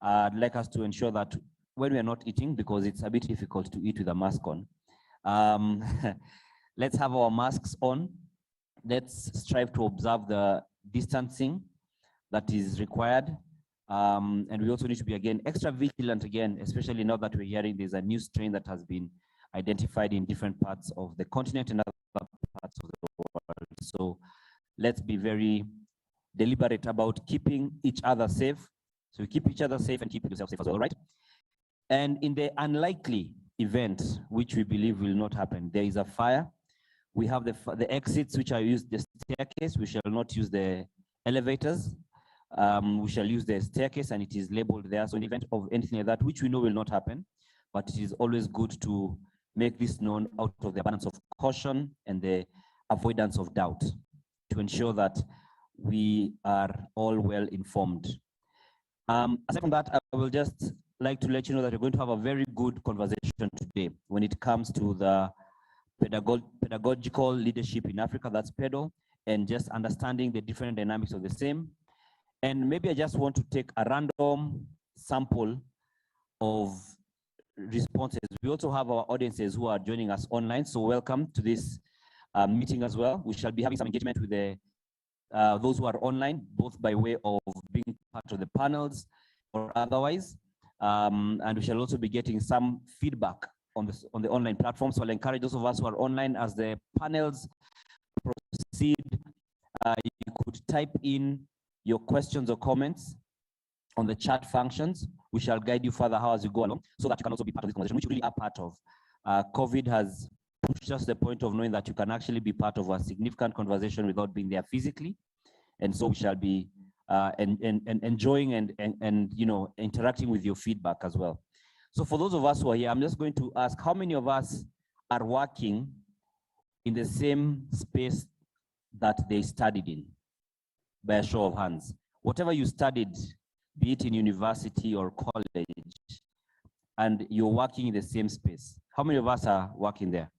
I'd like us to ensure that when we are not eating, because it's a bit difficult to eat with a mask on, let's have our masks on. Let's strive to observe the distancing that is required. And we also need to be, again, extra vigilant again, especially now that we're hearing there's a new strain that has been identified in different parts of the continent and other parts of the world. So let's be very deliberate about keeping each other safe. So we keep each other safe and keep yourself safe as well, right? And in the unlikely event, which we believe will not happen, there is a fire. We have the exits, which are used the staircase. We shall not use the elevators. We shall use the staircase, and it is labeled there. So in the event of anything like that, which we know will not happen, but it is always good to make this known out of the abundance of caution and the avoidance of doubt to ensure that we are all well informed. Aside from that, I will just like to let you know that we're going to have a very good conversation today when it comes to the pedagogical leadership in Africa, that's PedaL, and just understanding the different dynamics of the same. And maybe I just want to take a random sample of responses. We also have our audiences who are joining us online, so welcome to this meeting as well. We shall be having some engagement with the those who are online, both by way of being part of the panels or otherwise. And we shall also be getting some feedback on the online platform. So I'll encourage those of us who are online, as the panels proceed, you could type in your questions or comments on the chat functions. We shall guide you further how as you go along, so that you can also be part of this conversation, which you really are part of. COVID has pushed us to the point of knowing that you can actually be part of a significant conversation without being there physically. And so we shall be enjoying and you know, interacting with your feedback as well. So for those of us who are here, I'm just going to ask, how many of us are working in the same space that they studied in? By a show of hands. Whatever you studied, be it in university or college, and you're working in the same space. How many of us are working there?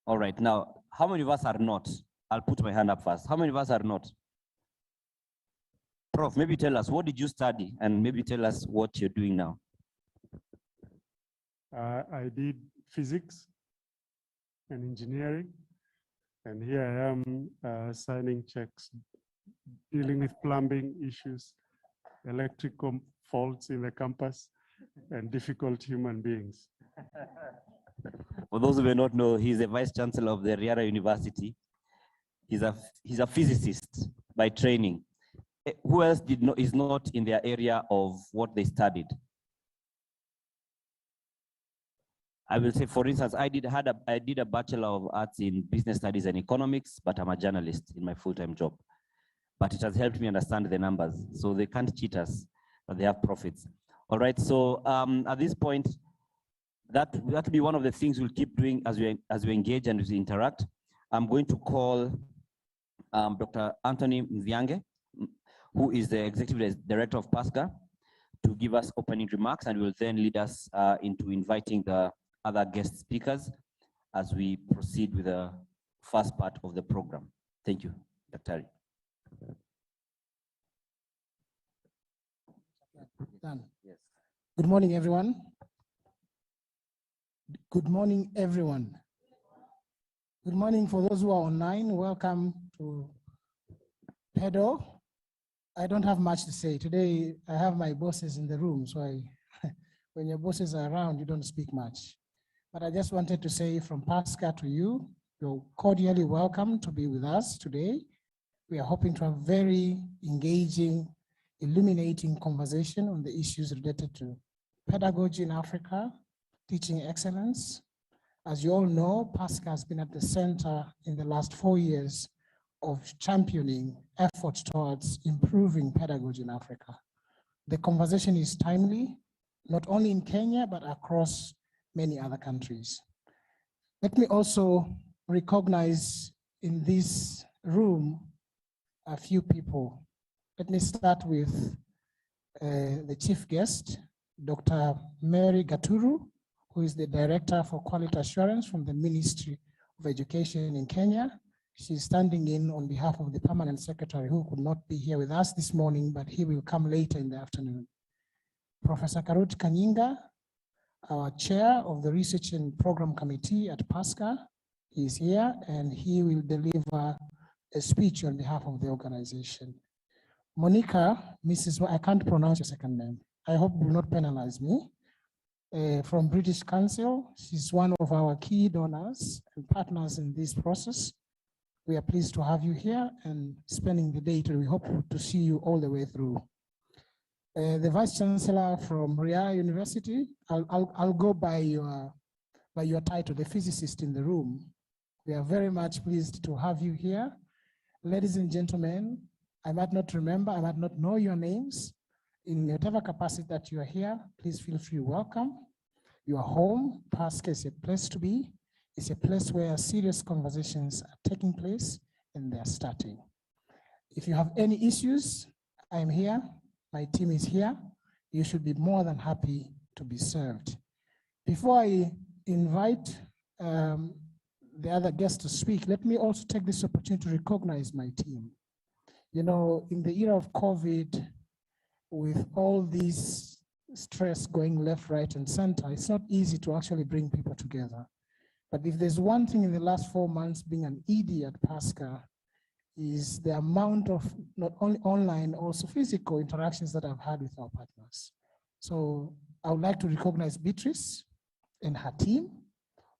All right, now, how many of us are not? I'll put my hand up first. How many of us are not? Prof, maybe tell us, what did you study? And maybe tell us what you're doing now. I did physics and engineering. And here I am signing checks, dealing with plumbing issues, electrical faults in the campus, and difficult human beings. For those who may not know, he's the Vice Chancellor of the Riara University. He's a physicist by training. Who else is not in their area of what they studied? I will say, for instance, I did a Bachelor of Arts in Business Studies and Economics, but I'm a journalist in my full-time job. But it has helped me understand the numbers, so they can't cheat us, but they have profits. All right, so at this point, that'll be one of the things we'll keep doing as we engage and as we interact. I'm going to call Dr. Anthony Mviange, who is the Executive Director of PASGR, to give us opening remarks, and will then lead us into inviting the other guest speakers as we proceed with the first part of the program. Thank you, Dr. Done. Yes. Good morning, everyone. Good morning, everyone. Good morning for those who are online. Welcome to PedaL. I don't have much to say. Today, I have my bosses in the room, so when your bosses are around, you don't speak much. But I just wanted to say from PASGR to you, you're cordially welcome to be with us today. We are hoping to have very engaging, illuminating conversation on the issues related to pedagogy in Africa, teaching excellence. As you all know, PASGR has been at the center in the last 4 years of championing efforts towards improving pedagogy in Africa. The conversation is timely, not only in Kenya, but across many other countries. Let me also recognize in this room a few people. Let me start with the chief guest, Dr. Mary Gaturu, who is the Director for Quality Assurance from the Ministry of Education in Kenya, She's standing in on behalf of the permanent secretary who could not be here with us this morning, but he will come later in the afternoon. Professor Karuti Kanyinga, our chair of the Research and Program Committee at PASGR, is here and he will deliver a speech on behalf of the organization. Monica, I can't pronounce your second name. I hope you will not penalize me. From British Council, she's one of our key donors and partners in this process. We are pleased to have you here and spending the day today. We hope to see you all the way through. The Vice Chancellor from Ria University, I'll go by your title, the physicist in the room. We are very much pleased to have you here. Ladies and gentlemen, I might not remember, I might not know your names. In whatever capacity that you are here, please feel free, welcome. You are home. PASGR is a place to be. It's a place where serious conversations are taking place and they are starting. If you have any issues, I am here. My team is here. You should be more than happy to be served. Before I invite the other guests to speak, let me also take this opportunity to recognize my team. You know, in the era of COVID, with all this stress going left, right, and center, it's not easy to actually bring people together. But if there's one thing in the last 4 months being an ED at PASGR, is the amount of not only online, also physical interactions that I've had with our partners. So I would like to recognize Beatrice and her team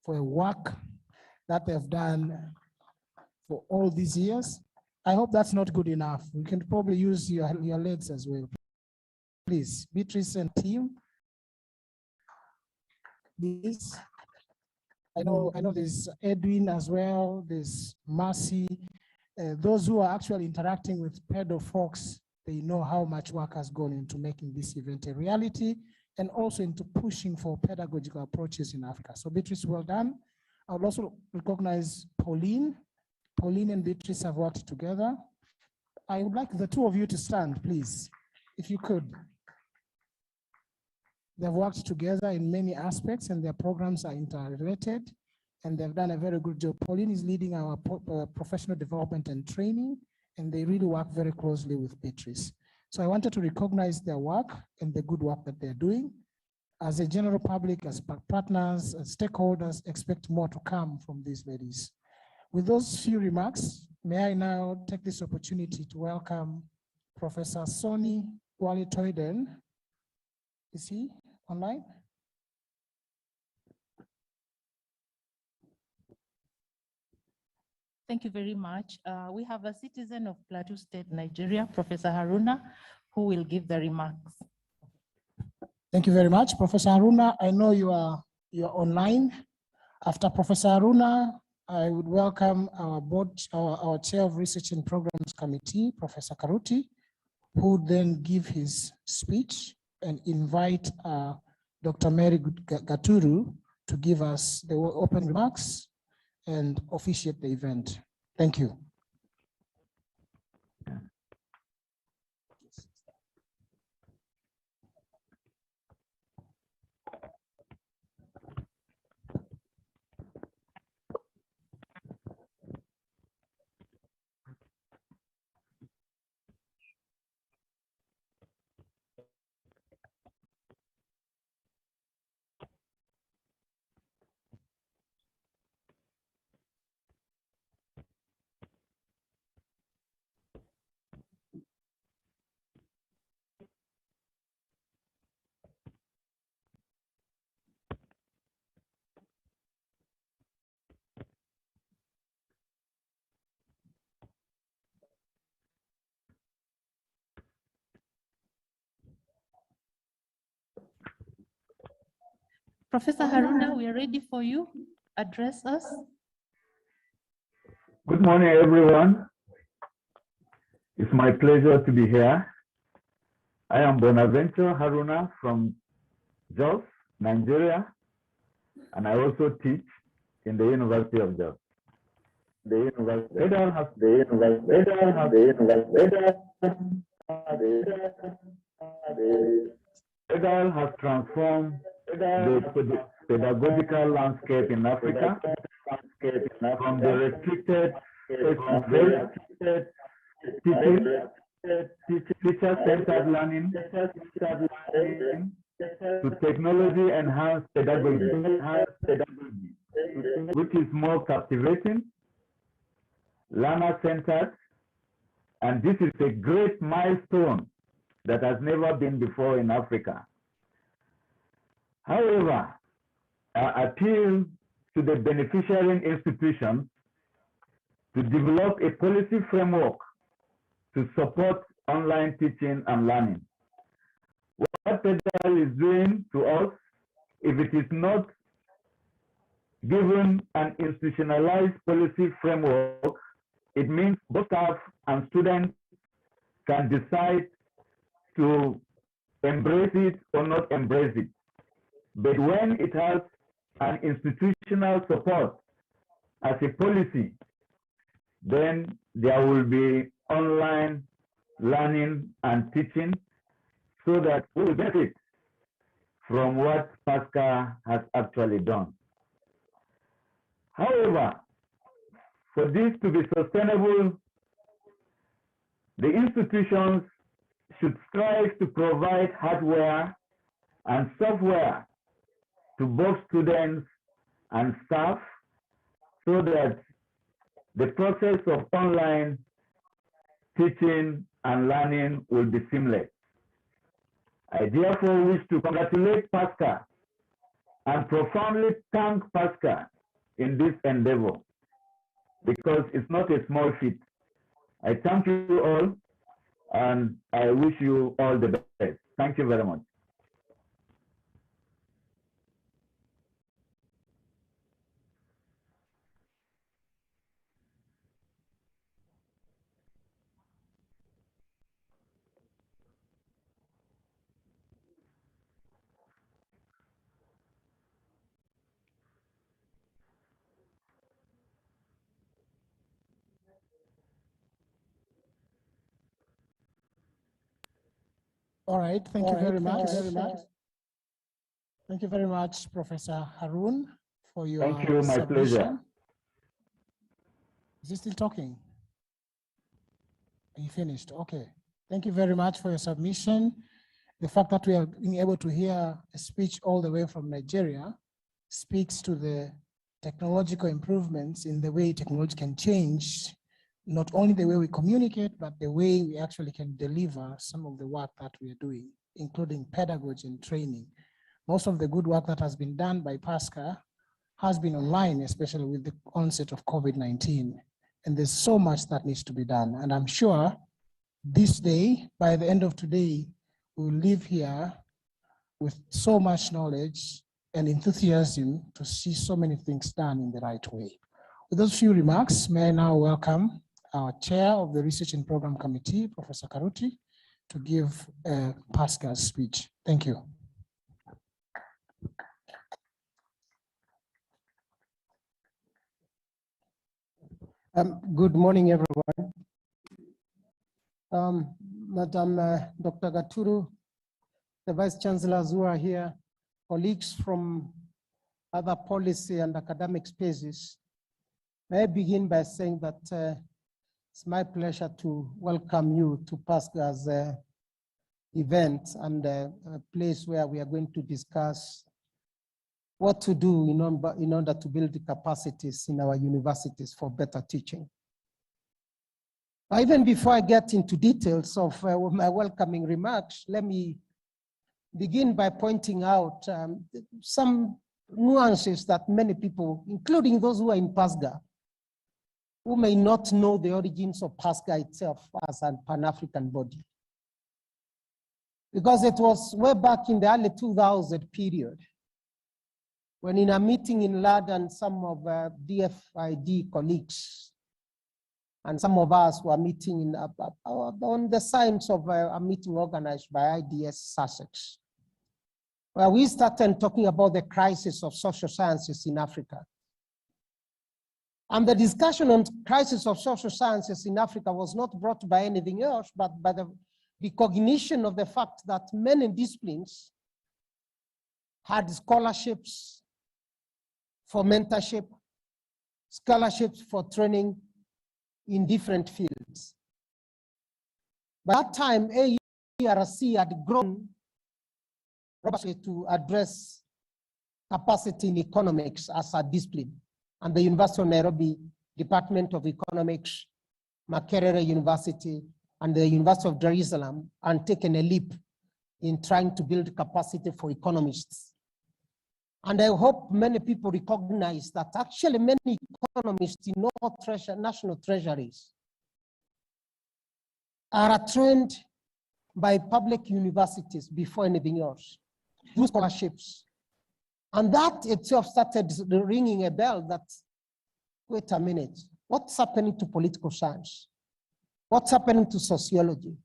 for a work that they've done for all these years. I hope that's not good enough. We can probably use your legs as well. Please, Beatrice and team. Please. I know there's Edwin as well, there's Mercy. Those who are actually interacting with PedaL folks, they know how much work has gone into making this event a reality and also into pushing for pedagogical approaches in Africa. So Beatrice, well done. I would also recognize Pauline. Pauline and Beatrice have worked together. I would like the two of you to stand, please, if you could. They've worked together in many aspects and their programs are interrelated and they've done a very good job. Pauline is leading our professional development and training and they really work very closely with Beatrice. So I wanted to recognize their work and the good work that they're doing. As a general public, as partners, as stakeholders, expect more to come from these ladies. With those few remarks, may I now take this opportunity to welcome Professor Sonny Wali-Toyden. Is he online? Thank you very much. We have a citizen of Plateau State, Nigeria, Professor Haruna, who will give the remarks. Thank you very much, Professor Haruna. I know you are online. After Professor Haruna, I would welcome our Chair of Research and Programs Committee, Professor Karuti, who would then give his speech and invite Dr. Mary Gaturu to give us the open remarks and officiate the event. Thank you. Professor Haruna, we are ready for you. Address us. Good morning, everyone. It's my pleasure to be here. I am Bonaventure Haruna from Jos, Nigeria, and I also teach in the University of Jos. PedaL has transformed the pedagogical landscape in Africa from the restricted face-to-face teaching, teacher-centered learning, to technology-enhanced pedagogy, which is more captivating, learner-centered, and this is a great milestone that has never been before in Africa. However, I appeal to the beneficiary institutions to develop a policy framework to support online teaching and learning. What PedaL is doing to us, if it is not given an institutionalized policy framework, it means both staff and students can decide to embrace it or not embrace it. But when it has an institutional support as a policy, then there will be online learning and teaching so that we will benefit from what PASGR has actually done. However, for this to be sustainable, the institutions should strive to provide hardware and software to both students and staff so that the process of online teaching and learning will be seamless. I therefore wish to congratulate PASGR and profoundly thank PASGR in this endeavor because it's not a small feat. I thank you all and I wish you all the best. Thank you very much. All right, thank you very much. Thank you very much, Professor Harun, for your Thank you, my submission. pleasure. Is he still talking? Are you finished? Okay. Thank you very much for your submission. The fact that we are being able to hear a speech all the way from Nigeria speaks to the technological improvements in the way technology can change not only the way we communicate, but the way we actually can deliver some of the work that we are doing, including pedagogy and training. Most of the good work that has been done by PASGR has been online, especially with the onset of COVID-19. And there's so much that needs to be done. And I'm sure this day, by the end of today, we will leave here with so much knowledge and enthusiasm to see so many things done in the right way. With those few remarks, may I now welcome our chair of the Research and Program Committee, Professor Karuti, to give PASGR's speech. Thank you. Good morning, everyone. Madam Dr. Gaturu, the Vice Chancellors who are here, colleagues from other policy and academic spaces, may I begin by saying that it's my pleasure to welcome you to PASGR's event and a place where we are going to discuss what to do in order to build the capacities in our universities for better teaching. But even before I get into details of my welcoming remarks, let me begin by pointing out some nuances that many people, including those who are in PASGR, who may not know the origins of PASGR itself as a Pan-African body. Because it was way back in the early 2000 period, when in a meeting in London, some of DFID colleagues and some of us were meeting on the signs of a meeting organized by IDS Sussex, where we started talking about the crisis of social sciences in Africa. And the discussion on crisis of social sciences in Africa was not brought by anything else, but by the recognition of the fact that many disciplines had scholarships for mentorship, scholarships for training, in different fields. By that time, AERC had grown robustly to address capacity in economics as a discipline. And the University of Nairobi Department of Economics, Makerere University, and the University of Dar es Salaam had taken a leap in trying to build capacity for economists. And I hope many people recognize that actually many economists in all national treasuries are trained by public universities before anything else, through scholarships. And that itself started ringing a bell that, wait a minute, what's happening to political science? What's happening to sociology?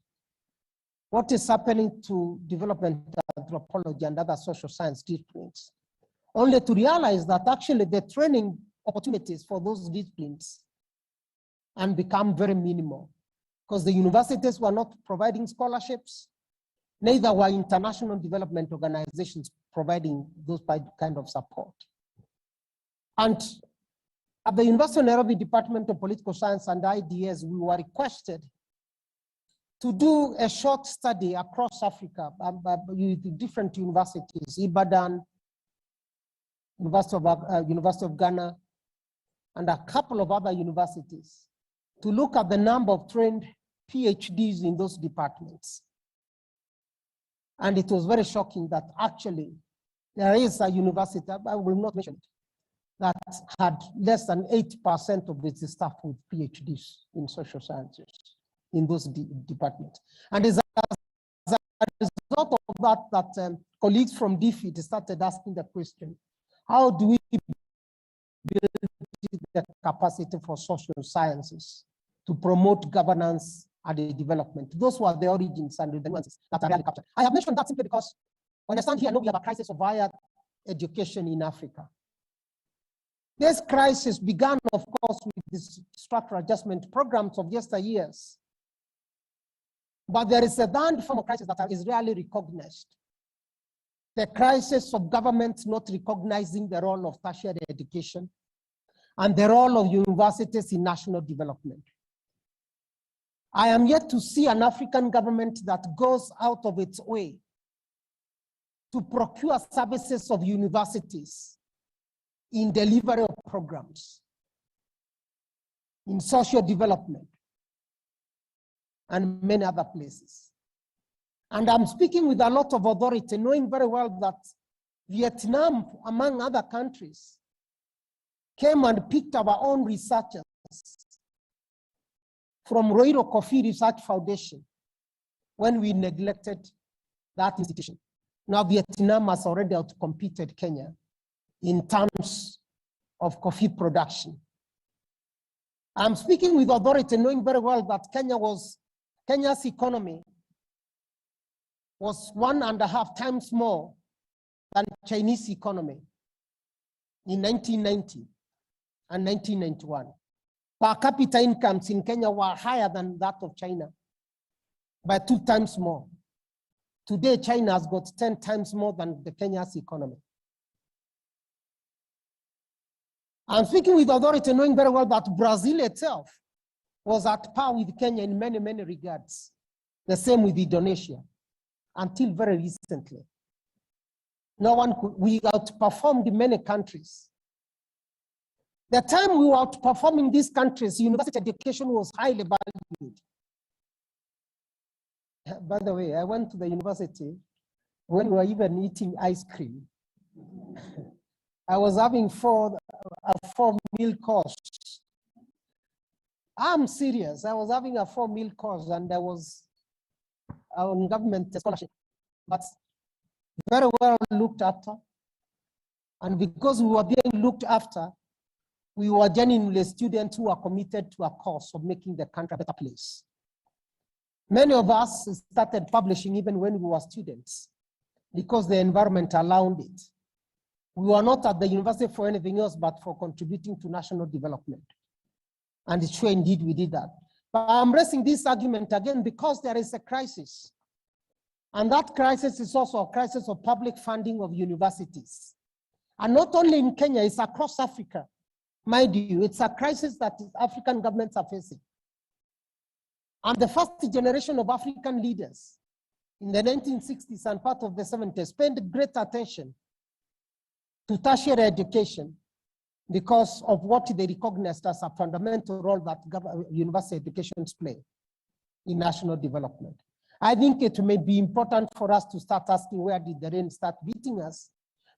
What is happening to development anthropology and other social science disciplines? Only to realize that actually the training opportunities for those disciplines and become very minimal, because the universities were not providing scholarships, neither were international development organizations providing those kind of support. And at the University of Nairobi Department of Political Science and IDS, we were requested to do a short study across Africa with different universities, Ibadan, University of Ghana, and a couple of other universities, to look at the number of trained PhDs in those departments. And it was very shocking that actually there is a university, I will not mention it, that had less than 8% of its staff with PhDs in social sciences in those departments. And as a result of that, colleagues from DFID started asking the question, how do we build the capacity for social sciences to promote governance and the development? Those were the origins and the nuances that are really captured. I have mentioned that simply because when I stand here, I know we have a crisis of higher education in Africa. This crisis began, of course, with the structural adjustment programs of yesteryears. But there is a damned form of crisis that is rarely recognized. The crisis of governments not recognizing the role of tertiary education and the role of universities in national development. I am yet to see an African government that goes out of its way to procure services of universities in delivery of programs, in social development, and many other places. And I'm speaking with a lot of authority, knowing very well that Vietnam, among other countries, came and picked our own researchers from Roiro Coffee Research Foundation when we neglected that institution. Now Vietnam has already outcompeted Kenya in terms of coffee production. I'm speaking with authority, knowing very well that Kenya's economy was 1.5 times more than Chinese economy in 1990 and 1991. Per capita incomes in Kenya were higher than that of China by 2 times more. Today, China has got 10 times more than the Kenya's economy. I'm speaking with authority, knowing very well that Brazil itself was at par with Kenya in many, many regards. The same with Indonesia, until very recently. We outperformed many countries. The time we were outperforming these countries, university education was highly valued. By the way, I went to the university when we were even eating ice cream. I was having a 4-meal course. I'm serious. I was having a 4-meal course and I was on government scholarship, but very well looked after. And because we were being looked after, we were genuinely students who are committed to a cause of making the country a better place. Many of us started publishing even when we were students because the environment allowed it. We were not at the university for anything else but for contributing to national development. And it's sure indeed we did that. But I'm raising this argument again because there is a crisis. And that crisis is also a crisis of public funding of universities. And not only in Kenya, it's across Africa. Mind you, it's a crisis that African governments are facing. And the first generation of African leaders in the 1960s and part of the 70s paid great attention to tertiary education because of what they recognized as a fundamental role that university educations play in national development. I think it may be important for us to start asking, where did the rain start beating us?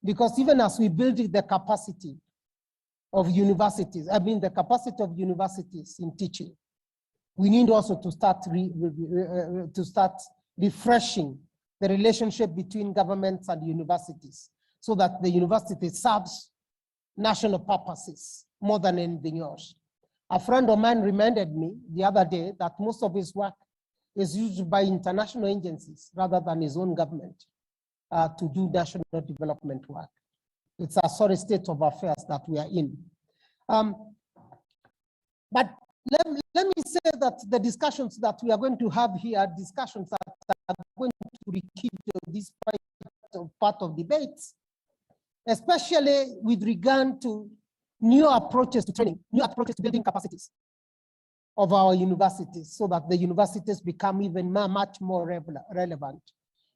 Because even as we build the capacity of universities, the capacity of universities in teaching, we need also to start refreshing the relationship between governments and universities so that the university serves national purposes more than anything else. A friend of mine reminded me the other day that most of his work is used by international agencies rather than his own government to do national development work. It's a sorry state of affairs that we are in. But let me say that the discussions that we are going to have here are discussions that are going to rekindle this part of debates, especially with regard to new approaches to training, new approaches to building capacities of our universities so that the universities become even much more relevant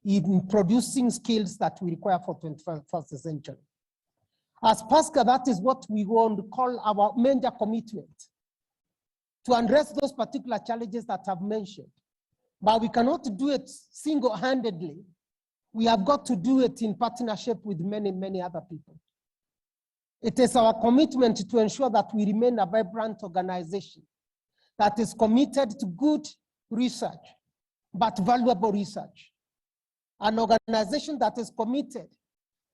in producing skills that we require for 21st century. As PASGR, that is what we want to call our major commitment, to address those particular challenges that I've mentioned. But we cannot do it single-handedly. We have got to do it in partnership with many, many other people. It is our commitment to ensure that we remain a vibrant organization that is committed to good research, but valuable research. An organization that is committed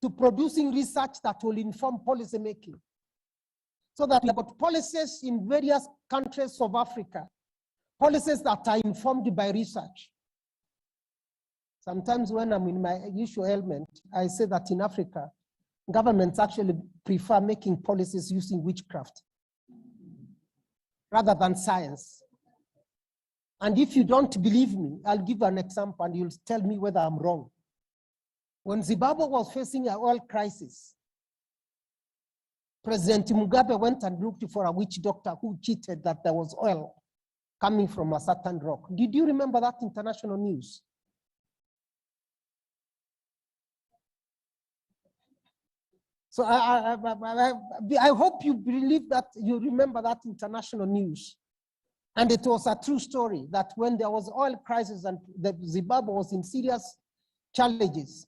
to producing research that will inform policy making. So that we have got policies in various countries of Africa, policies that are informed by research. Sometimes when I'm in my usual element, I say that in Africa, governments actually prefer making policies using witchcraft rather than science. And if you don't believe me, I'll give an example and you'll tell me whether I'm wrong. When Zimbabwe was facing an oil crisis, President Mugabe went and looked for a witch doctor who cheated that there was oil coming from a certain rock. Did you remember that international news? So I hope you believe that you remember that international news. And it was a true story that when there was oil crisis and the Zimbabwe was in serious challenges,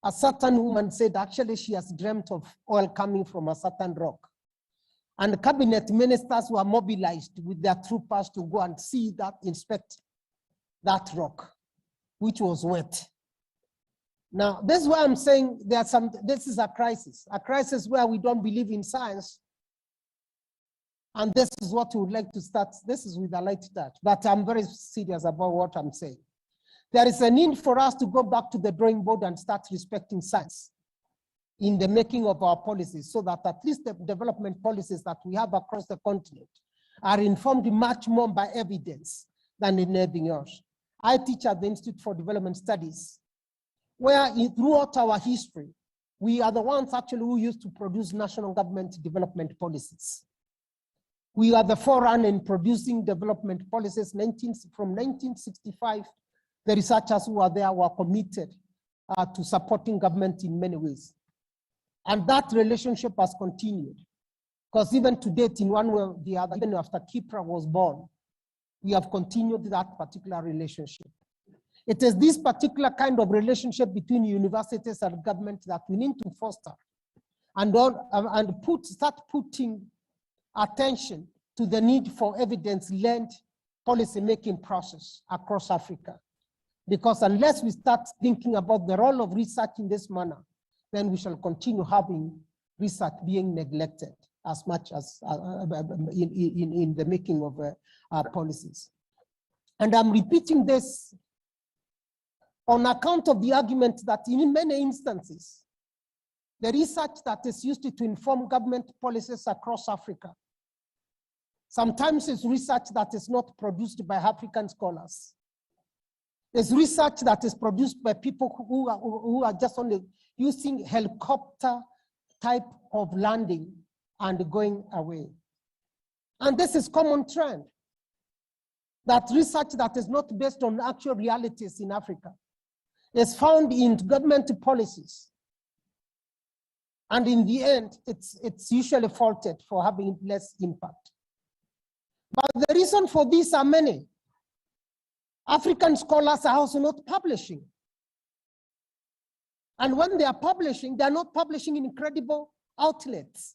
a certain woman said actually she has dreamt of oil coming from a certain rock. And cabinet ministers were mobilized with their troopers to go and see that, inspect that rock, which was wet. Now, this is why I'm saying this is a crisis where we don't believe in science. And this is what we would like to start. This is with a light touch, but I'm very serious about what I'm saying. There is a need for us to go back to the drawing board and start respecting science in the making of our policies so that at least the development policies that we have across the continent are informed much more by evidence than in anything else. I teach at the Institute for Development Studies, where throughout our history, we are the ones actually who used to produce national government development policies. We are the forerunner in producing development policies from 1965. The researchers who are there were committed to supporting government in many ways. And that relationship has continued. Because even to date, in one way or the other, even after Kipra was born, we have continued that particular relationship. It is this particular kind of relationship between universities and government that we need to foster and start putting attention to the need for evidence-led policy-making process across Africa. Because unless we start thinking about the role of research in this manner, then we shall continue having research being neglected as much as in the making of our policies. And I'm repeating this on account of the argument that in many instances, the research that is used to inform government policies across Africa, sometimes it's research that is not produced by African scholars. It's research that is produced by people who are just only using helicopter type of landing and going away. And this is common trend. that research that is not based on actual realities in Africa is found in government policies. And in the end, it's usually faulted for having less impact. But the reason for this are many. African scholars are also not publishing. And when they are publishing, they are not publishing in credible outlets.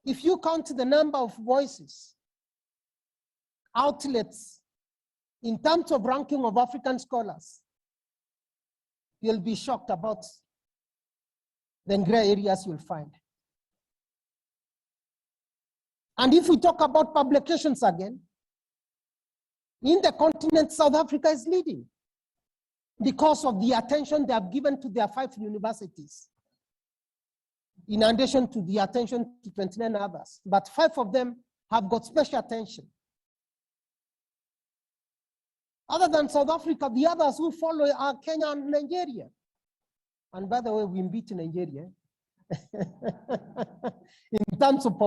If you count the number of voices, outlets, in terms of ranking of African scholars, you'll be shocked about the gray areas you'll find. And if we talk about publications again, in the continent, South Africa is leading because of the attention they have given to their 5 universities, in addition to the attention to 29 others. But 5 of them have got special attention. Other than South Africa, the others who follow are Kenya and Nigeria. And by the way, we beat Nigeria in terms of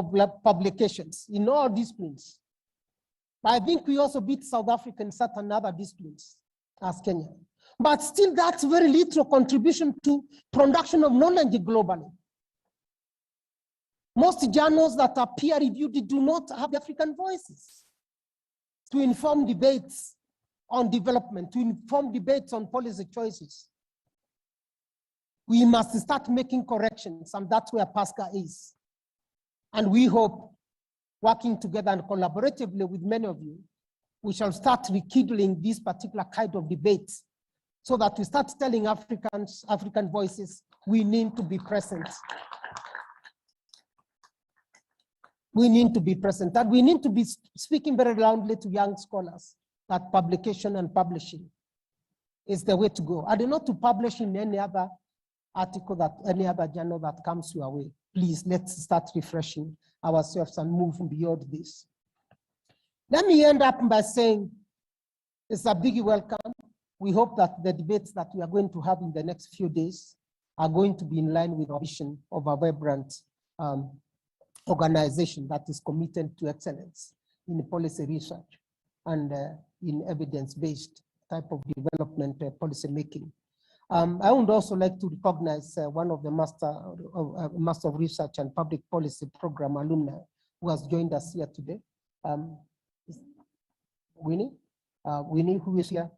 publications in all disciplines. But I think we also beat South Africa in certain other disciplines as Kenya. But still, that's very little contribution to production of knowledge globally. Most journals that are peer-reviewed do not have African voices to inform debates on development, to inform debates on policy choices. We must start making corrections, and that's where PASGR is. And we hope, working together and collaboratively with many of you, we shall start rekindling this particular kind of debates so that we start telling African voices, we need to be present. We need to be present, and we need to be speaking very loudly to young scholars that publication and publishing is the way to go. And not to publish in any other article, that any other journal that comes your way. Please, let's start refreshing ourselves and move beyond this. Let me end up by saying it's a big welcome. We hope that the debates that we are going to have in the next few days are going to be in line with our vision of a vibrant organization that is committed to excellence in policy research and in evidence-based type of development policy making. I would also like to recognize one of the Master of Research and Public Policy Program alumni who has joined us here today. Winnie? Winnie, who is here?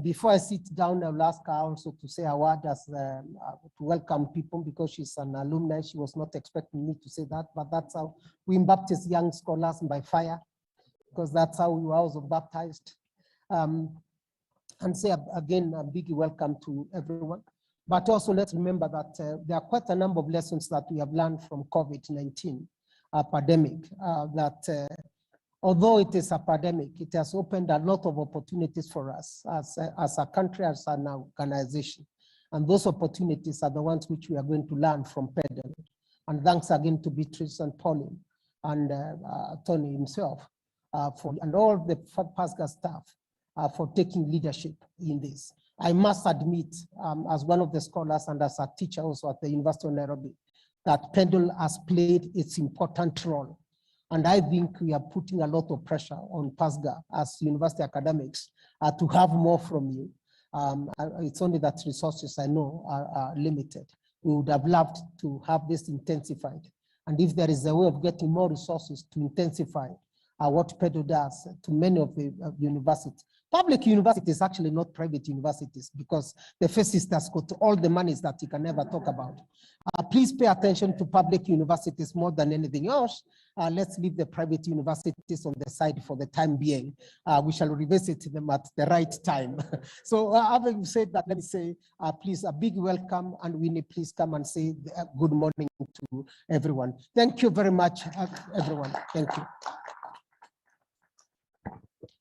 Before I sit down, I'll ask her also to say a word as to welcome people, because she's an alumni. She was not expecting me to say that, but that's how we baptize young scholars by fire, because that's how we were also baptized. And say again, a big welcome to everyone. But also let's remember that there are quite a number of lessons that we have learned from COVID-19 pandemic, although it is a pandemic, it has opened a lot of opportunities for us as a country, as an organization. And those opportunities are the ones which we are going to learn from PedaL. And thanks again to Beatrice and Pauline and Tony himself, and all the PASGR staff for taking leadership in this. I must admit, as one of the scholars and as a teacher also at the University of Nairobi, that PedaL has played its important role. And I think we are putting a lot of pressure on PASGR as university academics to have more from you. It's only that resources I know are limited. We would have loved to have this intensified. And if there is a way of getting more resources to intensify what PedaL does to many of the universities. Public universities, actually not private universities, because the first sisters got all the monies that you can never talk about. Please pay attention to public universities more than anything else. Let's leave the private universities on the side for the time being. We shall revisit them at the right time. So having said that, let me say, please, a big welcome, and Winnie, please come and say good morning to everyone. Thank you very much, everyone. Thank you.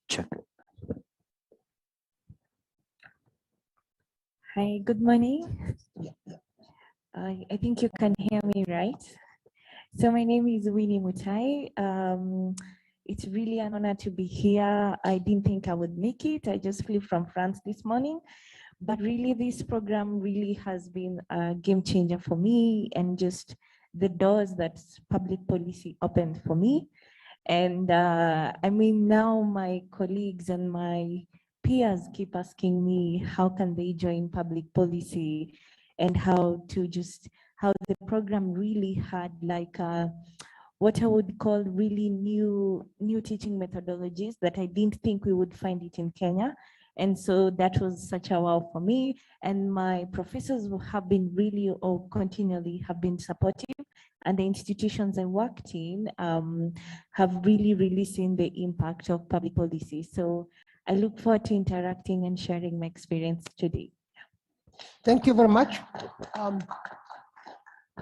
Check. Hi, good morning. Yeah. I think you can hear me right. So my name is Winnie Mutai. It's really an honor to be here. I didn't think I would make it. I just flew from France this morning. But really, this program really has been a game changer for me, and just the doors that public policy opened for me. And I mean, now my colleagues and my peers keep asking me how can they join public policy, and how the program really had like what I would call really new teaching methodologies that I didn't think we would find it in Kenya. And so that was such a wow for me. And my professors who have been really, or continually have been supportive, and the institutions I worked in have really seen the impact of public policy. So I look forward to interacting and sharing my experience today. Thank you very much.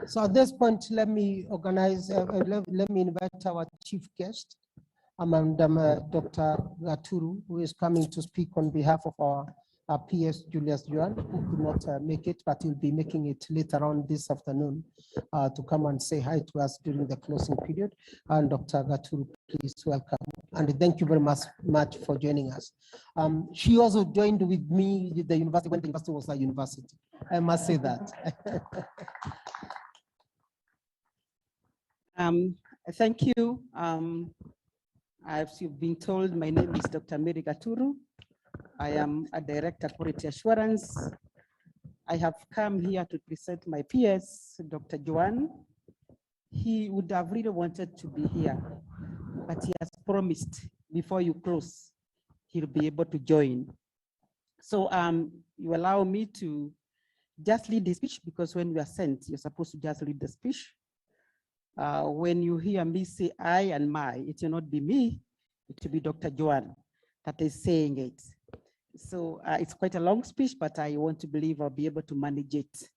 So at this point, let me organize, let me invite our chief guest, Dr. Gaturu, who is coming to speak on behalf of our PS Julius Juan, who could not make it, but he'll be making it later on this afternoon to come and say hi to us during the closing period. And Dr. Gaturu, please welcome. And thank you very much for joining us. She also joined with me at the university when the university was a university. I must say that. Thank you. As you've been told, my name is Dr. Mary Gaturu. I am a director of quality assurance. I have come here to present my PS, Dr. Juan. He would have really wanted to be here, but he has promised before you close, he'll be able to join. So you allow me to just lead the speech, because when you are sent, you're supposed to just lead the speech. When you hear me say I and my, it will not be me, it will be Dr. Juan that is saying it. So it's quite a long speech, but I want to believe I'll be able to manage it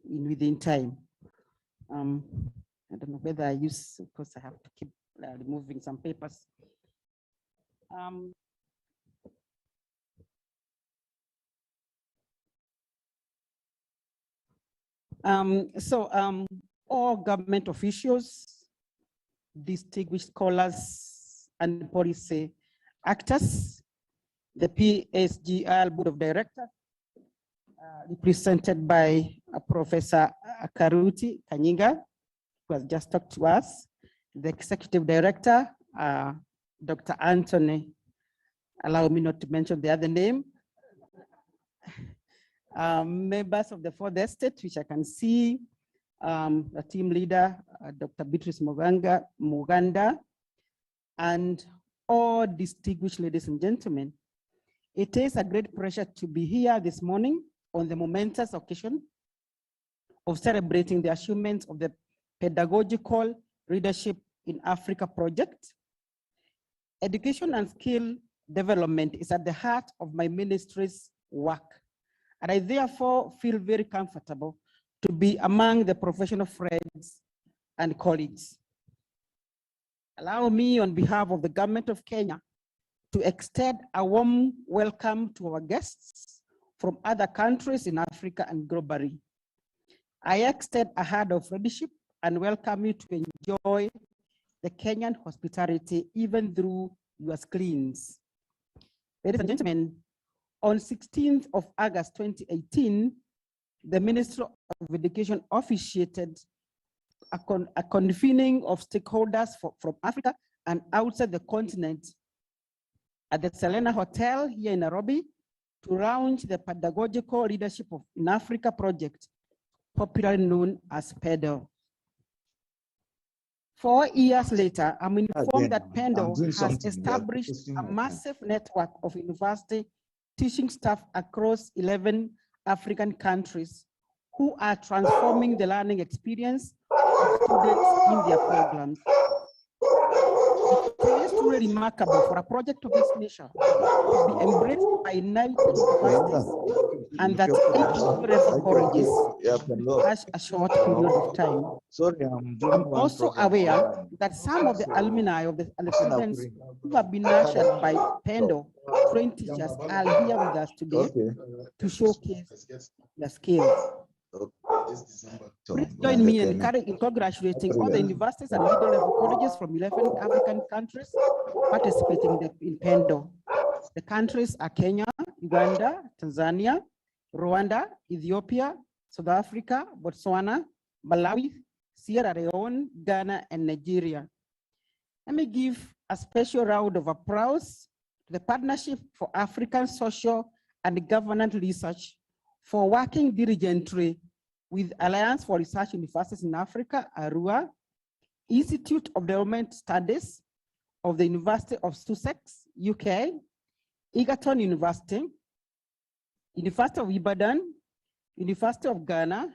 within time. I don't know whether I use, of course I have to keep removing some papers. All government officials, distinguished scholars, and policy actors, the PASGR Board of Directors, represented by Professor Karuti Kanyinga, who has just talked to us, the Executive Director, Dr. Anthony, allow me not to mention the other name, members of the fourth estate, which I can see, the team leader, Dr. Beatrice Muganda, and all distinguished ladies and gentlemen. It is a great pleasure to be here this morning on the momentous occasion of celebrating the achievements of the Pedagogical Leadership in Africa project. Education and skill development is at the heart of my ministry's work, and I therefore feel very comfortable to be among the professional friends and colleagues. Allow me, on behalf of the government of Kenya, to extend a warm welcome to our guests from other countries in Africa and globally. I extend a hand of friendship and welcome you to enjoy the Kenyan hospitality even through your screens. Ladies and gentlemen, on 16th of August 2018, the Ministry of Education officiated a convening of stakeholders from Africa and outside the continent at the Selena Hotel here in Nairobi to launch the Pedagogical Leadership in Africa project, popularly known as PedaL. 4 years later, I'm informed that PedaL has established a massive network of university teaching staff across 11 African countries who are transforming the learning experience of students in their programs. It is truly remarkable for a project of this nature to be embraced by 90 universities and that 8 different colleges in such a short period of time. I'm also aware that some of the alumni of the students who have been nurtured by PedaL trained teachers are here with us today to showcase their skills. Please join me in congratulating all the universities and middle-level colleges from 11 African countries participating in PedaL. The countries are Kenya, Uganda, Tanzania, Rwanda, Ethiopia, South Africa, Botswana, Malawi, Sierra Leone, Ghana, and Nigeria. Let me give a special round of applause to the Partnership for African Social and Governance Research for working diligently with Alliance for Research Universities in Africa, ARUA, Institute of Development Studies of the University of Sussex, UK, Egerton University, University of Ibadan, University of Ghana,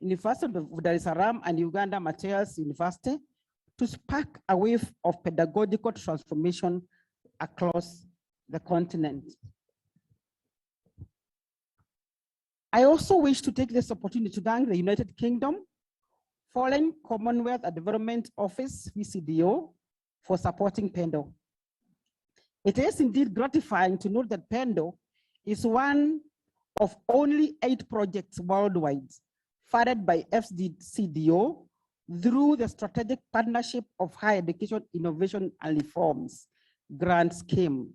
University of Dar es Salaam, and Uganda Materials University to spark a wave of pedagogical transformation across the continent. I also wish to take this opportunity to thank the United Kingdom Foreign Commonwealth and Development Office, VCDO, for supporting PedaL. It is indeed gratifying to note that PedaL is one of only 8 projects worldwide funded by FCDO through the Strategic Partnership of Higher Education, Innovation and Reforms grant scheme.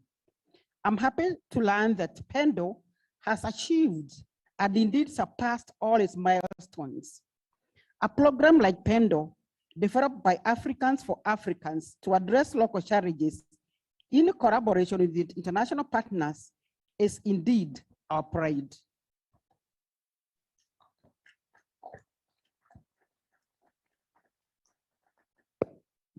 I'm happy to learn that PedaL has achieved and indeed surpassed all its milestones. A program like PedaL, developed by Africans for Africans to address local challenges in collaboration with the international partners, is indeed our pride.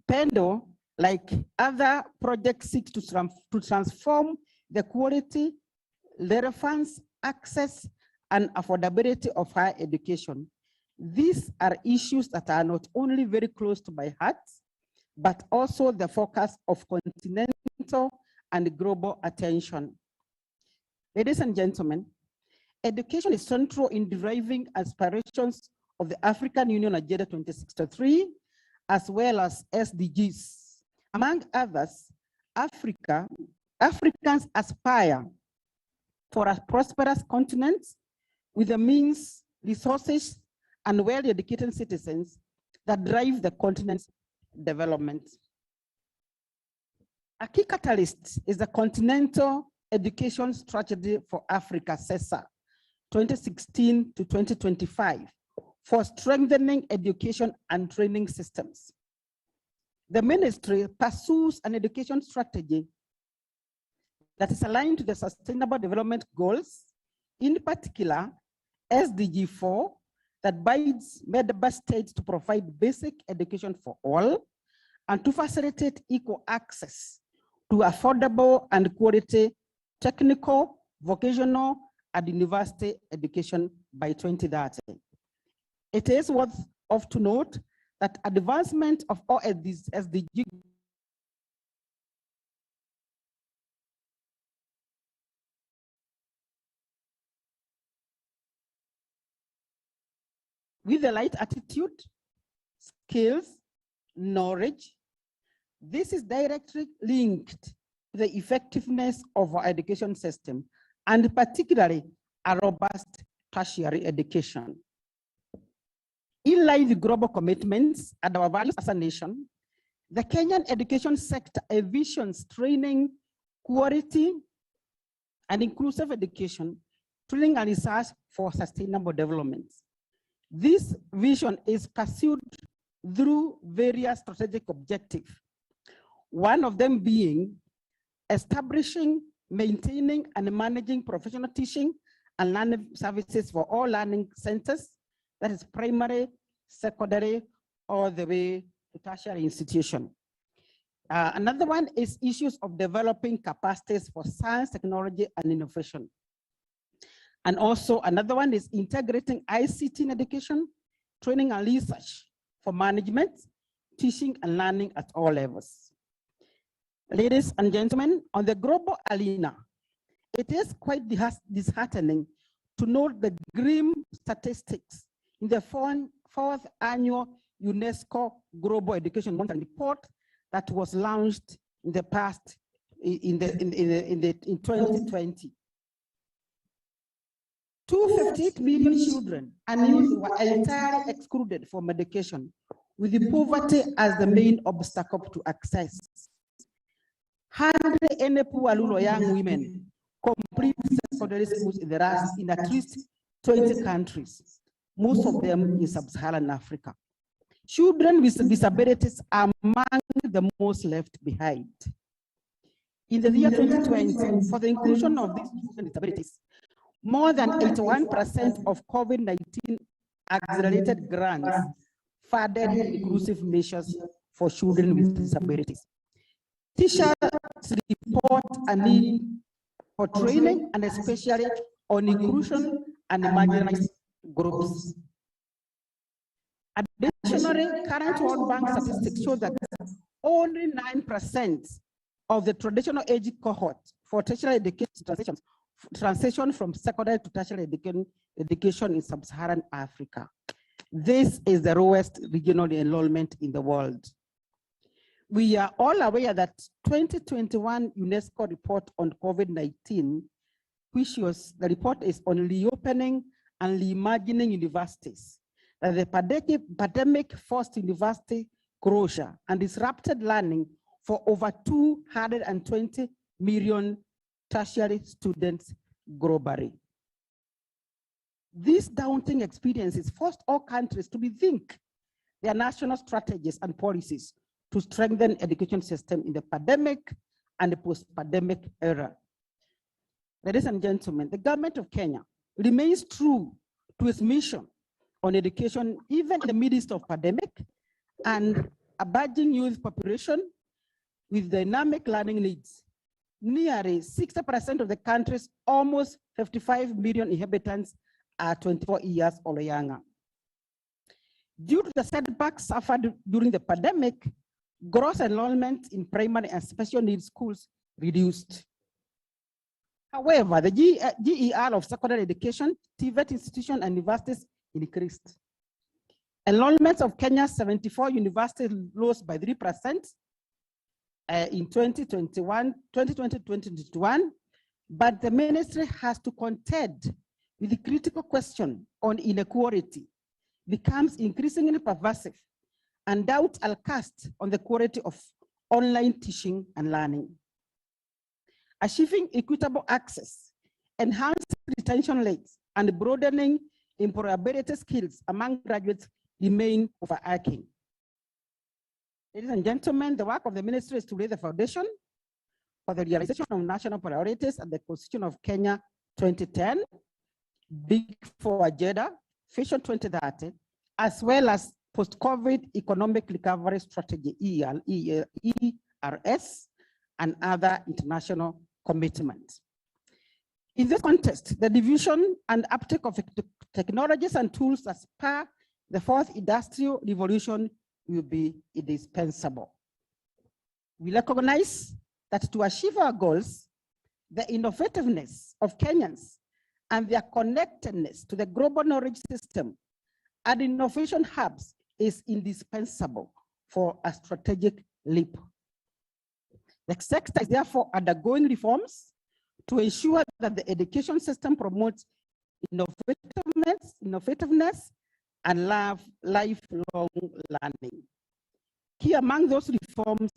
PedaL, like other projects, seeks to transform the quality, relevance, access, and affordability of higher education. These are issues that are not only very close to my heart, but also the focus of continental and global attention. Ladies and gentlemen, education is central in deriving aspirations of the African Union Agenda 2063, as well as SDGs. Among others, Africans aspire for a prosperous continent with the means, resources, and well-educated citizens that drive the continent's development. A key catalyst is the Continental Education Strategy for Africa, CESA, 2016 to 2025, for strengthening education and training systems. The ministry pursues an education strategy that is aligned to the Sustainable Development Goals, in particular, SDG 4, that binds member states to provide basic education for all and to facilitate equal access to affordable and quality technical, vocational, and university education by 2030. It is worth to note that advancement of all these SDG with the right attitude, skills, knowledge, this is directly linked to the effectiveness of our education system, and particularly a robust tertiary education. In line with global commitments and our values as a nation, the Kenyan education sector envisions training, quality, and inclusive education, training and research for sustainable development. This vision is pursued through various strategic objectives, one of them being establishing, maintaining, and managing professional teaching and learning services for all learning centers, that is primary, secondary, all the way to tertiary institution. Another one is issues of developing capacities for science, technology, and innovation. And also another one is integrating ICT in education, training and research for management, teaching and learning at all levels. Ladies and gentlemen, on the global arena, it is quite disheartening to note the grim statistics in the fourth annual UNESCO Global Education Monitoring Report that was launched in the past, in 2020. 258 million children and youth were entirely excluded from education, with the poverty as the main obstacle to access. 100 poor young women complete secondary schools in at least 20 countries, most of them in sub-Saharan Africa. children with disabilities are among the most left behind. In the year 2020, for the inclusion of these children with disabilities, more than 81% of COVID-19 accelerated grants funded inclusive measures for children with disabilities. Teachers report a need for training, and especially on inclusion and marginalized groups. Additionally, current World Bank statistics show that only 9% of the traditional age cohort for tertiary education transition from secondary to tertiary education in sub-Saharan Africa. This is the lowest regional enrollment in the world. We are all aware that 2021 UNESCO report on COVID-19, which was, the report is on reopening and reimagining universities, that the pandemic forced university closure and disrupted learning for over 220 million tertiary students globally. These daunting experiences forced all countries to rethink their national strategies and policies to strengthen education system in the pandemic and the post-pandemic era. Ladies and gentlemen, the government of Kenya remains true to its mission on education, even in the midst of pandemic and a burgeoning youth population with dynamic learning needs. Nearly 60% of the country's almost 55 million inhabitants are 24 years or younger. Due to the setbacks suffered during the pandemic, gross enrollment in primary and special needs schools reduced. However, the GER of secondary education, TVET institutions and universities increased. Enrollments of Kenya's 74 universities rose by 3% in 2020-2021, but the ministry has to contend with the critical question on inequality, becomes increasingly pervasive, and doubts are cast on the quality of online teaching and learning. Achieving equitable access, enhanced retention rates, and broadening employability skills among graduates remain overarching. Ladies and gentlemen, the work of the ministry is to lay the foundation for the realization of national priorities and the Constitution of Kenya 2010, Big Four Agenda, Vision 2030, as well as post-COVID economic recovery strategy, ERS, and other international commitments. In this context, the division and uptake of technologies and tools that spur the fourth industrial revolution will be indispensable. We recognize that to achieve our goals, the innovativeness of Kenyans and their connectedness to the global knowledge system and innovation hubs is indispensable for a strategic leap. The sector is therefore undergoing reforms to ensure that the education system promotes innovativeness and lifelong learning. Key among those reforms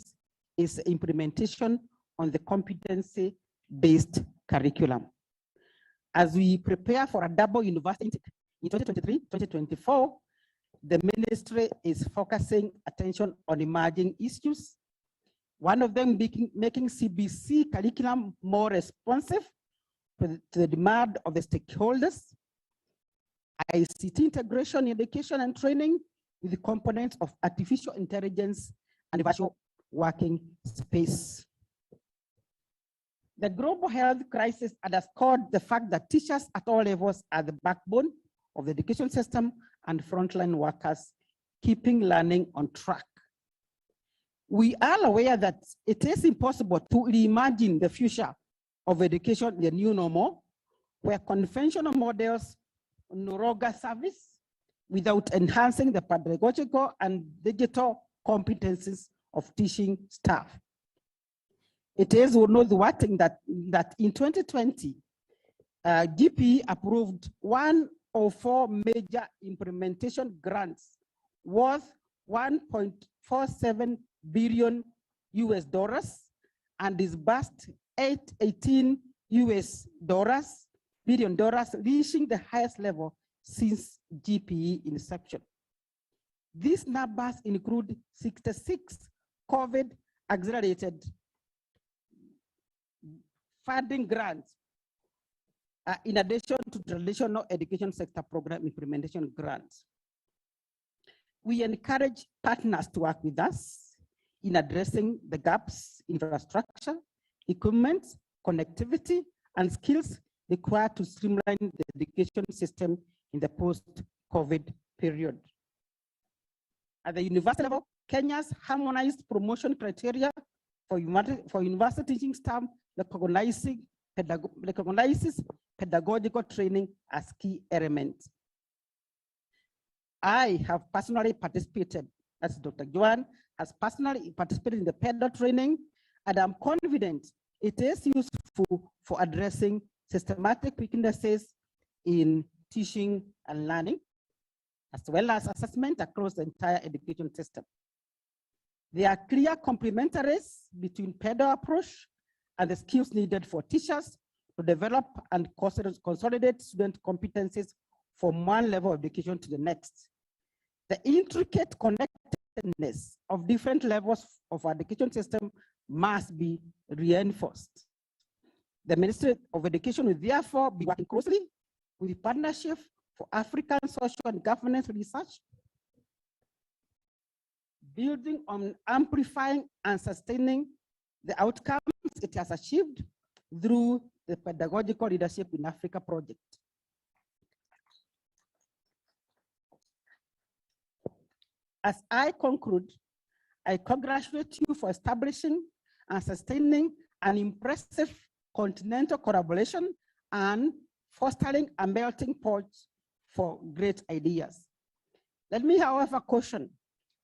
is implementation on the competency-based curriculum. As we prepare for a double university in 2023-2024, the ministry is focusing attention on emerging issues. One of them making CBC curriculum more responsive to the demand of the stakeholders, ICT integration in education and training with the components of artificial intelligence and virtual working space. The global health crisis underscored the fact that teachers at all levels are the backbone of the education system and frontline workers, keeping learning on track. We are aware that it is impossible to reimagine the future of education, the new normal, where conventional models no longer service without enhancing the pedagogical and digital competencies of teaching staff. It is noteworthy that in 2020, GP approved 104 major implementation grants worth $1.47 billion and disbursed $18 billion, reaching the highest level since GPE inception. These numbers include 66 COVID accelerated funding grants, in addition to traditional education sector program implementation grants. We encourage partners to work with us in addressing the gaps in infrastructure, equipment, connectivity, and skills required to streamline the education system in the post-COVID period. At the university level, Kenya's harmonized promotion criteria for university teaching staff recognizes pedagogical training as key element. I have personally participated, as Dr. Joan has personally participated in the PEDAL training, and I'm confident it is useful for addressing systematic weaknesses in teaching and learning, as well as assessment across the entire education system. There are clear complementaries between PEDAL approach and the skills needed for teachers to develop and consolidate student competencies from one level of education to the next. The intricate connectedness of different levels of our education system must be reinforced. The Ministry of Education will therefore be working closely with the Partnership for African Social and Governance Research, building on amplifying and sustaining the outcomes it has achieved through the Pedagogical Leadership in Africa project. As I conclude, I congratulate you for establishing and sustaining an impressive continental collaboration and fostering a melting pot for great ideas. Let me, however, caution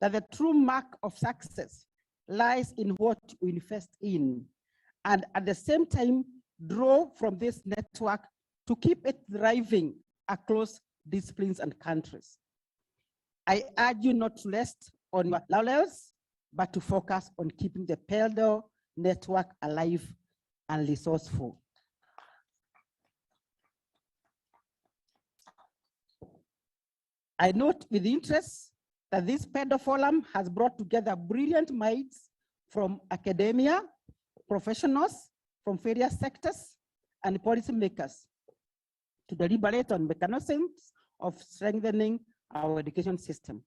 that the true mark of success lies in what we invest in, and at the same time, draw from this network to keep it thriving across disciplines and countries. I urge you not to rest on your laurels, but to focus on keeping the PEDAL network alive and resourceful. I note with interest that this PEDAL forum has brought together brilliant minds from academia, professionals from various sectors, and policymakers to deliberate on mechanisms of strengthening our education system.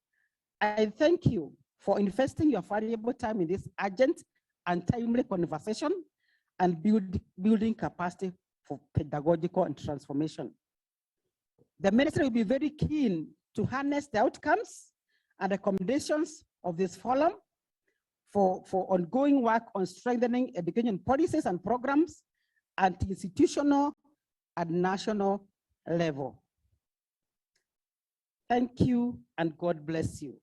I thank you for investing your valuable time in this urgent and timely conversation and building capacity for pedagogical and transformation. The ministry will be very keen to harness the outcomes and recommendations of this forum for ongoing work on strengthening education policies and programs at institutional and national level. Thank you, and God bless you.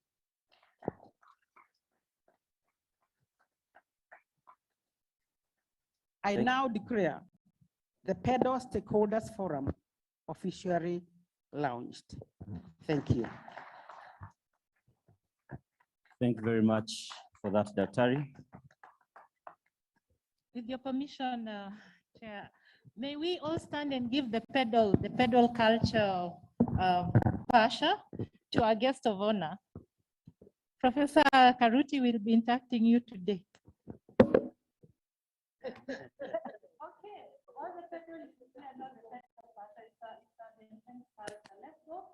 I now declare the PEDAL Stakeholders Forum officially launched. Thank you. Thank you very much for that, Daktari. With your permission, Chair, may we all stand and give the PEDAL culture Pasha to our guest of honor. Professor Karuti will be interacting you today. Okay, all the PEDAL is declared not the PEDAL Pasha, it's the intense culture. Let's go.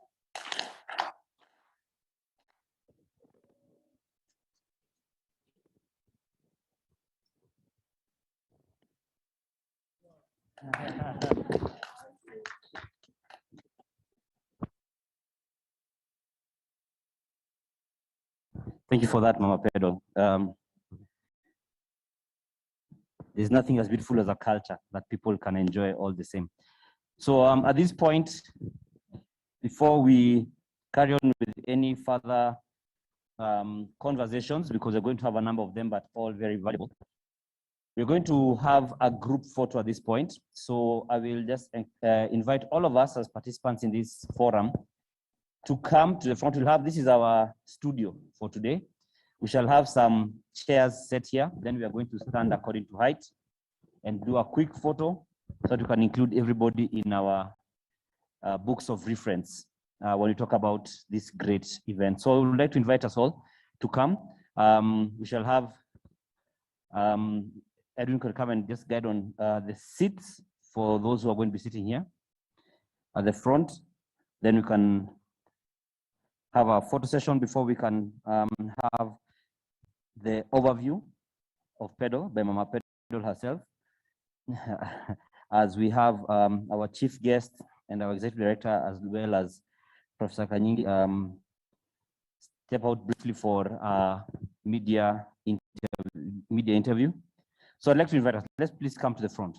Thank you for that, Mama PedaL. There's nothing as beautiful as a culture that people can enjoy all the same. So at this point, before we carry on with any further conversations, because we're going to have a number of them, but all very valuable, we're going to have a group photo at this point. So I will just invite all of us as participants in this forum to come to the front. We'll have, this is our studio for today. We shall have some chairs set here. Then we are going to stand according to height and do a quick photo so that we can include everybody in our books of reference. when we talk about this great event. So I would like to invite us all to come. We shall have Edwin could come and just guide on the seats for those who are going to be sitting here at the front. Then we can have a photo session before we can have the overview of PedaL by Mama PedaL herself. As we have our chief guest and our executive director, as well as Professor Kanyingi, step out briefly for media interview. So I'd like to invite us. Let's please come to the front.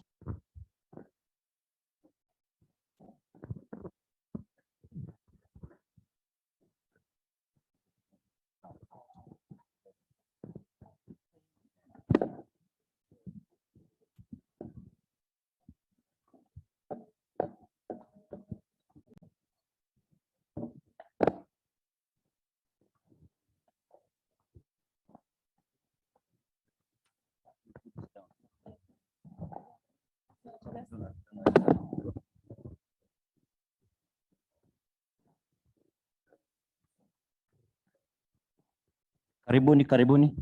Karibuni, karibuni.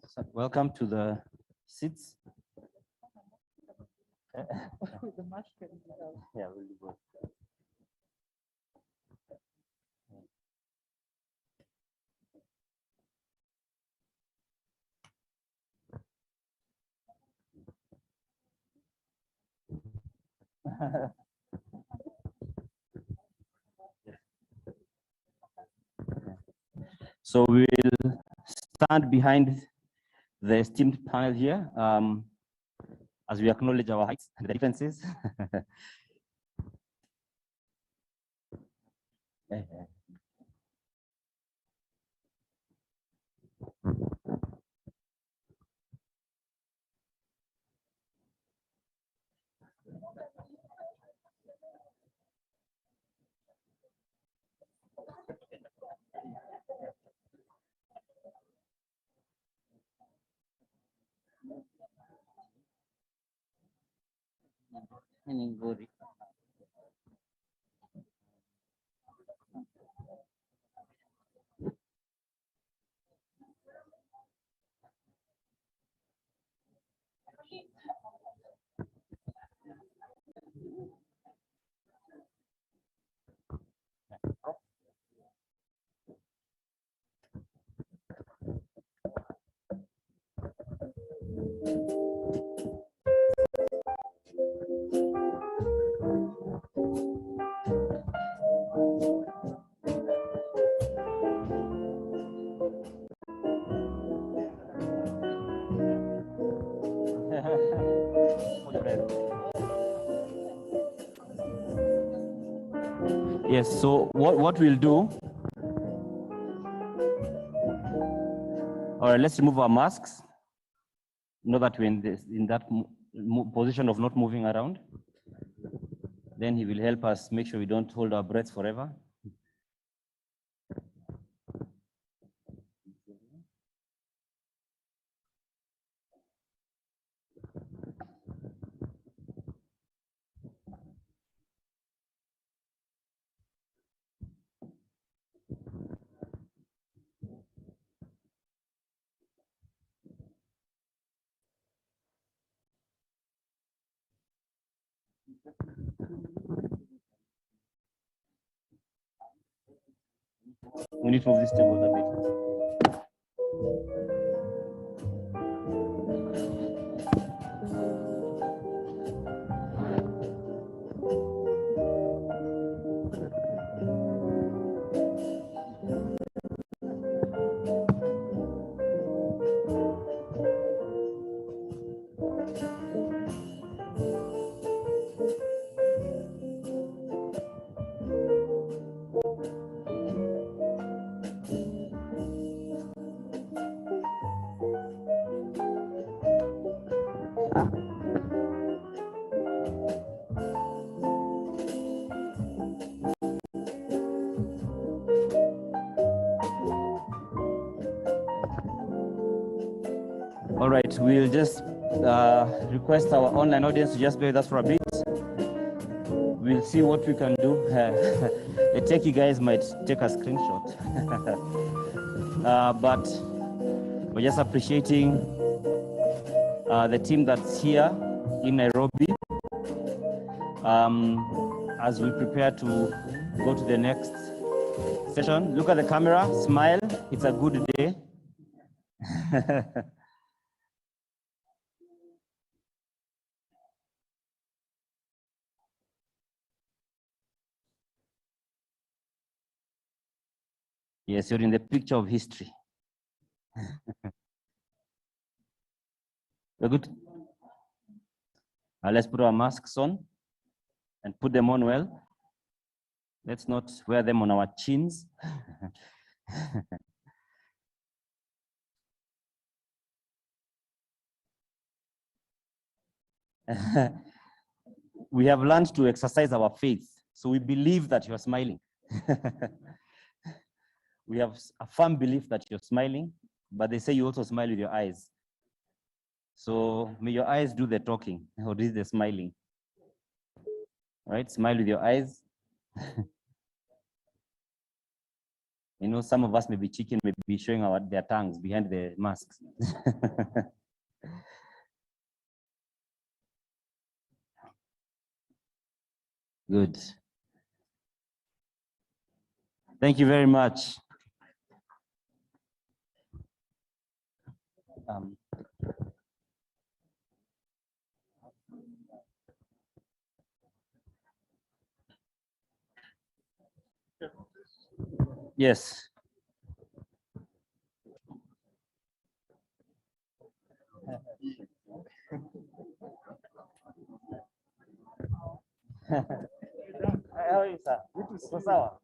So welcome to the seats. Yeah, really good. So we will stand behind the esteemed panel here as we acknowledge our heights and the differences. Yes, so what we'll do, all right, let's remove our masks. Know that we're in that position of not moving around. Then he will help us make sure we don't hold our breath forever. We need to move this table a bit. All right, we'll just request our online audience to just bear with us for a bit. We'll see what we can do. The techie guys might take a screenshot. But we're just appreciating the team that's here in Nairobi as we prepare to go to the next session. Look at the camera, smile. It's a good day. Yes, you're in the picture of history. We're good. Let's put our masks on and put them on well. Let's not wear them on our chins. We have learned to exercise our faith, so we believe that you're smiling. We have a firm belief that you're smiling, but they say you also smile with your eyes. So may your eyes do the talking, or do the smiling. All right, smile with your eyes. You know, some of us may be cheeky, may be showing their tongues behind the masks. Good. Thank you very much. Yes. How are you, sir? So sawa?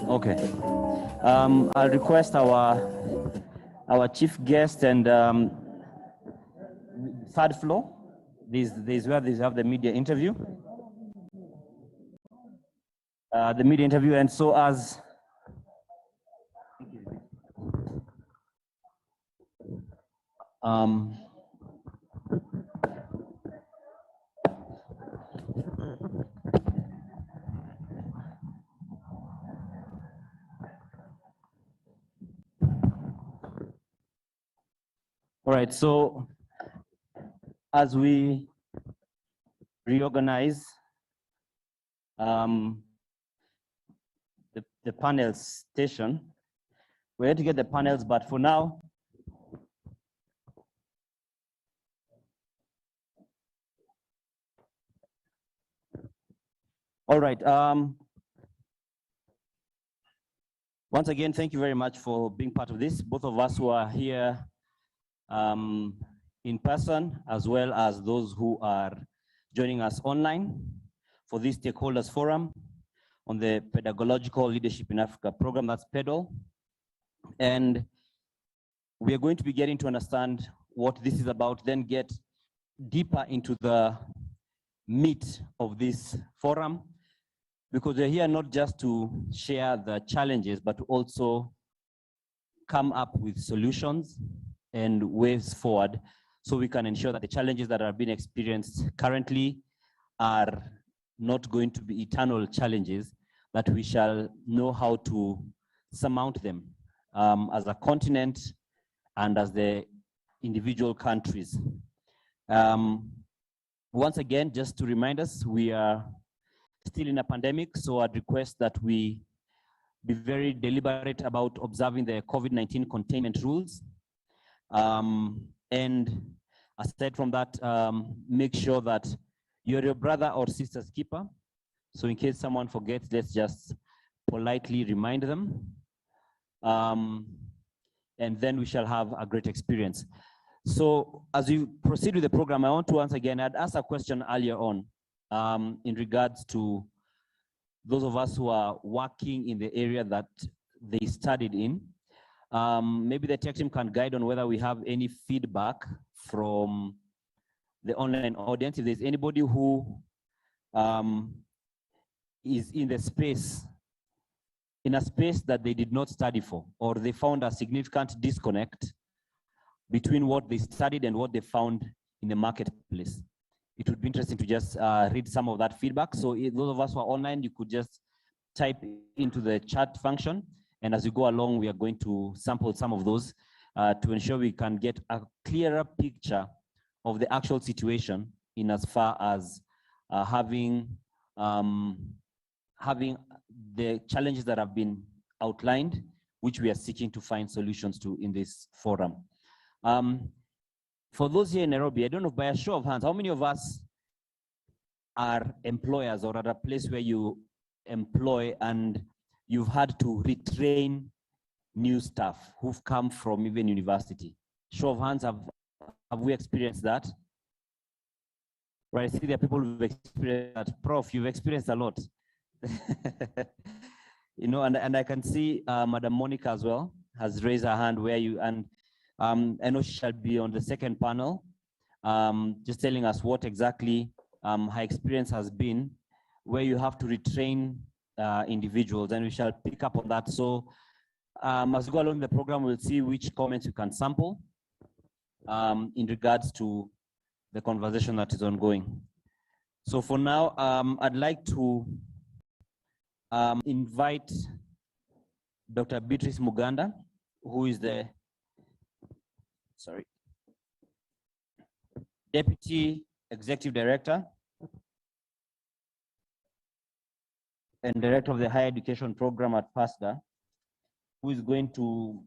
Okay. I'll request our chief guest and third floor. This is where they have the media interview. The media interview, and so as all right, so as we reorganize the panel station, we're going to get the panels, but for now, all right. Once again, thank you very much for being part of this. Both of us who are here in person, as well as those who are joining us online for this stakeholders forum on the Pedagogical Leadership in Africa program, that's PedaL. And we are going to be getting to understand what this is about, then get deeper into the meat of this forum, because we're here not just to share the challenges, but to also come up with solutions and ways forward so we can ensure that the challenges that are being experienced currently are not going to be eternal challenges, that we shall know how to surmount them as a continent and as the individual countries. Once again, just to remind us, we are still in a pandemic, so I'd request that we be very deliberate about observing the COVID-19 containment rules. And aside from that, make sure that you're your brother or sister's keeper. So in case someone forgets, let's just politely remind them. And then we shall have a great experience. So as we proceed with the program, I want to once again, I'd asked a question earlier on in regards to those of us who are working in the area that they studied in. Maybe the tech team can guide on whether we have any feedback from the online audience. If there's anybody who is in the space in a space that they did not study for, or they found a significant disconnect between what they studied and what they found in the marketplace. It would be interesting to just read some of that feedback. So those of us who are online, you could just type into the chat function. And as we go along, we are going to sample some of those to ensure we can get a clearer picture of the actual situation in as far as having the challenges that have been outlined, which we are seeking to find solutions to in this forum. For those here in Nairobi, I don't know, by a show of hands, how many of us are employers or at a place where you employ and you've had to retrain new staff who've come from even university? Show of hands, have we experienced that? Right, I see there are people who've experienced that. Prof, you've experienced a lot. You know, and I can see Madam Monica as well has raised her hand where you, and I know she shall be on the second panel, just telling us what exactly her experience has been, where you have to retrain individuals, and we shall pick up on that. So as we go along the program, we'll see which comments you can sample in regards to the conversation that is ongoing. So for now, I'd like to invite Dr. Beatrice Muganda, who is the Deputy Executive Director and Director of the Higher Education Program at PASGR, who is going to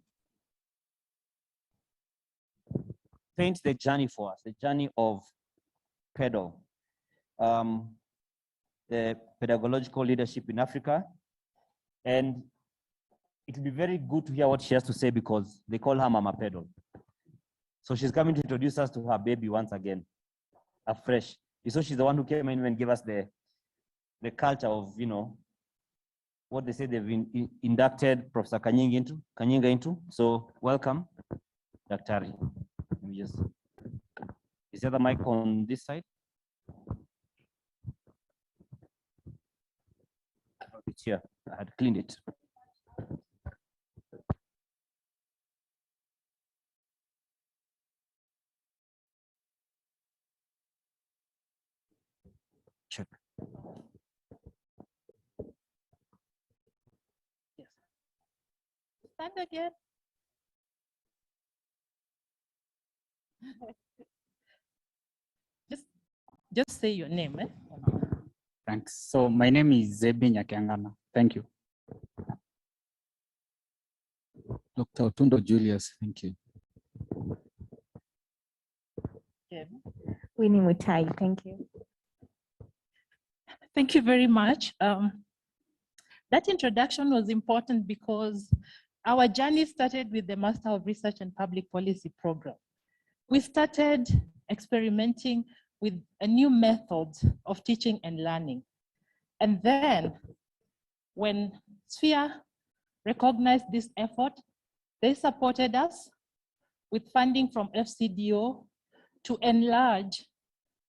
paint the journey for us, the journey of PedaL, the pedagogical leadership in Africa. And it will be very good to hear what she has to say because they call her Mama PedaL. So she's coming to introduce us to her baby once again, afresh. So she's the one who came in and gave us the culture of, you know, what they say they've inducted Professor Kanyinga into. So welcome, Daktari. Let me just, is the other mic on this side? It's here, I had cleaned it. Check. Yes. Stand again. Just say your name. Eh? Thanks. So my name is Zebi Nyakiangana. Thank you. Dr. Otundo Julius, thank you. Okay. Winnie Mutai, thank you. Thank you very much. That introduction was important because our journey started with the Master of Research and Public Policy program. We started experimenting with a new method of teaching and learning. And then when Sphere recognized this effort, they supported us with funding from FCDO to enlarge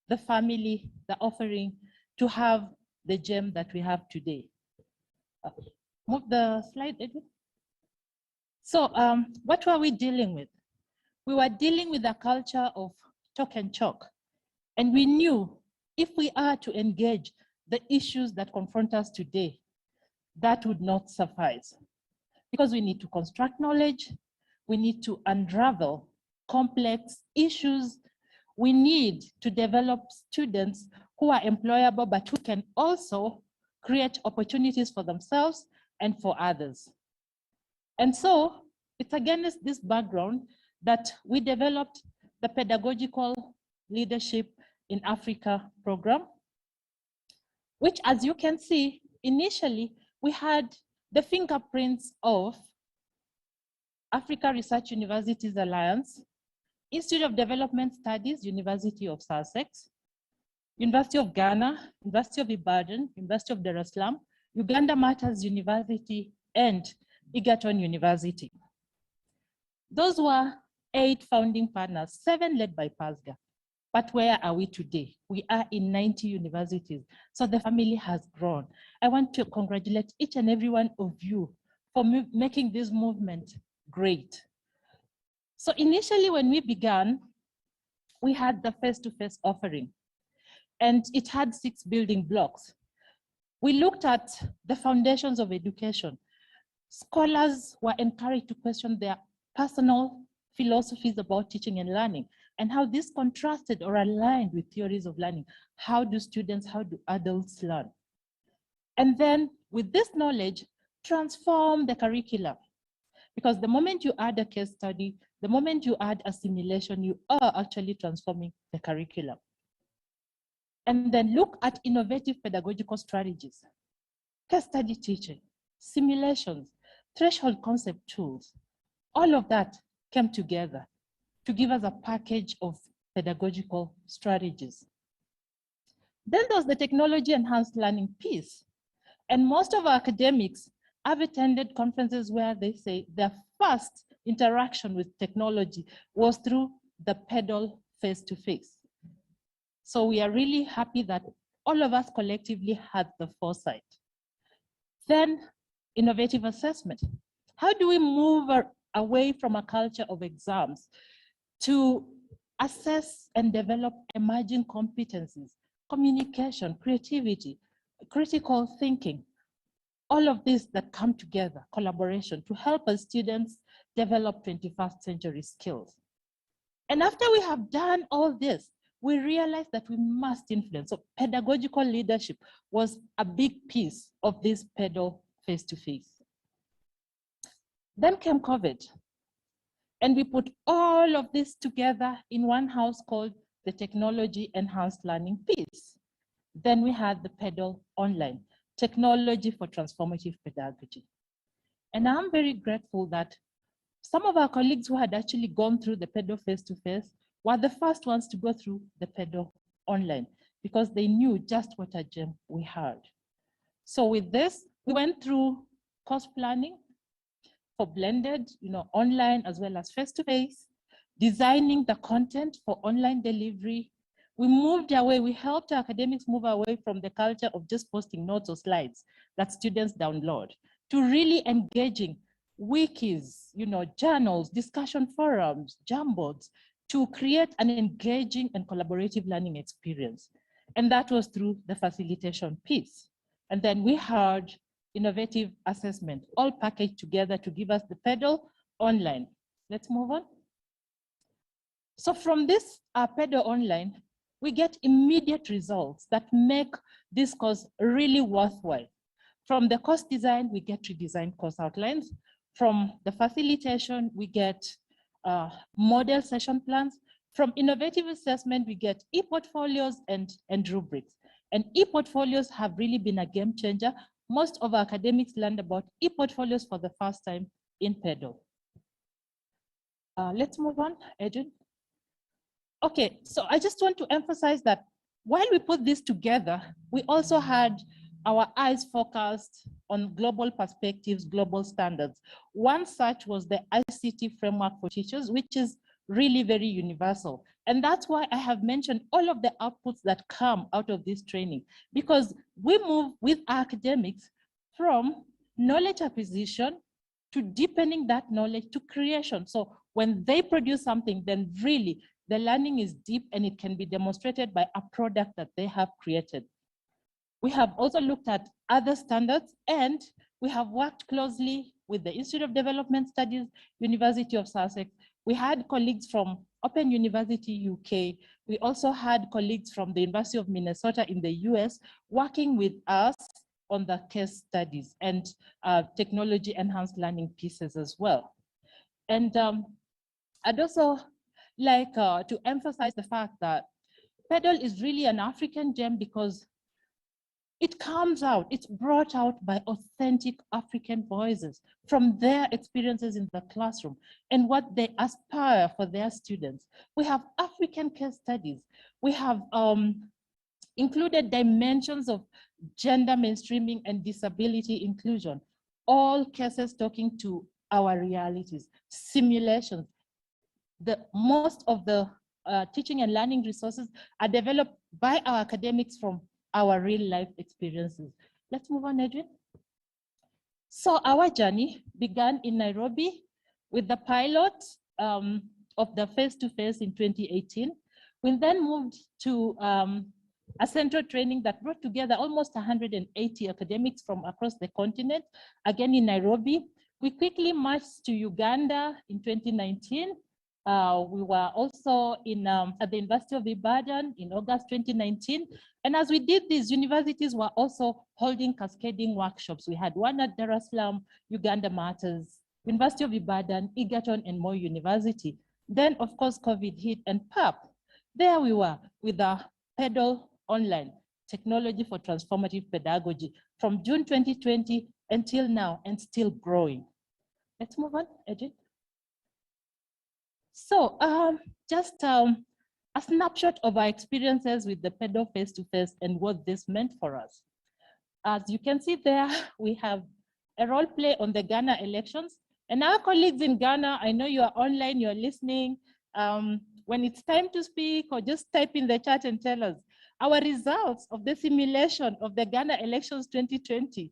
the family, the offering, to have the gem that we have today. Move the slide, Edwin. So what were we dealing with? We were dealing with a culture of talk and chalk. And we knew if we are to engage the issues that confront us today, that would not suffice. Because we need to construct knowledge, we need to unravel complex issues, we need to develop students who are employable, but who can also create opportunities for themselves and for others. And so it's against this background that we developed the Pedagogical Leadership in Africa program, which, as you can see, initially we had the fingerprints of Africa Research Universities Alliance, Institute of Development Studies, University of Sussex, University of Ghana, University of Ibadan, University of Dar es Salaam, Uganda Matters University, and Egerton University. Those were 8 founding partners, 7 led by PASGR. But where are we today? We are in 90 universities. So the family has grown. I want to congratulate each and every one of you for making this movement great. So initially when we began, we had the face-to-face offering, and it had 6 building blocks. We looked at the foundations of education. Scholars were encouraged to question their personal philosophies about teaching and learning and how this contrasted or aligned with theories of learning. How do students, how do adults learn? And then with this knowledge, transform the curriculum. Because the moment you add a case study, the moment you add a simulation, you are actually transforming the curriculum. And then look at innovative pedagogical strategies, case study teaching, simulations, threshold concept tools. All of that came together to give us a package of pedagogical strategies. Then there's the technology enhanced learning piece. And most of our academics have attended conferences where they say their first interaction with technology was through the PedaL face-to-face. So we are really happy that all of us collectively had the foresight. Then innovative assessment. How do we move away from a culture of exams to assess and develop emerging competencies, communication, creativity, critical thinking, all of these that come together, collaboration, to help us students develop 21st century skills. And after we have done all this, we realized that we must influence. So pedagogical leadership was a big piece of this PedaL face-to-face. Then came COVID. And we put all of this together in one house called the Technology Enhanced Learning piece. Then we had the PedaL Online, Technology for Transformative Pedagogy. And I'm very grateful that some of our colleagues who had actually gone through the PedaL face-to-face were the first ones to go through the PedaL Online because they knew just what a gem we had. So with this, we went through course planning for blended, online as well as face-to-face, designing the content for online delivery. We moved away, we helped our academics move away from the culture of just posting notes or slides that students download to really engaging wikis, journals, discussion forums, Jamboards, to create an engaging and collaborative learning experience. And that was through the facilitation piece. And then we had innovative assessment, all packaged together to give us the PedaL Online. Let's move on. So from this PedaL Online, we get immediate results that make this course really worthwhile. From the course design, we get redesigned course outlines. From the facilitation, we get model session plans. From innovative assessment, we get e-portfolios and rubrics. And e-portfolios have really been a game changer. Most of our academics learned about e-portfolios for the first time in PedaL. Let's move on, Adrian. Okay, so I just want to emphasize that while we put this together, we also had our eyes focused on global perspectives, global standards. One such was the ICT framework for teachers, which is really very universal. And that's why I have mentioned all of the outputs that come out of this training, because we move with academics from knowledge acquisition to deepening that knowledge to creation. So when they produce something, then really the learning is deep and it can be demonstrated by a product that they have created. We have also looked at other standards, and we have worked closely with the Institute of Development Studies, University of Sussex. We had colleagues from Open University UK. We also had colleagues from the University of Minnesota in the US working with us on the case studies and technology enhanced learning pieces as well. And I'd also like to emphasize the fact that PedaL is really an African gem because it comes out, it's brought out by authentic African voices from their experiences in the classroom and what they aspire for their students. We have African case studies. We have included dimensions of gender mainstreaming and disability inclusion, all cases talking to our realities, simulations. Most of the teaching and learning resources are developed by our academics from our real life experiences. Let's move on, Adrian. So our journey began in Nairobi with the pilot of the face-to-face in 2018. We then moved to a central training that brought together almost 180 academics from across the continent, again in Nairobi. We quickly marched to Uganda in 2019. We were also at the University of Ibadan in August 2019. And as we did this, universities were also holding cascading workshops. We had one at Dar es Salaam, Uganda Matters, University of Ibadan, Egerton, and Moi University. Then, of course, COVID hit and PAP. There we were with the PedaL online, Technology for Transformative Pedagogy, from June 2020 until now, and still growing. Let's move on, Edith. So just a snapshot of our experiences with the PedaL face-to-face and what this meant for us. As you can see there, we have a role play on the Ghana elections. And our colleagues in Ghana, I know you are online, you're listening. When it's time to speak, or just type in the chat and tell us our results of the simulation of the Ghana elections 2020.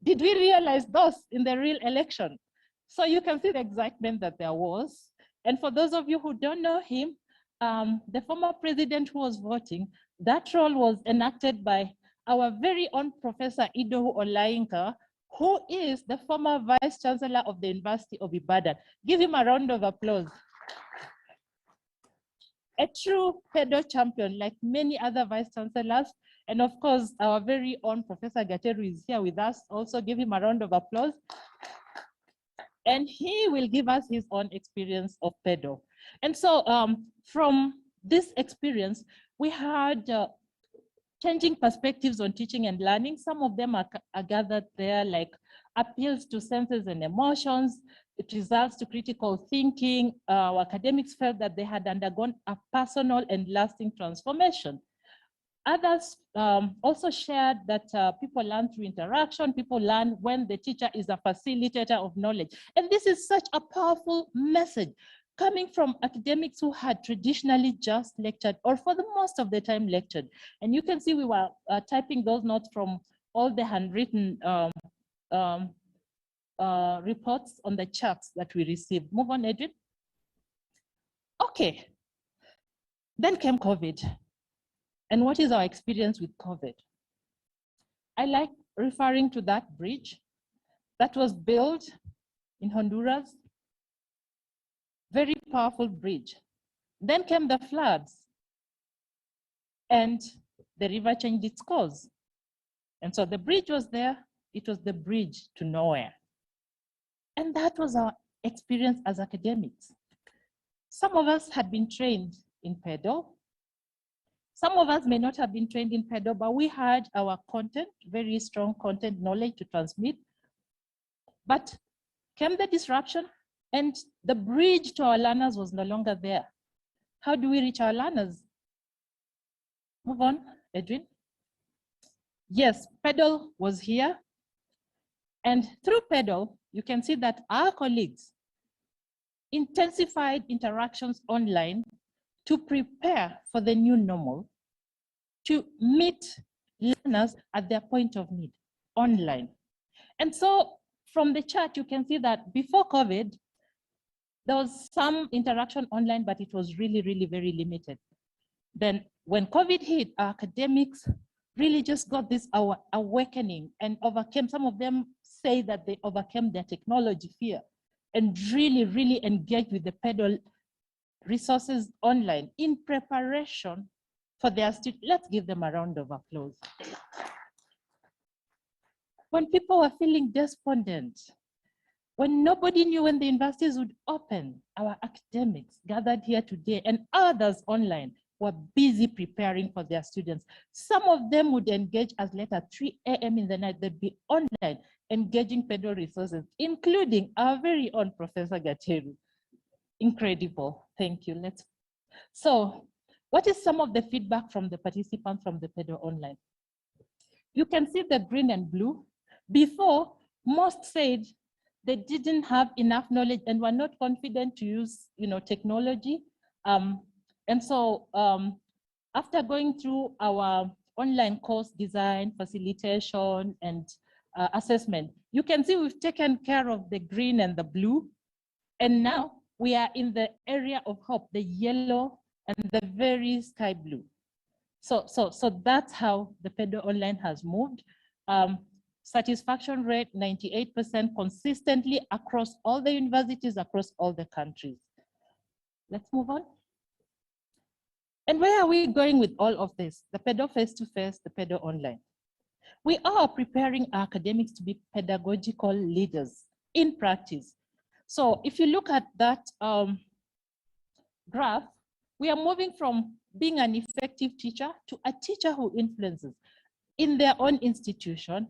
Did we realize those in the real election? So you can see the excitement that there was. And for those of you who don't know him, the former president who was voting, that role was enacted by our very own Professor Idowu Olayinka, who is the former Vice Chancellor of the University of Ibadan. Give him a round of applause. A true PedaL champion, like many other Vice Chancellors. And of course, our very own Professor Gateru is here with us. Also give him a round of applause. And he will give us his own experience of PedaL. And so from this experience, we had changing perspectives on teaching and learning. Some of them are gathered there, like appeals to senses and emotions. It results to critical thinking. Academics felt that they had undergone a personal and lasting transformation. Others also shared that people learn through interaction. People learn when the teacher is a facilitator of knowledge. And this is such a powerful message coming from academics who had traditionally just lectured, or for the most of the time lectured. And you can see we were typing those notes from all the handwritten reports on the charts that we received. Move on, Adrian. Okay. Then came COVID. And what is our experience with COVID? I like referring to that bridge that was built in Honduras. Very powerful bridge. Then came the floods, and the river changed its course. And so the bridge was there. It was the bridge to nowhere. And that was our experience as academics. Some of us had been trained in PedaL. Some of us may not have been trained in PedaL, but we had our content, very strong content knowledge to transmit. But came the disruption, and the bridge to our learners was no longer there. How do we reach our learners? Move on, Edwin. Yes, PedaL was here. And through PedaL, you can see that our colleagues intensified interactions online to prepare for the new normal, to meet learners at their point of need online. And so from the chart, you can see that before COVID, there was some interaction online, but it was really, really very limited. Then when COVID hit, our academics really just got this awakening and overcame. Some of them say that they overcame their technology fear and really, really engaged with the PedaL resources online in preparation for their students. Let's give them a round of applause. When people were feeling despondent, when nobody knew when the universities would open, our academics gathered here today and others online were busy preparing for their students. Some of them would engage as late as 3 a.m. in the night. They'd be online engaging PedaL resources, including our very own Professor Gateru. Incredible. Thank you. So what is some of the feedback from the participants from the PedaL online? You can see the green and blue. Before, most said they didn't have enough knowledge and were not confident to use technology. And so after going through our online course design, facilitation, and assessment, you can see we've taken care of the green and the blue. And now we are in the area of hope, the yellow and the very sky blue. So that's how the PedaL Online has moved. Satisfaction rate 98% consistently across all the universities, across all the countries. Let's move on. And where are we going with all of this? The PedaL face-to-face, the PedaL Online. We are preparing our academics to be pedagogical leaders in practice. So if you look at that graph, we are moving from being an effective teacher to a teacher who influences in their own institution,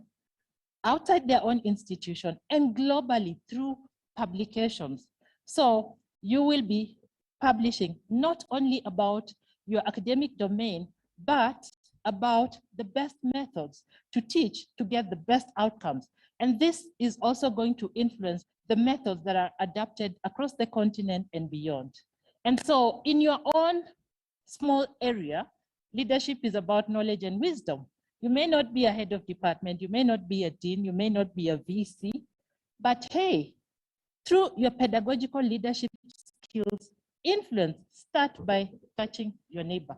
outside their own institution, and globally through publications. So you will be publishing not only about your academic domain, but about the best methods to teach to get the best outcomes. And this is also going to influence the methods that are adapted across the continent and beyond. And so in your own small area, leadership is about knowledge and wisdom. You may not be a head of department, you may not be a dean, you may not be a VC, but hey, through your pedagogical leadership skills, influence, start by touching your neighbor.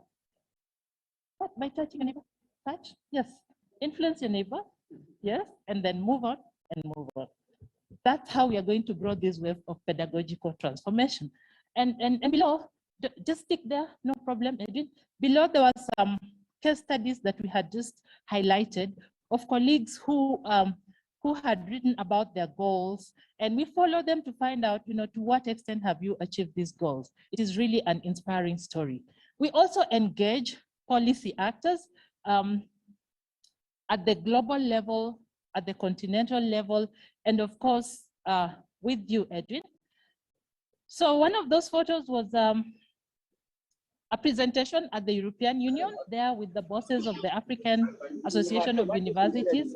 What, by touching your neighbor? Touch, yes. Influence your neighbor, yes, and then move on and move on. That's how we are going to grow this wave of pedagogical transformation. And below, just stick there, no problem, Edwin. Below, there were some case studies that we had just highlighted of colleagues who had written about their goals, and we follow them to find out, to what extent have you achieved these goals. It is really an inspiring story. We also engage policy actors at the global level, at the continental level, and of course, with you, Edwin. So one of those photos was a presentation at the European Union, there with the bosses of the African Association of Universities.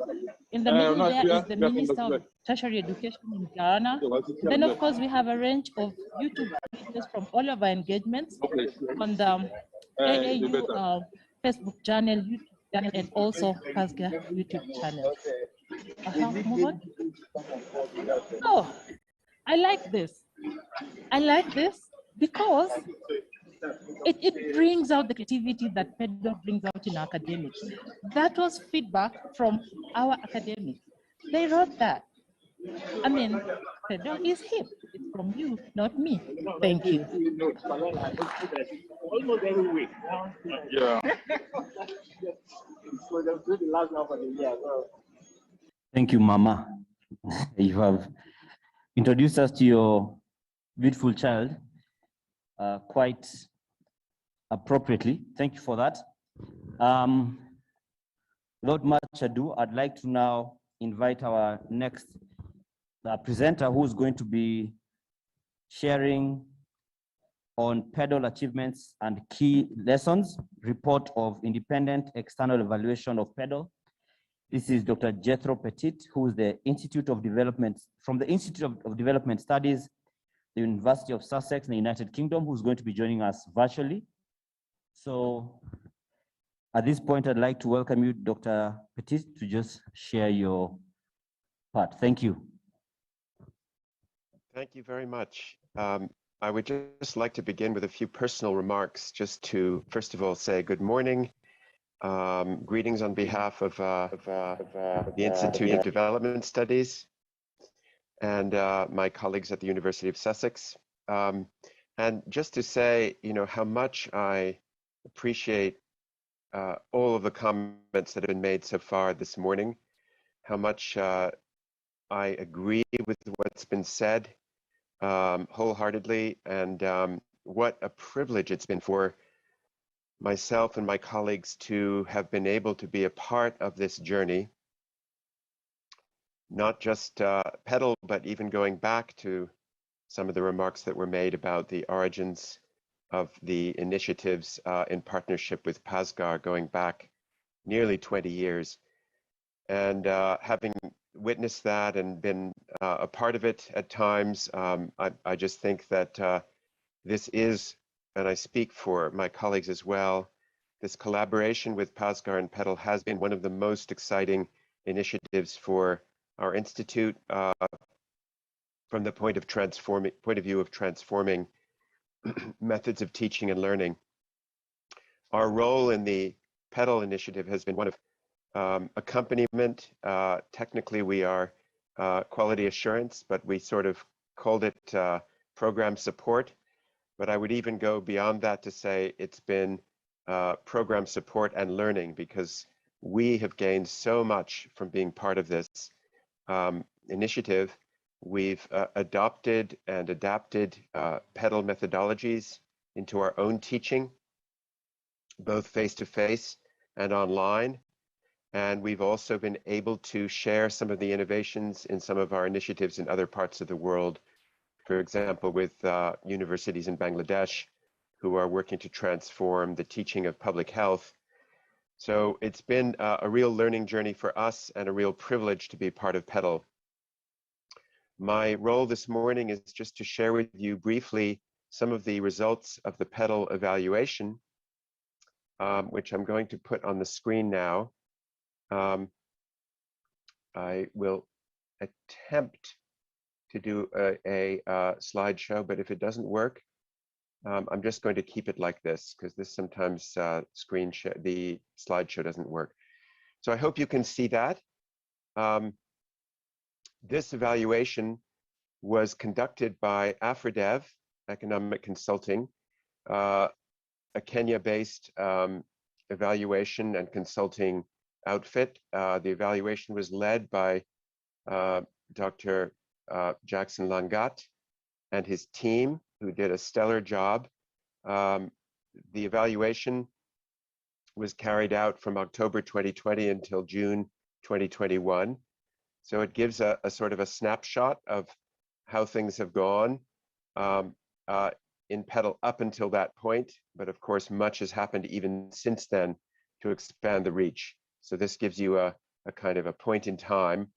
In the middle there is the Minister of Tertiary Education in Ghana. Then of course we have a range of YouTube videos from all of our engagements on the AAU Facebook channel, YouTube channel, and also PASGR YouTube channel. Move on. Oh, I like this. I like this because it brings out the creativity that PedaL brings out in academics. That was feedback from our academics. They wrote that. I mean, PedaL is hip. It's from you, not me. Thank you. Yeah. Thank you, Mama. You have introduced us to your beautiful child quite appropriately. Thank you for that. Without much ado, I'd like to now invite our next presenter, who's going to be sharing on PedaL achievements and key lessons, report of independent external evaluation of PedaL. This is Dr. Jethro Petit, who is the Institute of Development, from the Institute of Development Studies, the University of Sussex in the United Kingdom, who's going to be joining us virtually. So at this point, I'd like to welcome you, Dr. Petit, to just share your part. Thank you. Thank you very much. I would just like to begin with a few personal remarks, just to, first of all, say good morning. Greetings on behalf of the Institute of Development Studies and my colleagues at the University of Sussex. And just to say, how much I appreciate all of the comments that have been made so far this morning, how much I agree with what's been said wholeheartedly, and what a privilege it's been for myself and my colleagues to have been able to be a part of this journey, not just PedaL, but even going back to some of the remarks that were made about the origins of the initiatives in partnership with PASGR going back nearly 20 years. And having witnessed that and been a part of it at times, I just think that this is and I speak for my colleagues as well, this collaboration with PASGR and PedaL has been one of the most exciting initiatives for our institute from the point of view of transforming methods of teaching and learning. Our role in the PedaL initiative has been one of accompaniment. Technically, we are quality assurance, but we sort of called it program support. But I would even go beyond that to say it's been program support and learning, because we have gained so much from being part of this initiative. We've adopted and adapted PedaL methodologies into our own teaching, both face-to-face and online. And we've also been able to share some of the innovations in some of our initiatives in other parts of the world. For example, with universities in Bangladesh who are working to transform the teaching of public health. So it's been a real learning journey for us and a real privilege to be part of PedaL. My role this morning is just to share with you briefly some of the results of the PedaL evaluation, which I'm going to put on the screen now. I will attempt to do a slideshow, but if it doesn't work, I'm just going to keep it like this, because this sometimes the slideshow doesn't work. So I hope you can see that. This evaluation was conducted by AfriDev Economic Consulting, a Kenya-based evaluation and consulting outfit. The evaluation was led by Dr. Jackson Langat and his team, who did a stellar job. The evaluation was carried out from October 2020 until June 2021. So it gives a sort of a snapshot of how things have gone in PedaL up until that point. But of course, much has happened even since then to expand the reach. So this gives you a kind of a point in time.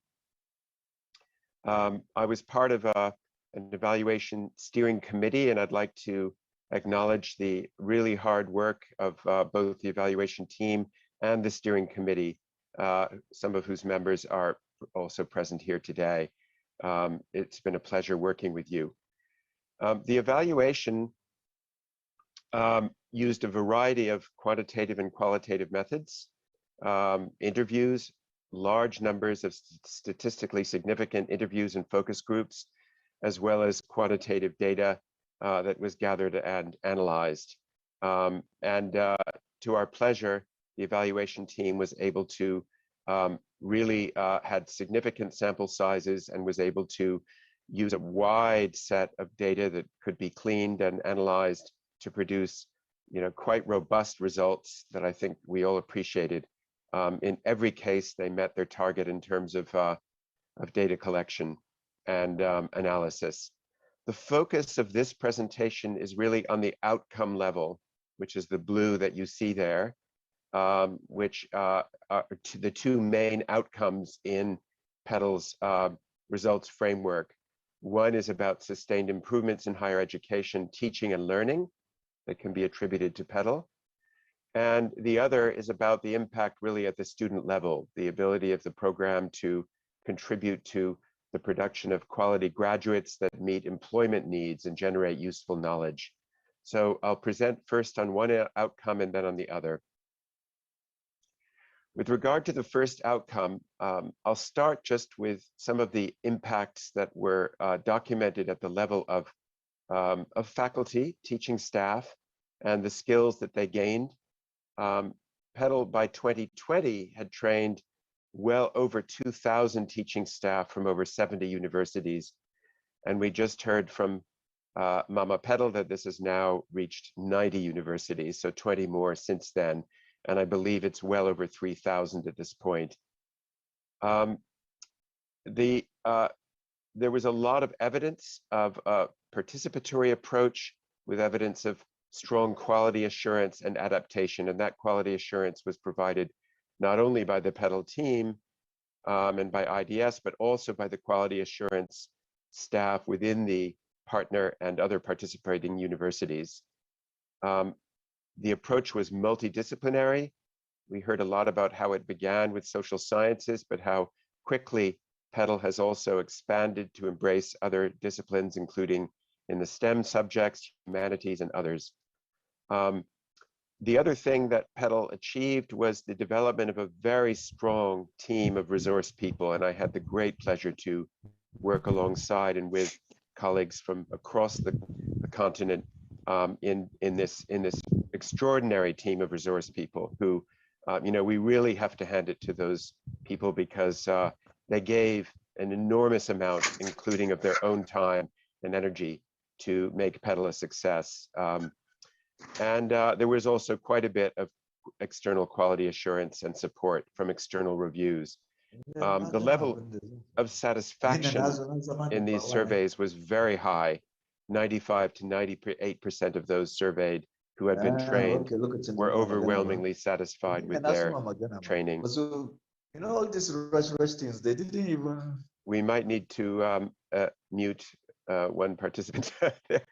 I was part of an evaluation steering committee, and I'd like to acknowledge the really hard work of both the evaluation team and the steering committee, some of whose members are also present here today. It's been a pleasure working with you. The evaluation used a variety of quantitative and qualitative methods, interviews, large numbers of statistically significant interviews and focus groups, as well as quantitative data that was gathered and analyzed. To our pleasure, the evaluation team was able to really had significant sample sizes and was able to use a wide set of data that could be cleaned and analyzed to produce, quite robust results that I think we all appreciated. In every case, they met their target in terms of data collection and analysis. The focus of this presentation is really on the outcome level, which is the blue that you see there, which are the two main outcomes in PedaL's results framework. One is about sustained improvements in higher education, teaching and learning that can be attributed to PedaL. And the other is about the impact really at the student level, the ability of the program to contribute to the production of quality graduates that meet employment needs and generate useful knowledge. So I'll present first on one outcome and then on the other. With regard to the first outcome, I'll start just with some of the impacts that were documented at the level of faculty, teaching staff, and the skills that they gained. PedaL by 2020 had trained well over 2,000 teaching staff from over 70 universities. And we just heard from Mama PedaL that this has now reached 90 universities, so 20 more since then. And I believe it's well over 3,000 at this point. There was a lot of evidence of a participatory approach with evidence of strong quality assurance and adaptation. And that quality assurance was provided not only by the PedaL team and by IDS, but also by the quality assurance staff within the partner and other participating universities. The approach was multidisciplinary. We heard a lot about how it began with social sciences, but how quickly PedaL has also expanded to embrace other disciplines, including in the STEM subjects, humanities, and others. The other thing that PedaL achieved was the development of a very strong team of resource people, and I had the great pleasure to work alongside and with colleagues from across the continent in this extraordinary team of resource people who, we really have to hand it to those people because they gave an enormous amount, including of their own time and energy, to make PedaL a success. And there was also quite a bit of external quality assurance and support from external reviews. The level of satisfaction in these surveys was very high. 95 to 98% of those surveyed who had been trained were overwhelmingly satisfied with their training. You know, all these rush things, they didn't even... We might need to mute one participant there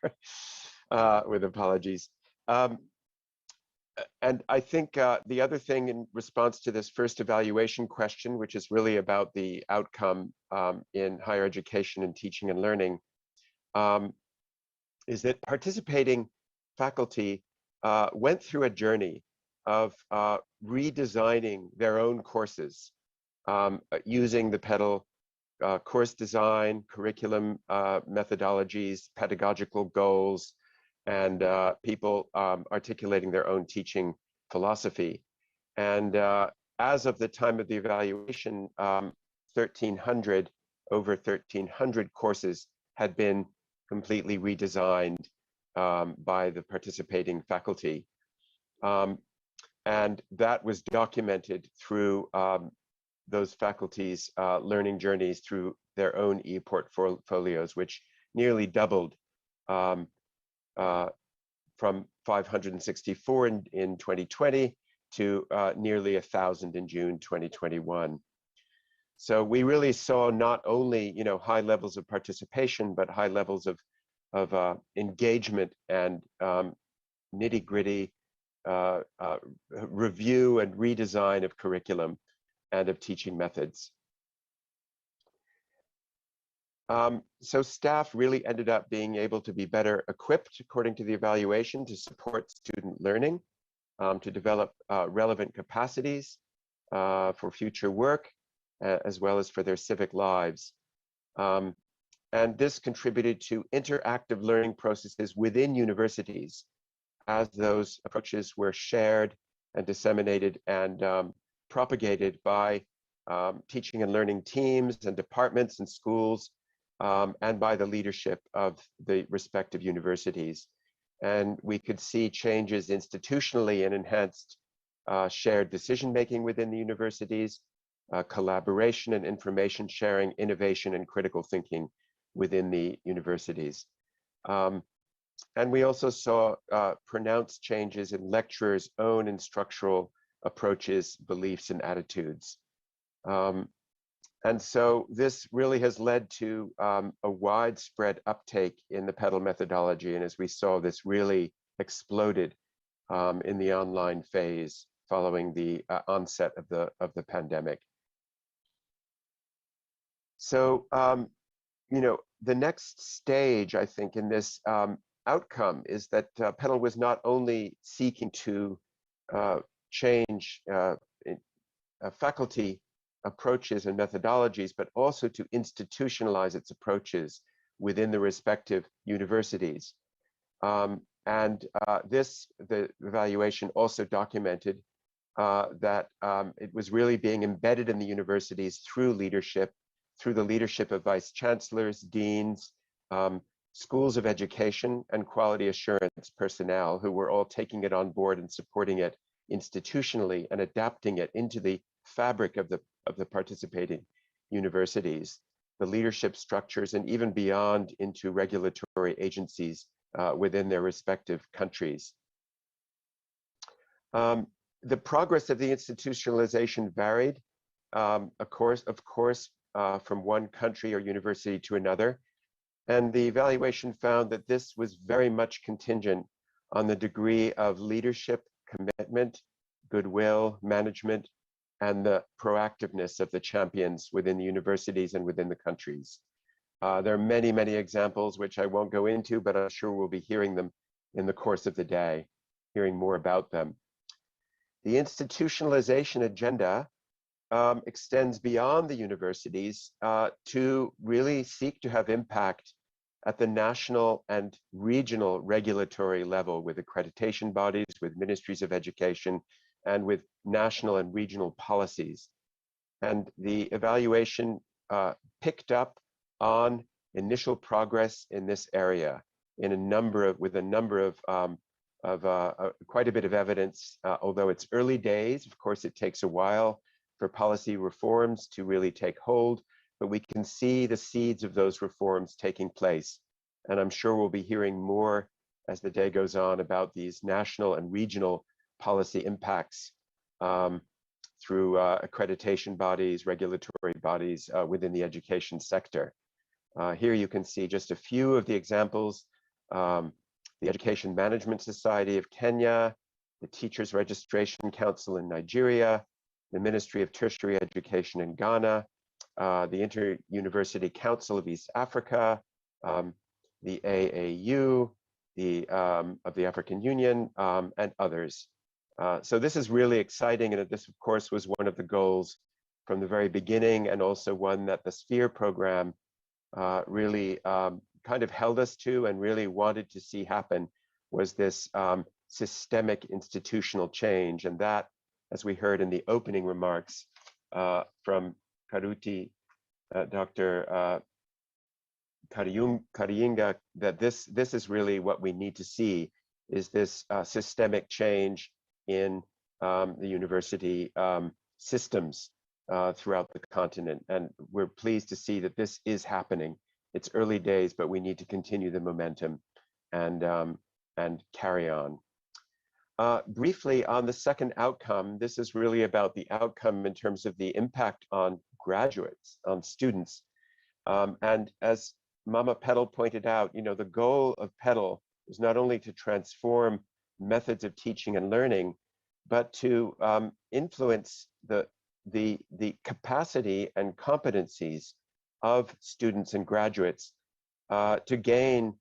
with apologies. And I think the other thing in response to this first evaluation question, which is really about the outcome in higher education and teaching and learning, is that participating faculty went through a journey of redesigning their own courses using the PedaL course design, curriculum methodologies, pedagogical goals, and people articulating their own teaching philosophy. And as of the time of the evaluation, over 1,300 courses had been completely redesigned by the participating faculty. And that was documented through those faculty's learning journeys through their own e-portfolios, which nearly doubled from 564 in 2020 to nearly 1,000 in June 2021. So we really saw not only high levels of participation, but high levels of engagement and nitty-gritty review and redesign of curriculum and of teaching methods. So staff really ended up being able to be better equipped, according to the evaluation, to support student learning, to develop relevant capacities for future work, as well as for their civic lives. And this contributed to interactive learning processes within universities, as those approaches were shared and disseminated and propagated by teaching and learning teams and departments and schools, and by the leadership of the respective universities. And we could see changes institutionally and enhanced shared decision-making within the universities, collaboration and information sharing, innovation and critical thinking within the universities. And we also saw pronounced changes in lecturers' own instructional approaches, beliefs, and attitudes. And so this really has led to a widespread uptake in the PedaL methodology. And as we saw, this really exploded in the online phase following the onset of the pandemic. So, the next stage, I think, in this outcome is that PedaL was not only seeking to change faculty approaches and methodologies, but also to institutionalize its approaches within the respective universities. The evaluation also documented that it was really being embedded in the universities through the leadership of vice chancellors, deans, schools of education, and quality assurance personnel who were all taking it on board and supporting it institutionally and adapting it into the fabric of the participating universities, the leadership structures, and even beyond into regulatory agencies within their respective countries. The progress of the institutionalization varied, of course, from one country or university to another. And the evaluation found that this was very much contingent on the degree of leadership, commitment, goodwill, management, and the proactiveness of the champions within the universities and within the countries. There are many, many examples which I won't go into, but I'm sure we'll be hearing them in the course of the day, hearing more about them. The institutionalization agenda extends beyond the universities to really seek to have impact at the national and regional regulatory level with accreditation bodies, with ministries of education, and with national and regional policies. And the evaluation picked up on initial progress in this area with a number of quite a bit of evidence, although it's early days. Of course, it takes a while for policy reforms to really take hold, but we can see the seeds of those reforms taking place. And I'm sure we'll be hearing more as the day goes on about these national and regional policy impacts through accreditation bodies, regulatory bodies within the education sector. Here you can see just a few of the examples. The Education Management Society of Kenya, the Teachers Registration Council in Nigeria, the Ministry of Tertiary Education in Ghana, the Inter-University Council of East Africa, the AAU, of the African Union, and others. So this is really exciting, and this, of course, was one of the goals from the very beginning, and also one that the SPHERE program really kind of held us to and really wanted to see happen, was this systemic institutional change. And that, as we heard in the opening remarks from Karuti, Dr. Kariyinga, that this is really what we need to see, is this systemic change in the university systems throughout the continent. And we're pleased to see that this is happening. It's early days, but we need to continue the momentum and carry on. Briefly on the second outcome, this is really about the outcome in terms of the impact on graduates, on students. And as Mama PedaL pointed out, the goal of PedaL is not only to transform methods of teaching and learning, but to influence the capacity and competencies of students and graduates to gain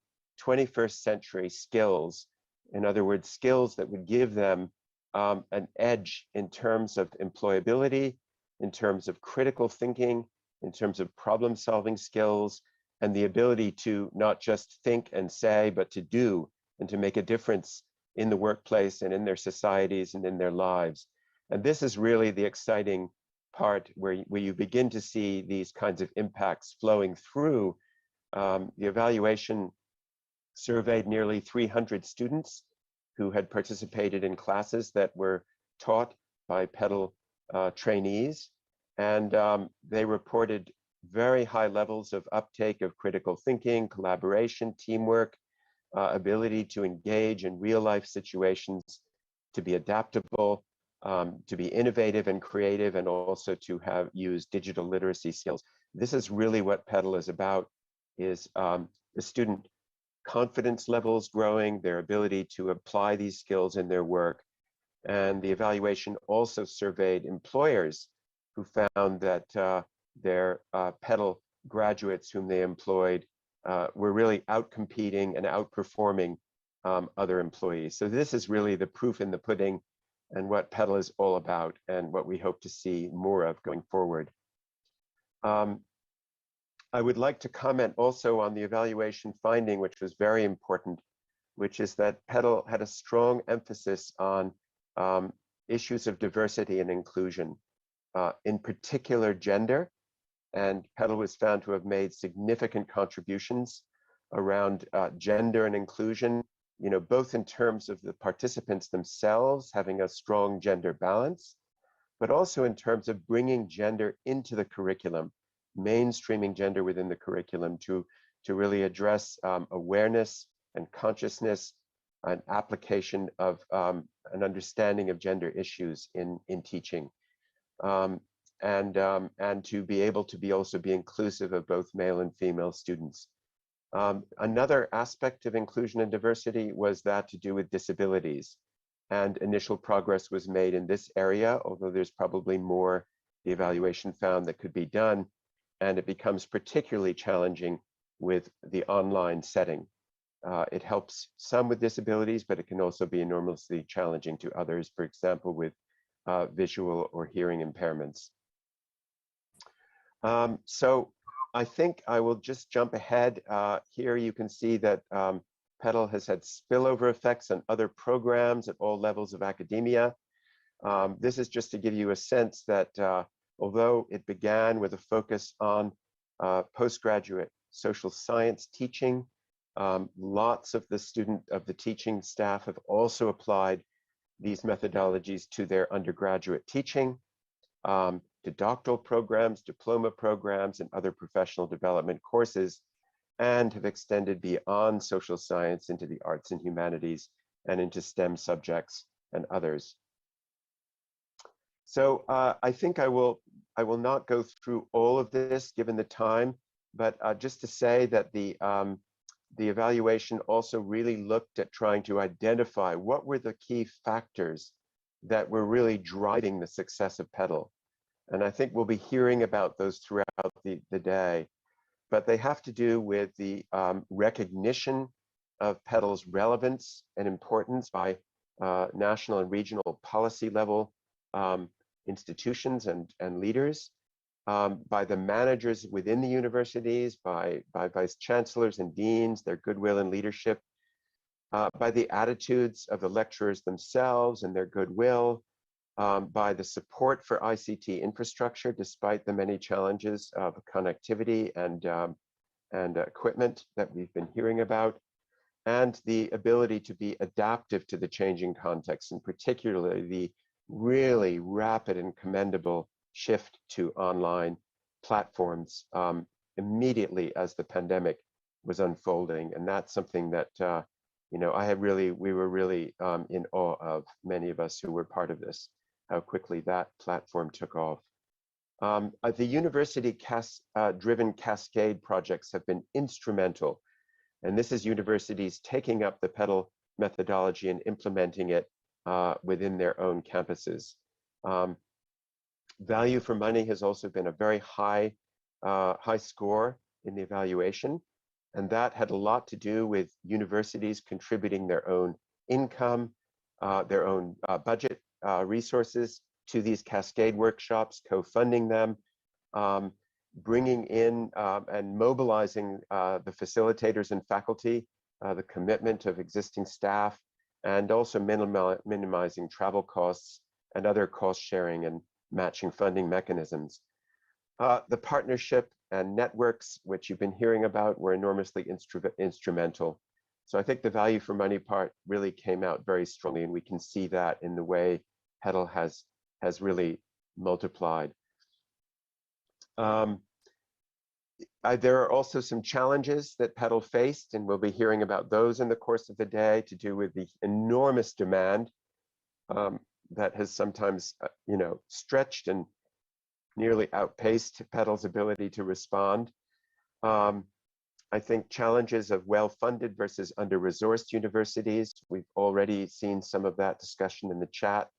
21st century skills. In other words, skills that would give them an edge in terms of employability, in terms of critical thinking, in terms of problem solving skills, and the ability to not just think and say, but to do and to make a difference in the workplace and in their societies and in their lives. And this is really the exciting part where you begin to see these kinds of impacts flowing through. The evaluation surveyed nearly 300 students who had participated in classes that were taught by PedaL trainees. And they reported very high levels of uptake of critical thinking, collaboration, teamwork, ability to engage in real life situations, to be adaptable, to be innovative and creative, and also to have used digital literacy skills. This is really what PedaL is about, is the student confidence levels growing, their ability to apply these skills in their work. And the evaluation also surveyed employers who found that their PedaL graduates whom they employed were really outcompeting and outperforming other employees. So this is really the proof in the pudding and what PedaL is all about, and what we hope to see more of going forward. I would like to comment also on the evaluation finding, which was very important, which is that PedaL had a strong emphasis on issues of diversity and inclusion, in particular gender. And PedaL was found to have made significant contributions around gender and inclusion, both in terms of the participants themselves having a strong gender balance, but also in terms of bringing gender into the curriculum, mainstreaming gender within the curriculum to really address awareness and consciousness and application of an understanding of gender issues in teaching. And to be able to also be inclusive of both male and female students. Another aspect of inclusion and diversity was that to do with disabilities. And initial progress was made in this area, although there's probably more the evaluation found that could be done. And it becomes particularly challenging with the online setting. It helps some with disabilities, but it can also be enormously challenging to others, for example, with visual or hearing impairments. So I think I will just jump ahead. Here you can see that PedaL has had spillover effects on other programs at all levels of academia. This is just to give you a sense that although it began with a focus on postgraduate social science teaching, lots of the teaching staff have also applied these methodologies to their undergraduate teaching, to doctoral programs, diploma programs, and other professional development courses, and have extended beyond social science into the arts and humanities and into STEM subjects and others. So I think I will not go through all of this given the time, but just to say that the evaluation also really looked at trying to identify what were the key factors that were really driving the success of PedaL. And I think we'll be hearing about those throughout the day, but they have to do with the recognition of PedaL's relevance and importance by national and regional policy level institutions and leaders, by the managers within the universities, by vice chancellors and deans, their goodwill and leadership, by the attitudes of the lecturers themselves and their goodwill, by the support for ICT infrastructure, despite the many challenges of connectivity and equipment that we've been hearing about, and the ability to be adaptive to the changing context, and particularly the really rapid and commendable shift to online platforms immediately as the pandemic was unfolding. And that's something that, you know, we were really in awe of, many of us who were part of this, how quickly that platform took off. The university driven cascade projects have been instrumental. And this is universities taking up the PedaL methodology and implementing it within their own campuses. Value for money has also been a very high score in the evaluation. And that had a lot to do with universities contributing their own income, their own budget resources to these cascade workshops, co-funding them, bringing in and mobilizing the facilitators and faculty, the commitment of existing staff, and also minimizing travel costs and other cost sharing and matching funding mechanisms. The partnership and networks, which you've been hearing about, were enormously instrumental. So I think the value for money part really came out very strongly, and we can see that in the way PedaL has really multiplied. There are also some challenges that PedaL faced, and we'll be hearing about those in the course of the day, to do with the enormous demand that has sometimes, you know, stretched and nearly outpaced PedaL's ability to respond. I think challenges of well-funded versus under-resourced universities. We've already seen some of that discussion in the chat,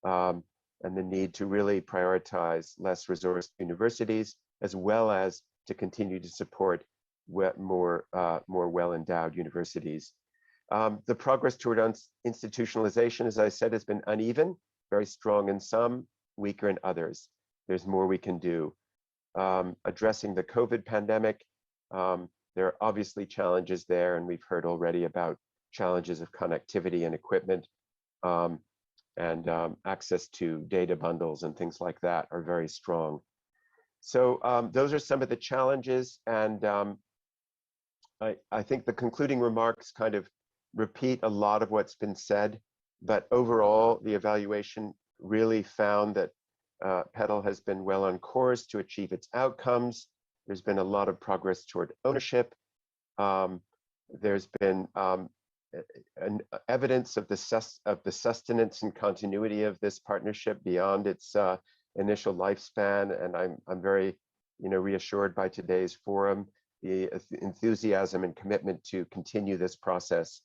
and the need to really prioritize less resourced universities, as well as to continue to support more well-endowed universities. The progress toward institutionalization, as I said, has been uneven, very strong in some, weaker in others. There's more we can do. Addressing the COVID pandemic, there are obviously challenges there, and we've heard already about challenges of connectivity and equipment, and access to data bundles and things like that are very strong. So those are some of the challenges, and I think the concluding remarks kind of repeat a lot of what's been said, but overall the evaluation really found that PedaL has been well on course to achieve its outcomes. There's been a lot of progress toward ownership. There's been an evidence of the sustenance and continuity of this partnership beyond its initial lifespan, and I'm very, you know, reassured by today's forum the enthusiasm and commitment to continue this process.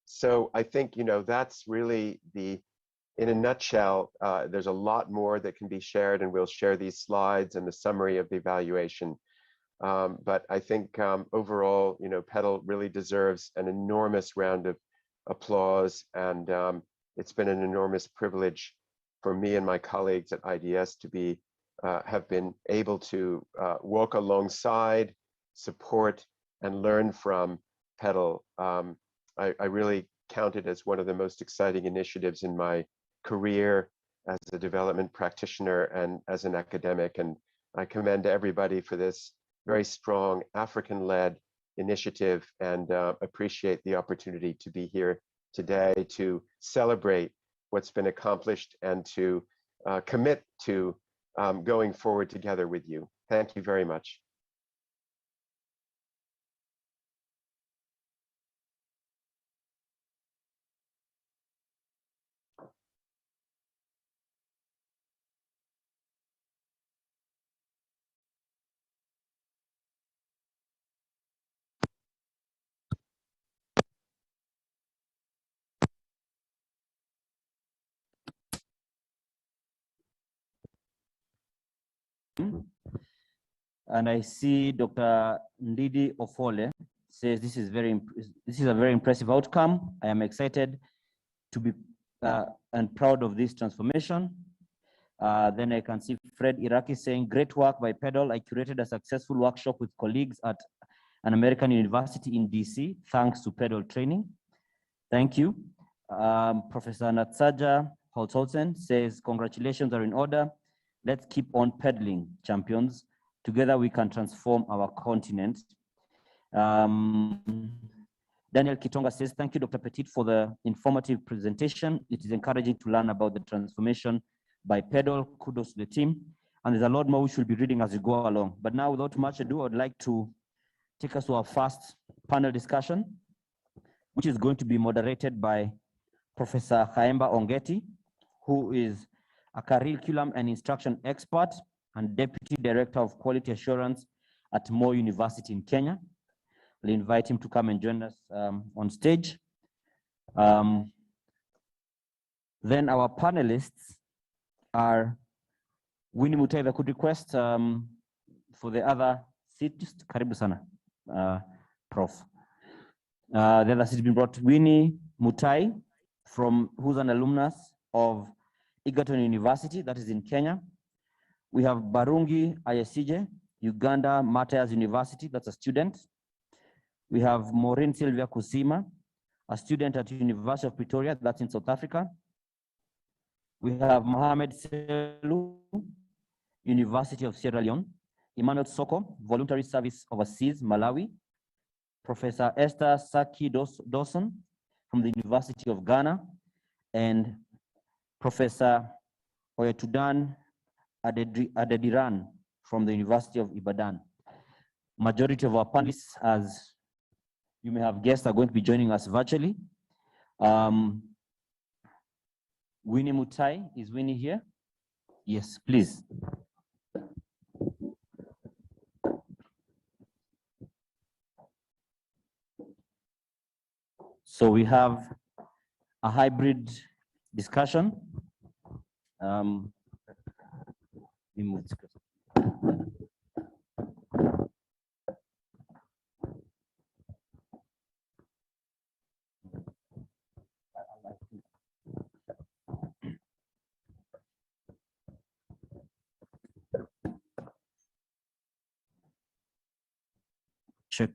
So I think, that's really in a nutshell, there's a lot more that can be shared, and we'll share these slides and the summary of the evaluation. But I think overall, PedaL really deserves an enormous round of applause, and it's been an enormous privilege for me and my colleagues at IDS to have been able to walk alongside, support, and learn from PedaL. I really count it as one of the most exciting initiatives in my career as a development practitioner and as an academic, and I commend everybody for this very strong African-led initiative, and appreciate the opportunity to be here today to celebrate what's been accomplished and to commit to going forward together with you. Thank you very much. And I see Dr. Ndidi Ofole says this is a very impressive outcome. I am excited to be and proud of this transformation. Then I can see Fred Iraki saying, great work by PedaL. I curated a successful workshop with colleagues at an American university in DC, thanks to PedaL training. Thank you. Professor Natsaja Holtholzen says, congratulations are in order. Let's keep on pedaling, champions. Together we can transform our continent. Daniel Kitonga says, thank you, Dr. Petit, for the informative presentation. It is encouraging to learn about the transformation by PedaL. Kudos to the team. And there's a lot more we should be reading as we go along. But now, without much ado, I'd like to take us to our first panel discussion, which is going to be moderated by Professor Khaemba Ongeti, who is a curriculum and instruction expert and Deputy Director of Quality Assurance at Moi University in Kenya. I'll invite him to come and join us on stage. Then our panelists are Winnie Mutai. If I could request for the other seat, just karibu sana, Prof. The other seat has been brought. Winnie Mutai, who's an alumnus of Egerton University, that is in Kenya. We have Barungi Ayesije, Uganda Matthias University, that's a student. We have Maureen Sylvia Kusima, a student at University of Pretoria, that's in South Africa. We have Mohamed Selu, University of Sierra Leone. Emmanuel Soko, Voluntary Service Overseas, Malawi. Professor Esther Saki Dawson from the University of Ghana, and Professor Oyetudan Adediran from the University of Ibadan. Majority of our panelists, as you may have guessed, are going to be joining us virtually. Winnie Mutai, is Winnie here? Yes, please. So we have a hybrid discussion. Check.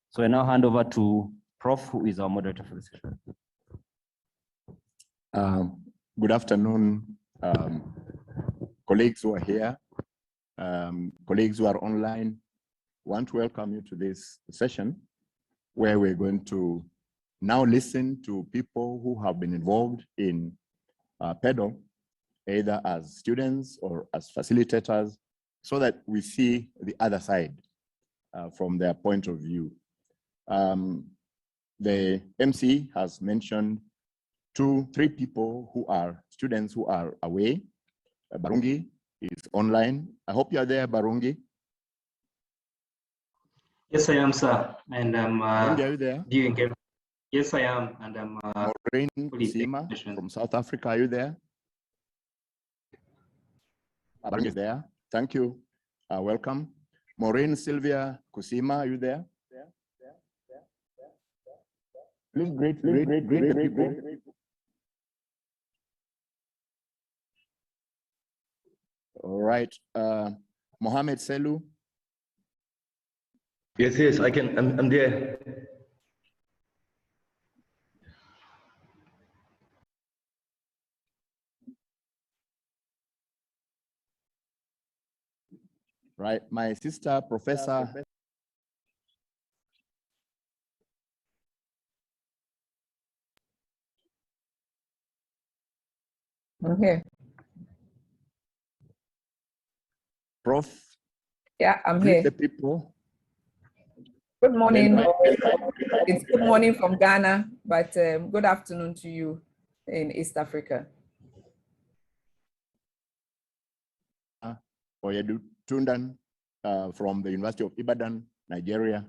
So I now hand over to Prof, who is our moderator for the session. Good afternoon, colleagues who are here, colleagues who are online. I want to welcome you to this session where we're going to now listen to people who have been involved in PedaL, either as students or as facilitators, so that we see the other side from their point of view. The MC has mentioned 2-3 people who are students who are away. Barungi is online. I hope you are there, Barungi. Yes, I am, sir. And I'm Barungi, are you there? viewing. Yes, I am. And I'm Maureen Kusima from South Africa, are you there? Barungi is there. Thank you. Welcome. Maureen Sylvia Kusima, are you there? Please greet the people. All right. Mohammed Selu. Yes, I can. I'm there. Right. My sister, Professor. I'm here. Prof. Yeah, I'm Greet here. the people. Good morning. It's good morning from Ghana, but good afternoon to you in East Africa. Oyedu Tundan from the University of Ibadan, Nigeria.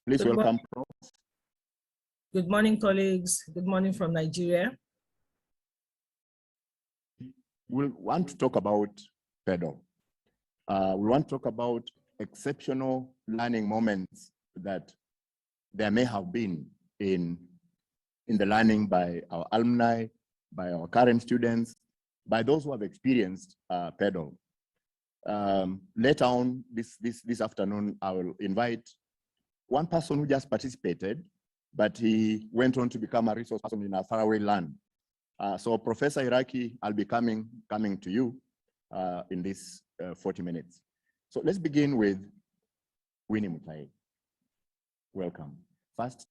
Please welcome, Prof. Good morning, colleagues. Good morning from Nigeria. We want to talk about PedaL. We want to talk about exceptional learning moments that there may have been in the learning by our alumni, by our current students, by those who have experienced PedaL. Later on this afternoon, I will invite one person who just participated, but he went on to become a resource person in a faraway land. So Professor Iraki, I'll be coming to you in this 40 minutes. So let's begin with Winnie Mutai. Welcome. First,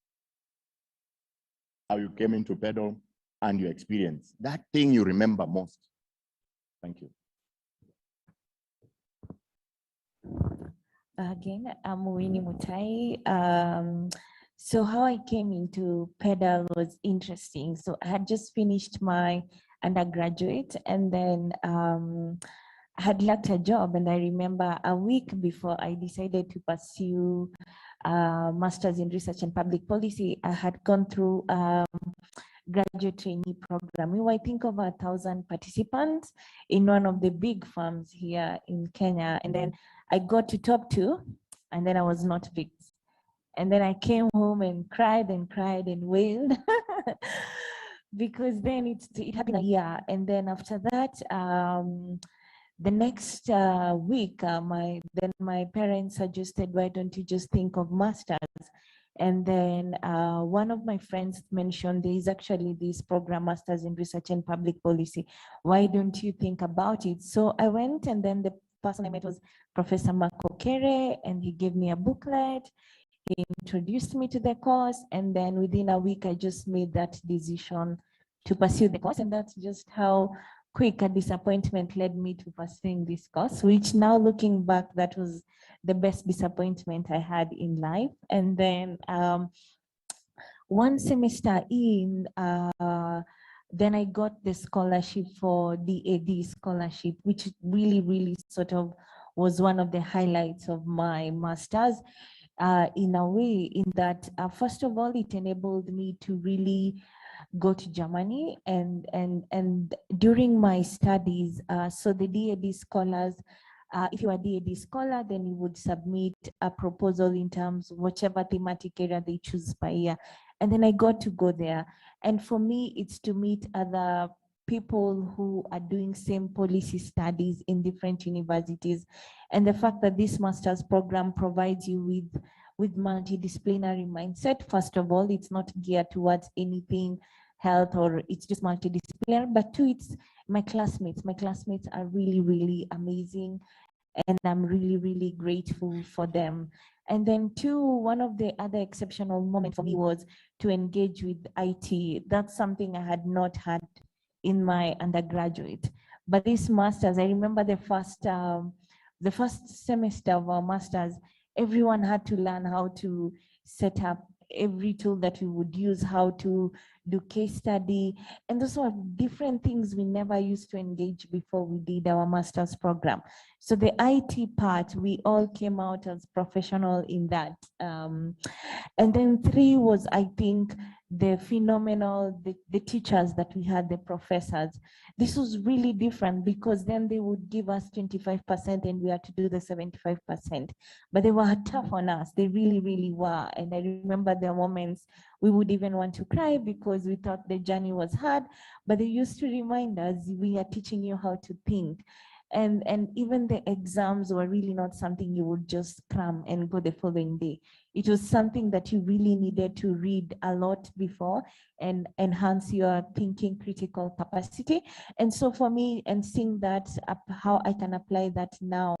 how you came into PedaL and your experience, that thing you remember most. Thank you. Again, I'm Winnie Mutai. So how I came into PedaL was interesting. So I had just finished my undergraduate, and then I had lacked a job. And I remember a week before I decided to pursue Master's in Research and Public Policy, I had gone through graduate trainee program. We were, I think, over 1,000 participants in one of the big firms here in Kenya. And then I got to top 2, and then I was not picked. And then I came home and cried and cried and wailed because then it had been a year. And then after that, the next week, my parents suggested, why don't you just think of masters? And then one of my friends mentioned there is actually this program, Masters in Research and Public Policy. Why don't you think about it? So I went, and then the person I met was Professor Marco Kere, and he gave me a booklet. He introduced me to the course, and then within a week, I just made that decision to pursue the course. And that's just how quick a disappointment led me to pursuing this course, which now looking back, that was the best disappointment I had in life. And then one semester in, then I got the scholarship for DAD scholarship, which really sort of was one of the highlights of my master's. In a way, in that, first of all, it enabled me to really go to Germany, and during my studies, so the DAD scholars, if you are a DAD scholar, then you would submit a proposal in terms of whichever thematic area they choose per year. And then I got to go there. And for me, it's to meet other people who are doing same policy studies in different universities. And the fact that this master's program provides you with multidisciplinary mindset. First of all, it's not geared towards anything health, or it's just multidisciplinary, but 2, it's my classmates. My classmates are really amazing, and I'm really grateful for them. And then 2, one of the other exceptional moments for me was to engage with IT. That's something I had not had in my undergraduate. But this master's, I remember the first semester of our master's, everyone had to learn how to set up every tool that we would use, how to do case study, and those were different things we never used to engage before we did our master's program. So the IT part, we all came out as professional in that. And then 3 was, I think, the phenomenal, the teachers that we had, the professors. This was really different because then they would give us 25% and we had to do the 75%. But they were tough on us. They really, really were. And I remember there were moments we would even want to cry because we thought the journey was hard. But they used to remind us, we are teaching you how to think. And even the exams were really not something you would just cram and go the following day. It was something that you really needed to read a lot before and enhance your thinking critical capacity. And so for me, and seeing that, how I can apply that now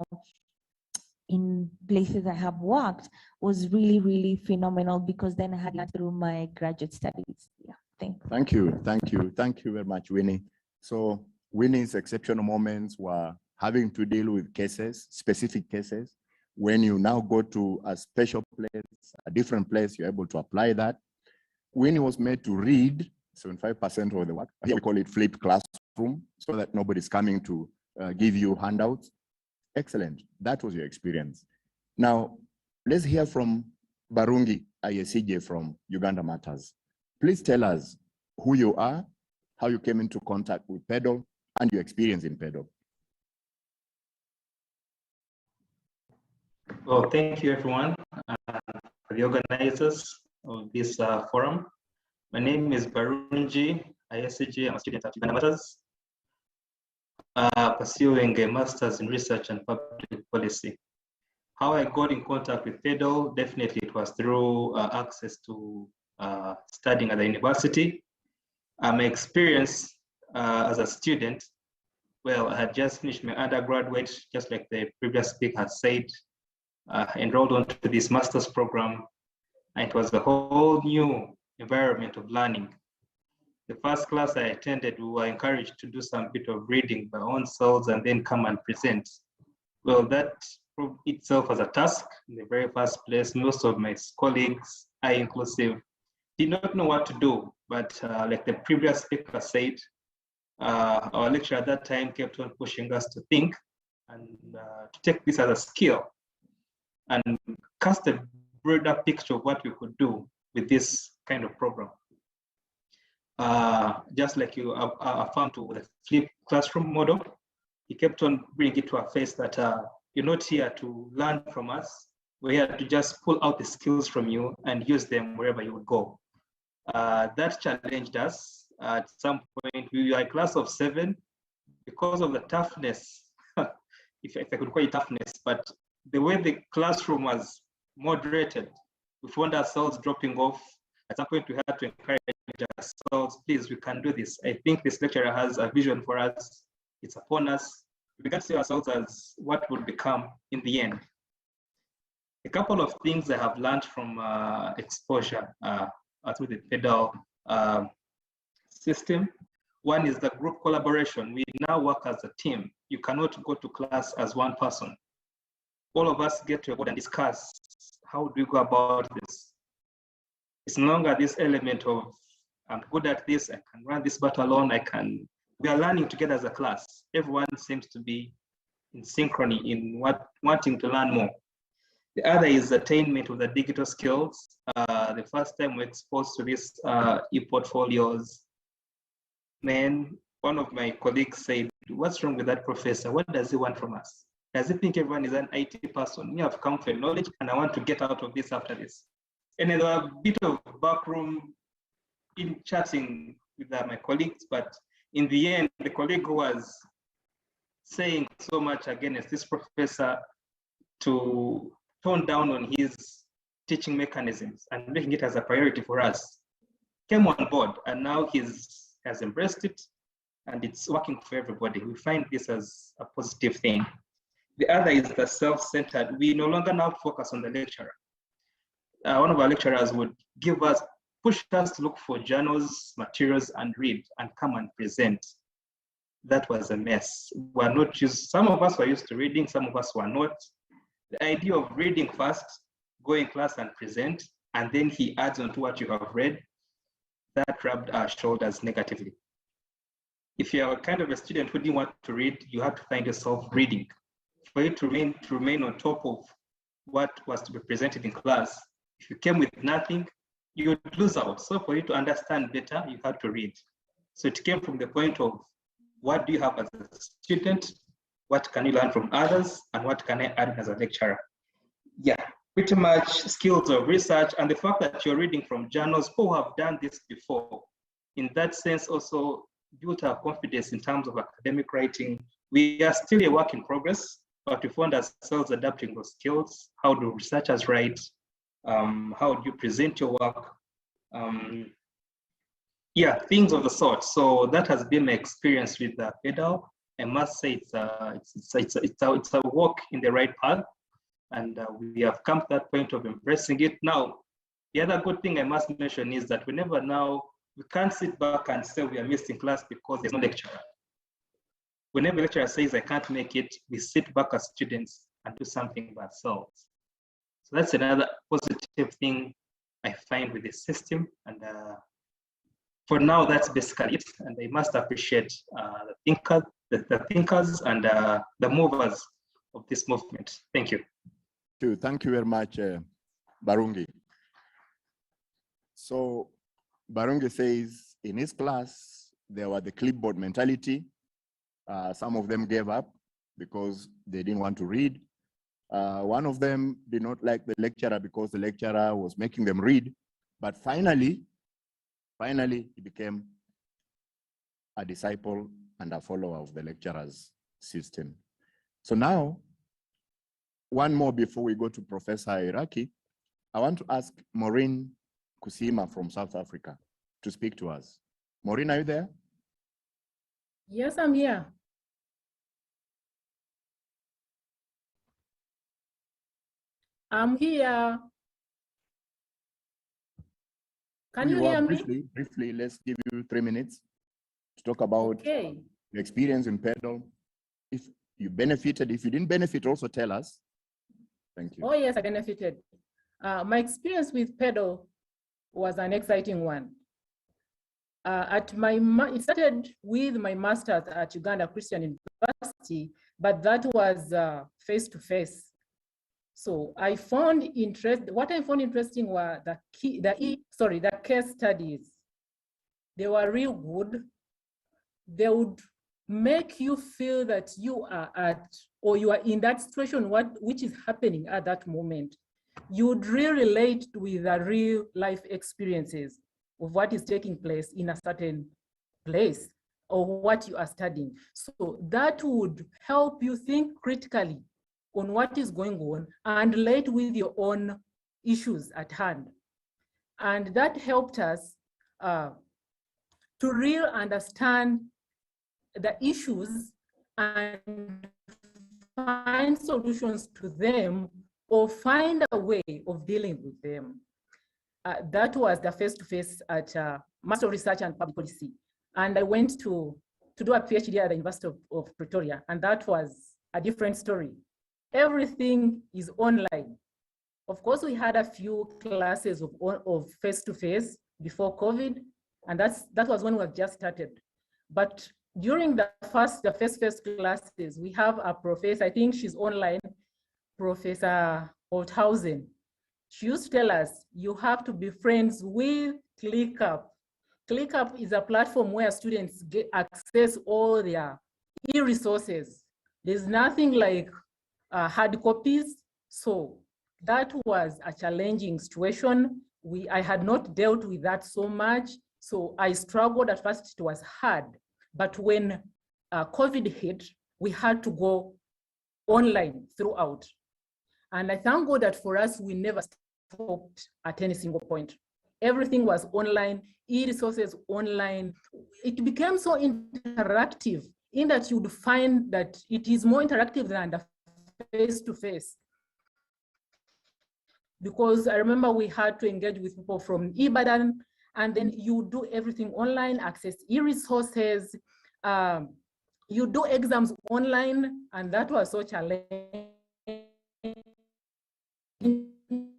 in places I have worked was really, really phenomenal, because then I had learned through my graduate studies. Yeah, thanks. Thank you. Thank you very much, Winnie. So Winnie's exceptional moments were having to deal with cases, specific cases. When you now go to a special place, a different place, you're able to apply that. Winnie was made to read 75% of the work. Here we call it flipped classroom, so that nobody's coming to give you handouts. Excellent. That was your experience. Now, let's hear from Barungi Ayesije from Uganda Matters. Please tell us who you are, how you came into contact with PedaL, and your experience in PedaL. Well, thank you, everyone, for the organizers of this forum. My name is Barungi Ayesije. I'm a student at Uganda Matters, pursuing a master's in research and public policy. How I got in contact with PedaL, definitely it was through access to studying at the university. My experience as a student, well, I had just finished my undergraduate, just like the previous speaker had said, enrolled onto this master's program, and it was a whole new environment of learning. The first class I attended, we were encouraged to do some bit of reading by our own selves and then come and present. Well, that proved itself as a task in the very first place. Most of my colleagues, I inclusive, did not know what to do, but like the previous speaker said, our lecturer at that time kept on pushing us to think and to take this as a skill and cast a broader picture of what we could do with this kind of program. Just like you affirmed to the flipped classroom model, he kept on bringing it to our face that you're not here to learn from us. We're here to just pull out the skills from you and use them wherever you would go. That challenged us. At some point, we were a class of 7 because of the toughness, if I could call it toughness, but the way the classroom was moderated, we found ourselves dropping off. At some point, we had to encourage ourselves, please, we can do this. I think this lecturer has a vision for us. It's upon us. We began to see ourselves as what would become in the end. A couple of things I have learned from exposure through the PedaL system. One is the group collaboration. We now work as a team. You cannot go to class as one person. All of us get to a board and discuss, how do we go about this? It's no longer this element of, I'm good at this, I can run this battle alone, we are learning together as a class. Everyone seems to be in synchrony in wanting to learn more. The other is attainment of the digital skills. The first time we're exposed to this e-portfolios, man, one of my colleagues said, what's wrong with that professor? What does he want from us? Does he think everyone is an IT person? Me, I've come for knowledge and I want to get out of this after this. And there was a bit of backroom in chatting with my colleagues, but in the end, the colleague who was saying so much against this professor to tone down on his teaching mechanisms and making it as a priority for us came on board, and now he has embraced it and it's working for everybody. We find this as a positive thing. The other is the self-centered. We no longer now focus on the lecturer. One of our lecturers would push us to look for journals, materials, and read, and come and present. That was a mess. We're not used, some of us were used to reading, some of us were not. The idea of reading first, go in class and present, and then he adds on to what you have read, that rubbed our shoulders negatively. If you're a kind of a student who didn't want to read, you have to find yourself reading. For you to remain on top of what was to be presented in class, if you came with nothing, you would lose out. So for you to understand better, you have to read. So it came from the point of, what do you have as a student? What can you learn from others? And what can I add as a lecturer? Yeah, pretty much skills of research, and the fact that you're reading from journals who have done this before. In that sense, also built our confidence in terms of academic writing. We are still a work in progress, but we found ourselves adapting those skills. How do researchers write? How do you present your work? Yeah, things of the sort. So that has been my experience with the PedaL. I must say it's a walk in the right path, and we have come to that point of embracing it. Now, the other good thing I must mention is that whenever now, we can't sit back and say we are missing class because there's no lecturer. Whenever a lecturer says I can't make it, we sit back as students and do something by ourselves. So that's another positive thing I find with the system. And for now, that's basically it. And I must appreciate the thinkers and the movers of this movement. Thank you. Thank you very much, Barungi. So Barungi says in his class, there was the clipboard mentality. Some of them gave up because they didn't want to read. One of them did not like the lecturer because the lecturer was making them read. But finally, he became a disciple and a follower of the lecturer's system. So now, one more before we go to Professor Iraki, I want to ask Maureen Kusima from South Africa to speak to us. Maureen, are you there? Yes, I'm here. I'm here. Can you hear me? Briefly, let's give you 3 minutes to talk about the experience in PedaL. If you benefited, if you didn't benefit, also tell us. Thank you. Oh yes, I benefited. My experience with PedaL was an exciting one. It started with my master's at Uganda Christian University, but that was face-to-face. So what I found interesting were the case studies. They were real good. They would make you feel that you are in that situation, which is happening at that moment. You would really relate with the real life experiences of what is taking place in a certain place or what you are studying. So that would help you think critically on what is going on and relate with your own issues at hand. And that helped us to really understand the issues and find solutions to them or find a way of dealing with them. That was the face-to-face at Master of Research and Public Policy. And I went to do a PhD at the University of Pretoria, and that was a different story. Everything is online. Of course, we had a few classes of face-to-face before COVID, and that was when we had just started. But during the face-to-face classes, we have a professor, I think she's online, Professor Holthausen. She used to tell us, you have to be friends with ClickUp. ClickUp is a platform where students access all their e-resources. There's nothing like hard copies. So that was a challenging situation. I had not dealt with that so much. So I struggled at first, it was hard. But when COVID hit, we had to go online throughout. And I thank God that for us, we never stopped at any single point. Everything was online, e-resources online. It became so interactive in that you would find that it is more interactive than the face-to-face. Because I remember we had to engage with people from Ibadan, and then you do everything online, access e-resources, you do exams online, and that was so challenging.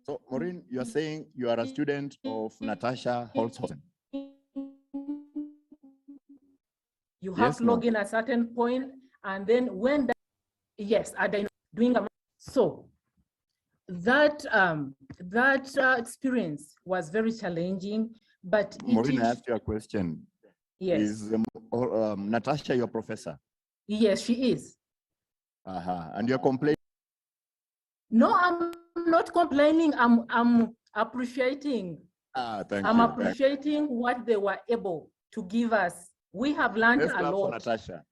So Maureen, you are saying you are a student of Natasha Holzhausen. You have Yes, to log no. in at a certain point, and then when that, yes, doing a, so that experience was very challenging, but Maureen, I asked you a question. Yes. Is Natasha your professor? Yes, she is. And you're complaining? No, I'm not complaining. I'm appreciating. Thank I'm you. appreciating what they were able to give us. We have learned Let's a clap for lot. Natasha.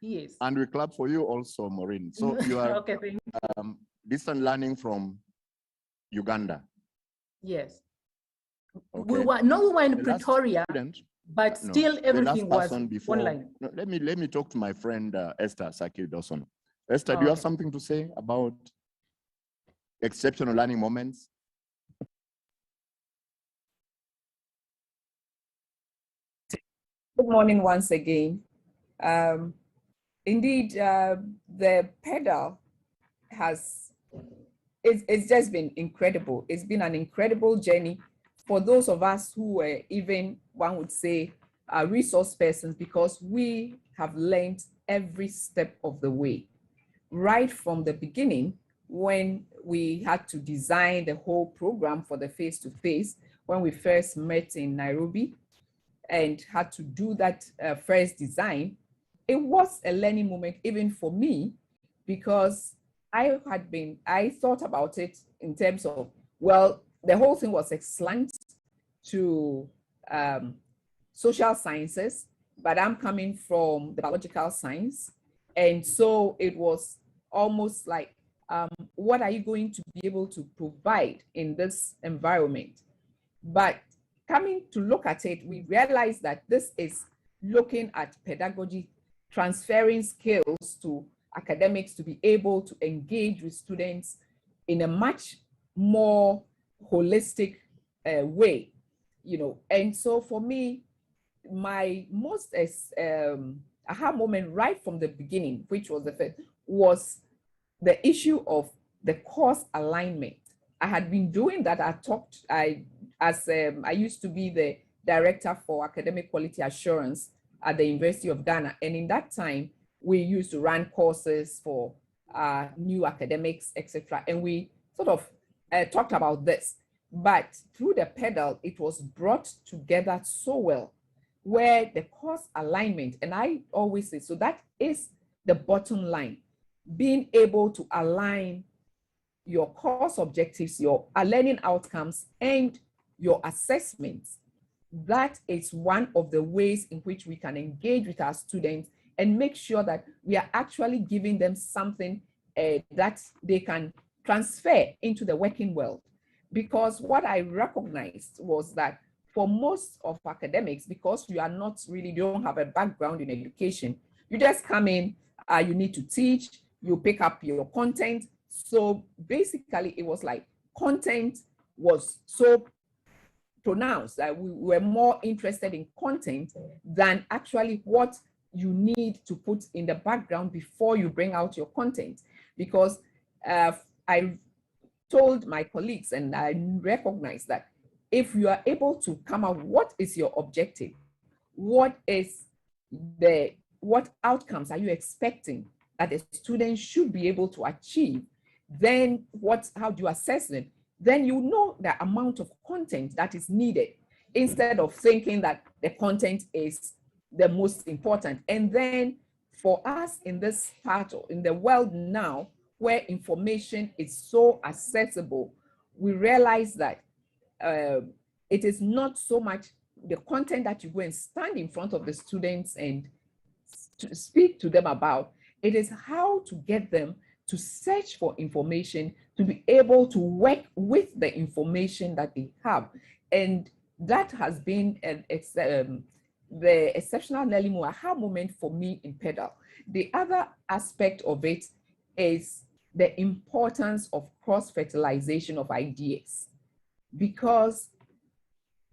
Yes. And we clap for you also, Maureen. So you are Okay, thank you. distant learning from Uganda. Yes. Okay. We were in Pretoria, but still everything was online. No, let me talk to my friend Esther Saki Dawson. Esther, do you have something to say about exceptional learning moments? Good morning once again. Indeed, the PedaL it's just been incredible. It's been an incredible journey for those of us who were even, one would say, resource persons, because we have learned every step of the way, right from the beginning when we had to design the whole program for the face-to-face, when we first met in Nairobi and had to do that first design. It was a learning moment even for me, because I thought about it in terms of, well, the whole thing was slant to social sciences, but I'm coming from the biological science. And so it was almost like, what are you going to be able to provide in this environment? But coming to look at it, we realize that this is looking at pedagogy, transferring skills to academics to be able to engage with students in a much more holistic way, you know. And so for me, my most aha moment right from the beginning, which was the first, was the issue of the course alignment. I had been doing that. I used to be the director for academic quality assurance at the University of Ghana. And in that time, we used to run courses for new academics, etc. And we sort of talked about this. But through the PedaL, it was brought together so well, where the course alignment, and I always say, so that is the bottom line, being able to align your course objectives, your learning outcomes, and your assessments. That is one of the ways in which we can engage with our students and make sure that we are actually giving them something that they can transfer into the working world. Because what I recognized was that for most of academics, because you don't have a background in education, you just come in, you need to teach, you pick up your content. So basically it was like content was so pronounced that we were more interested in content than actually what you need to put in the background before you bring out your content. Because I told my colleagues, and I recognize that if you are able to come out, what is your objective? What outcomes are you expecting that a student should be able to achieve? Then how do you assess them? Then you know the amount of content that is needed, instead of thinking that the content is the most important. And then for us in this in the world now, where information is so accessible, we realize that it is not so much the content that you go and stand in front of the students and to speak to them about. It is how to get them to search for information, to be able to work with the information that they have. And that has been the exceptional learning aha moment for me in PedaL. The other aspect of it is the importance of cross-fertilization of ideas. Because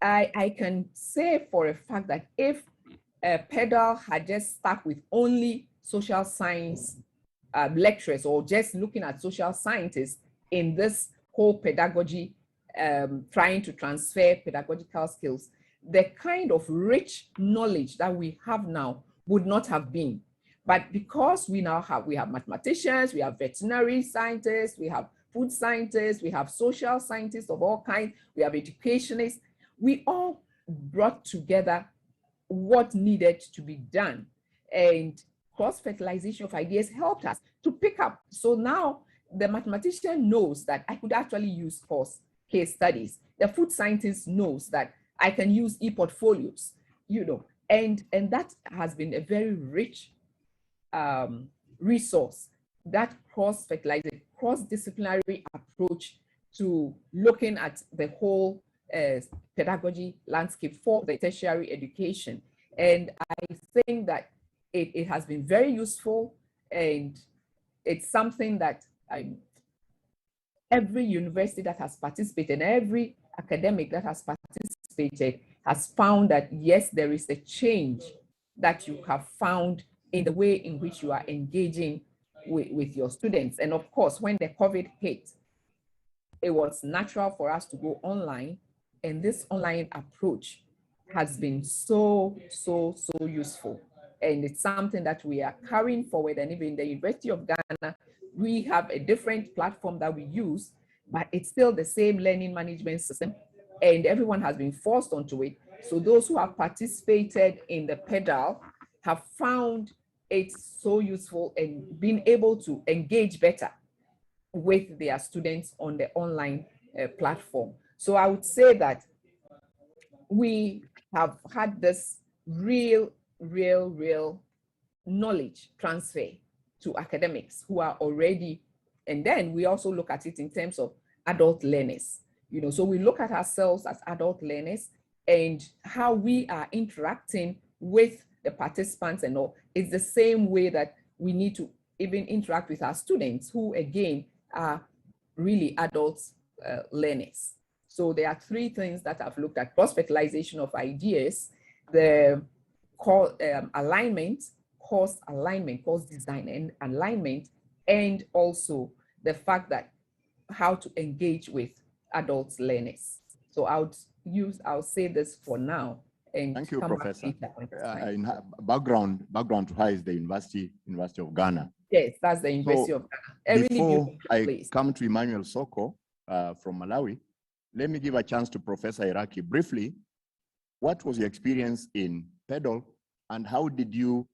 I can say for a fact that if PedaL had just stuck with only social science lecturers, or just looking at social scientists in this whole pedagogy, trying to transfer pedagogical skills, the kind of rich knowledge that we have now would not have been. But because we have mathematicians, we have veterinary scientists, we have food scientists, we have social scientists of all kinds, we have educationists, we all brought together what needed to be done. And cross-fertilization of ideas helped us to pick up. So now the mathematician knows that I could actually use case studies. The food scientist knows that I can use e-portfolios, and that has been a very rich resource, that cross-fertilizing, cross-disciplinary approach to looking at the whole pedagogy landscape for the tertiary education. And I think that it has been very useful, and it's something that every university that has participated, every academic that has participated has found that, yes, there is a change that you have found in the way in which you are engaging with your students. And of course, when the COVID hit, it was natural for us to go online, and this online approach has been so useful. And it's something that we are carrying forward. And even in the University of Ghana, we have a different platform that we use, but it's still the same learning management system, and everyone has been forced onto it. So those who have participated in the PedaL have found it so useful and been able to engage better with their students on the online platform. So I would say that we have had this real knowledge transfer to academics who are already, and then we also look at it in terms of adult learners. So we look at ourselves as adult learners and how we are interacting with the participants and all. It's the same way that we need to even interact with our students, who again are really adult learners. So there are three things that I've looked at: cross-fertilization of ideas, the alignment, course alignment, course design and alignment, and also the fact that how to engage with adult learners. So I'll say this for now. And thank you, Professor. In background to her is the University of Ghana. Yes, that's the University of Ghana. Before I come to Emmanuel Soko from Malawi, let me give a chance to Professor Iraki briefly. What was your experience in PedaL, and how did you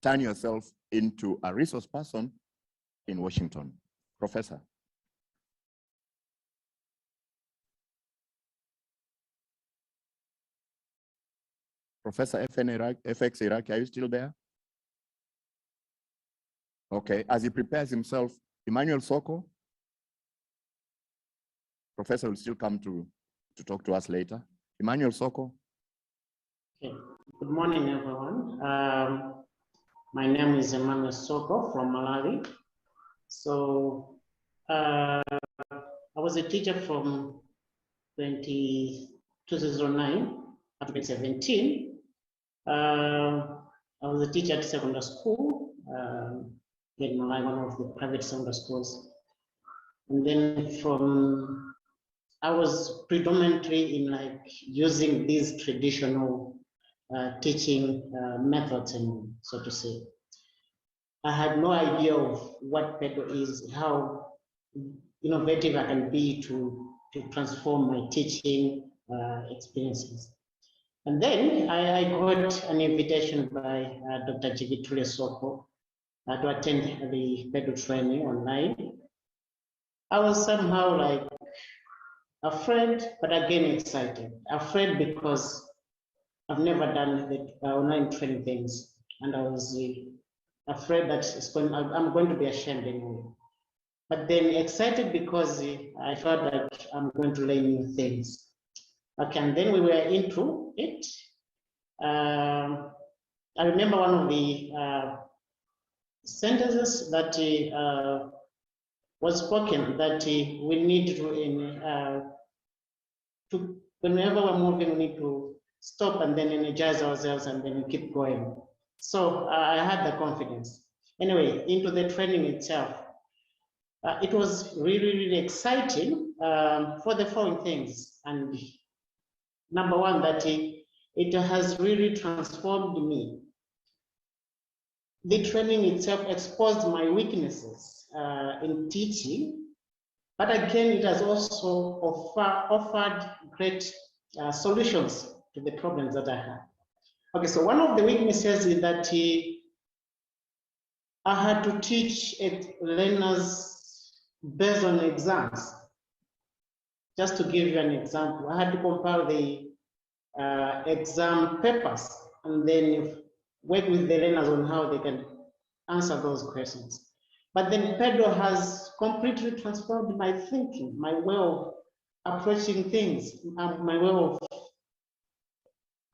turn yourself into a resource person in Washington? Professor. Professor FX Iraki, are you still there? Okay, as he prepares himself, Emmanuel Soko. Professor will still come to talk to us later. Emmanuel Soko. Okay. Good morning, everyone. My name is Emmanuel Soko from Malawi. So I was a teacher from 2009 up to 2017. I was a teacher at secondary school in Malawi, one of the private secondary schools. And then I was predominantly in using these traditional teaching methods, and so to say. I had no idea of what PedaL is, how innovative I can be to transform my teaching experiences. And then I got an invitation by Dr. Jigitule Soko to attend the PedaL training online. I was somehow afraid, but again excited. Afraid because I've never done the online training things, and I was afraid that I'm going to be ashamed anyway. But then excited because I felt like I'm going to learn new things. Okay, and then we were into it. I remember one of the sentences that was spoken, that we need to whenever we're moving, we need to stop and then energize ourselves and then keep going. So I had the confidence. Anyway, into the training itself, It was really, really exciting for the following things. And number one, that it has really transformed me. The training itself exposed my weaknesses in teaching, but again, it has also offered great solutions to the problems that I had. Okay, so one of the weaknesses is that I had to teach learners based on exams. Just to give you an example, I had to compile the exam papers and then work with the learners on how they can answer those questions. But then PedaL has completely transformed my thinking, my way of approaching things, my way of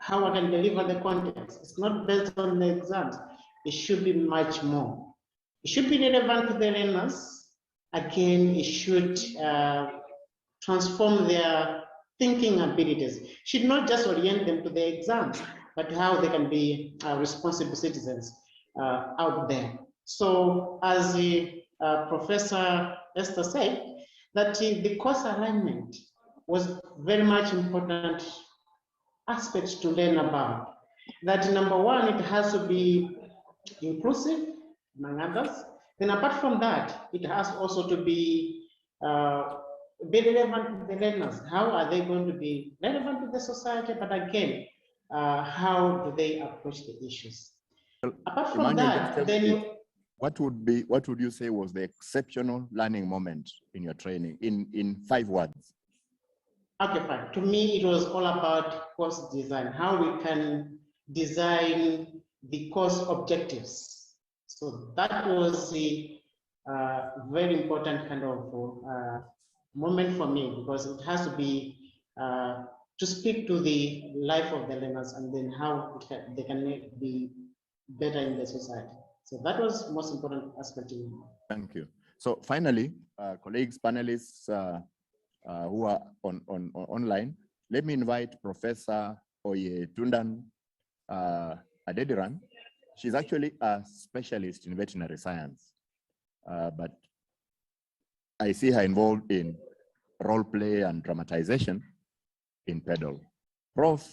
how I can deliver the content. It's not based on the exams. It should be much more. It should be relevant to the learners. Again, it should transform their thinking abilities. Should not just orient them to the exams, but how they can be responsible citizens out there. So as Professor Esther said, that the course alignment was very much important aspects to learn about. That number one, it has to be inclusive, among others. Then apart from that, it has also to be relevant to the learners. How are they going to be relevant to the society? But again, how do they approach the issues? Apart from that, then what would you say was the exceptional learning moment in your training in 5 words? Okay, fine. To me, it was all about course design, how we can design the course objectives. So that was the very important kind of moment for me, because it has to be to speak to the life of the learners and then how they can be better in the society. So that was most important aspect in me. Thank you. So finally, colleagues, panelists who are online, let me invite Professor Oyetundan Adediran. She's actually a specialist in veterinary science, but I see her involved in role play and dramatization in PedaL. Prof,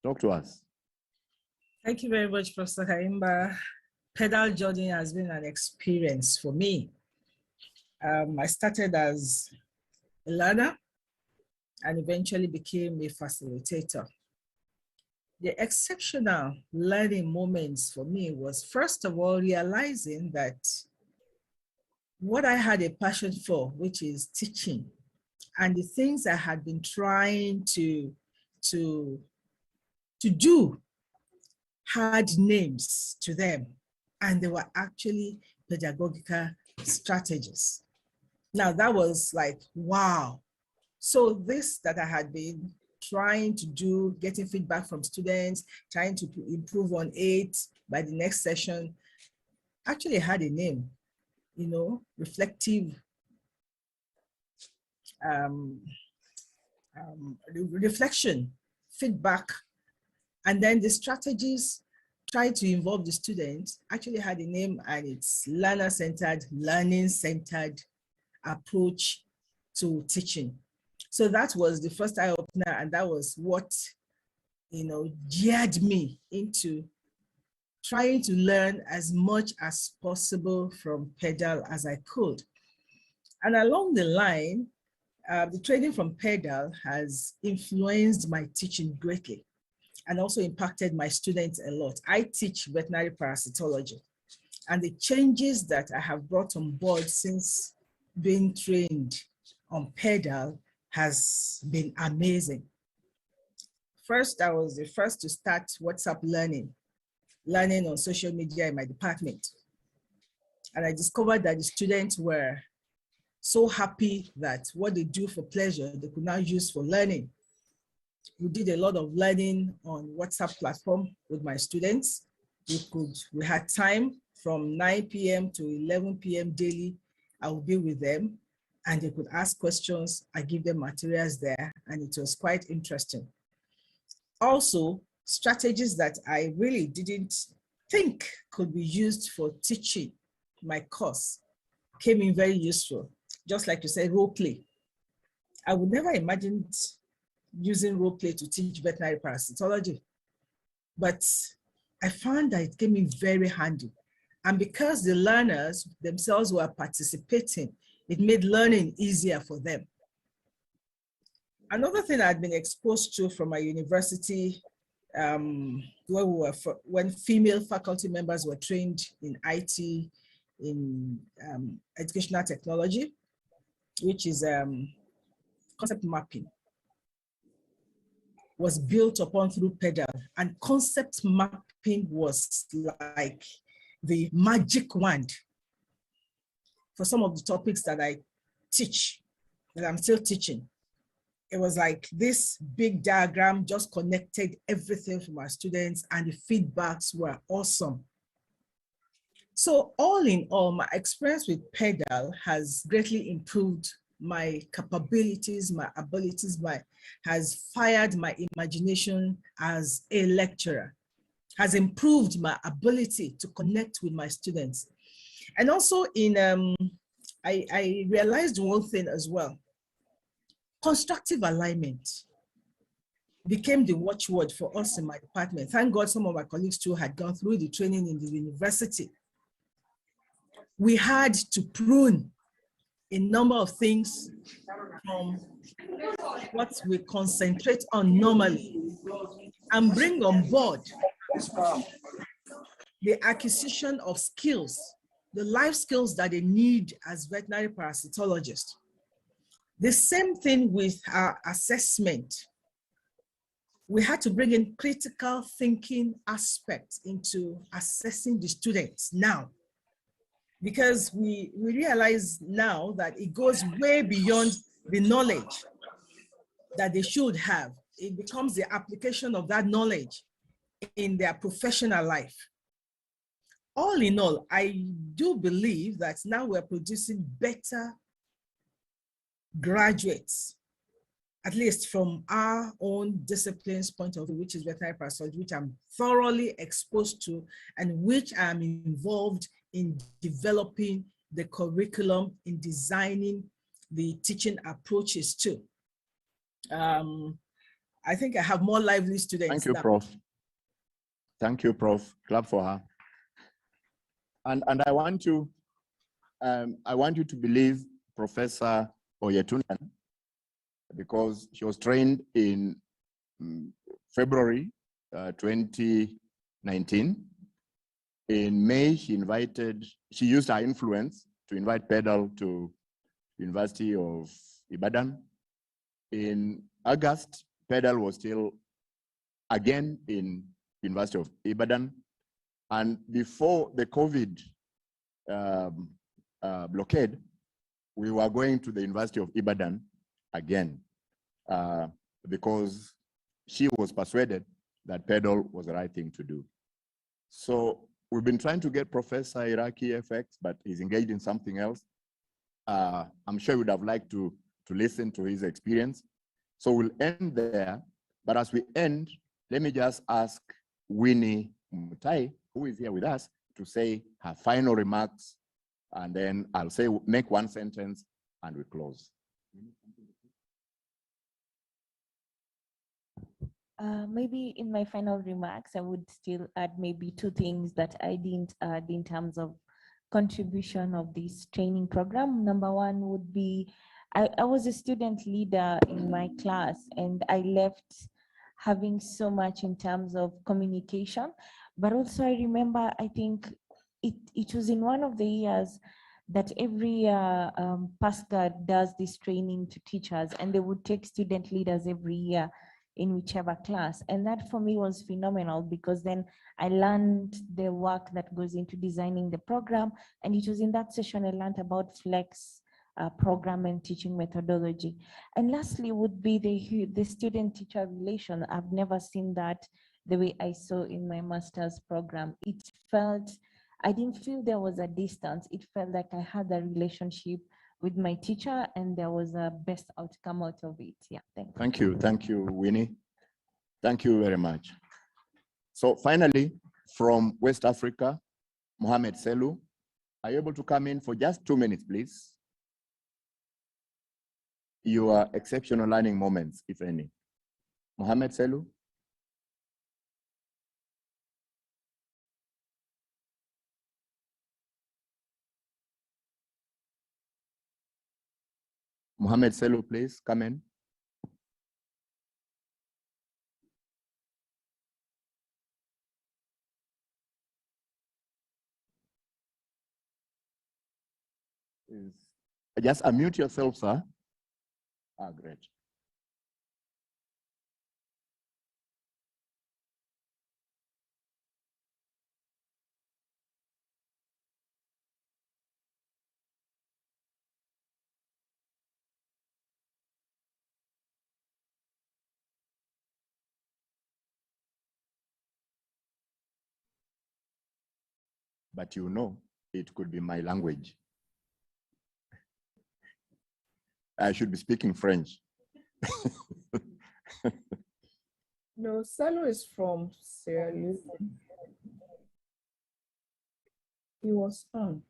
talk to us. Thank you very much, Professor Kaimba. PedaL journey has been an experience for me. I started as a learner and eventually became a facilitator. The exceptional learning moments for me was, first of all, realizing that what I had a passion for, which is teaching, and the things I had been trying to do had names to them, and they were actually pedagogical strategies. Now that was like, wow. So this that I had been trying to do, getting feedback from students, trying to improve on it by the next session, actually had a name, you know, reflective, reflection, feedback, and then the strategies try to involve the students actually had a name, and it's learner-centered, learning-centered approach to teaching. So that was the first eye opener, and that was what, you know, geared me into trying to learn as much as possible from PedaL as I could. And along the line, the training from PedaL has influenced my teaching greatly and also impacted my students a lot. I teach veterinary parasitology, and the changes that I have brought on board since being trained on PedaL has been amazing. First, I was the first to start WhatsApp learning on social media in my department. And I discovered that the students were so happy that what they do for pleasure, they could now use for learning. We did a lot of learning on WhatsApp platform with my students. We had time from 9 p.m. to 11 p.m. daily. I would be with them and they could ask questions. I give them materials there, and it was quite interesting. Also, strategies that I really didn't think could be used for teaching my course came in very useful. Just like you said, role play. I would never imagine using role play to teach veterinary parasitology, but I found that it came in very handy. And because the learners themselves were participating, it made learning easier for them. Another thing I'd been exposed to from my university, when female faculty members were trained in IT, in educational technology, which is concept mapping, was built upon through PedaL. And concept mapping was like the magic wand for some of the topics that I teach, that I'm still teaching. It was like this big diagram just connected everything from our students, and the feedbacks were awesome. So all in all, my experience with PedaL has greatly improved my capabilities, my abilities, has fired my imagination as a lecturer, has improved my ability to connect with my students. And also I realized one thing as well. Constructive alignment became the watchword for us in my department. Thank God some of my colleagues too had gone through the training in the university. We had to prune a number of things from what we concentrate on normally and bring on board the acquisition of skills, the life skills that they need as veterinary parasitologists. The same thing with our assessment. We had to bring in critical thinking aspects into assessing the students now, because we realize now that it goes way beyond the knowledge that they should have. It becomes the application of that knowledge in their professional life. All in all, I do believe that now we're producing better graduates, at least from our own discipline's point of view, which is veterinary parasitology, which I'm thoroughly exposed to and which I'm involved in developing the curriculum, in designing the teaching approaches to. I think I have more lively students. Thank you, now. Prof. Thank you, Prof. Clap for her. And I want you to believe Professor Oyetunian, because she was trained in February 2019. In May, she used her influence to invite PedaL to University of Ibadan. In August, PedaL was still again in University of Ibadan. And before the COVID blockade, we were going to the University of Ibadan again, because she was persuaded that PedaL was the right thing to do. So we've been trying to get Professor Iraqi FX, but he's engaged in something else. I'm sure you would have liked to listen to his experience. So we'll end there, but as we end, let me just ask Winnie Mutai, who is here with us, to say her final remarks, and then I'll say, make one sentence and we close. Maybe in my final remarks, I would still add maybe two things that I didn't add in terms of contribution of this training program. Number one would be, I was a student leader in my class, and I left having so much in terms of communication. But also I remember, I think it was in one of the years that every year PASGR does this training to teachers, and they would take student leaders every year in whichever class. And that for me was phenomenal, because then I learned the work that goes into designing the program. And it was in that session I learned about flex program and teaching methodology. And lastly would be the student-teacher relation. I've never seen that the way I saw in my master's program. It felt, I didn't feel there was a distance. It felt like I had a relationship with my teacher, and there was a best outcome out of it. Yeah, thank you. Thank you, Winnie. Thank you very much. So finally, from West Africa, Mohamed Selu, Are you able to come in for just 2 minutes, please? Your exceptional learning moments, if any. Mohammed Selu? Mohammed Selu, please come in. Just unmute yourself, sir. Ah, great. But you know, it could be my language. I should be speaking French. No, Salo is from Sierra Leone. He was on.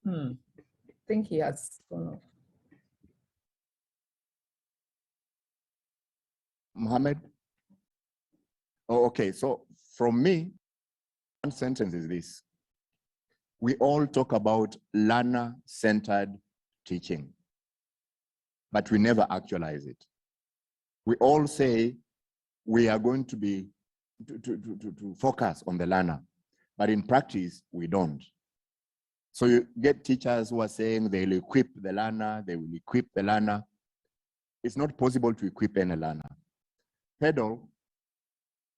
I think he has gone off. Mohammed? Oh, okay. So from me, one sentence is this. We all talk about learner-centered teaching, but we never actualize it. We all say we are going to be to focus on the learner, but in practice, we don't. So you get teachers who are saying they'll equip the learner, they will equip the learner. It's not possible to equip any learner. PedaL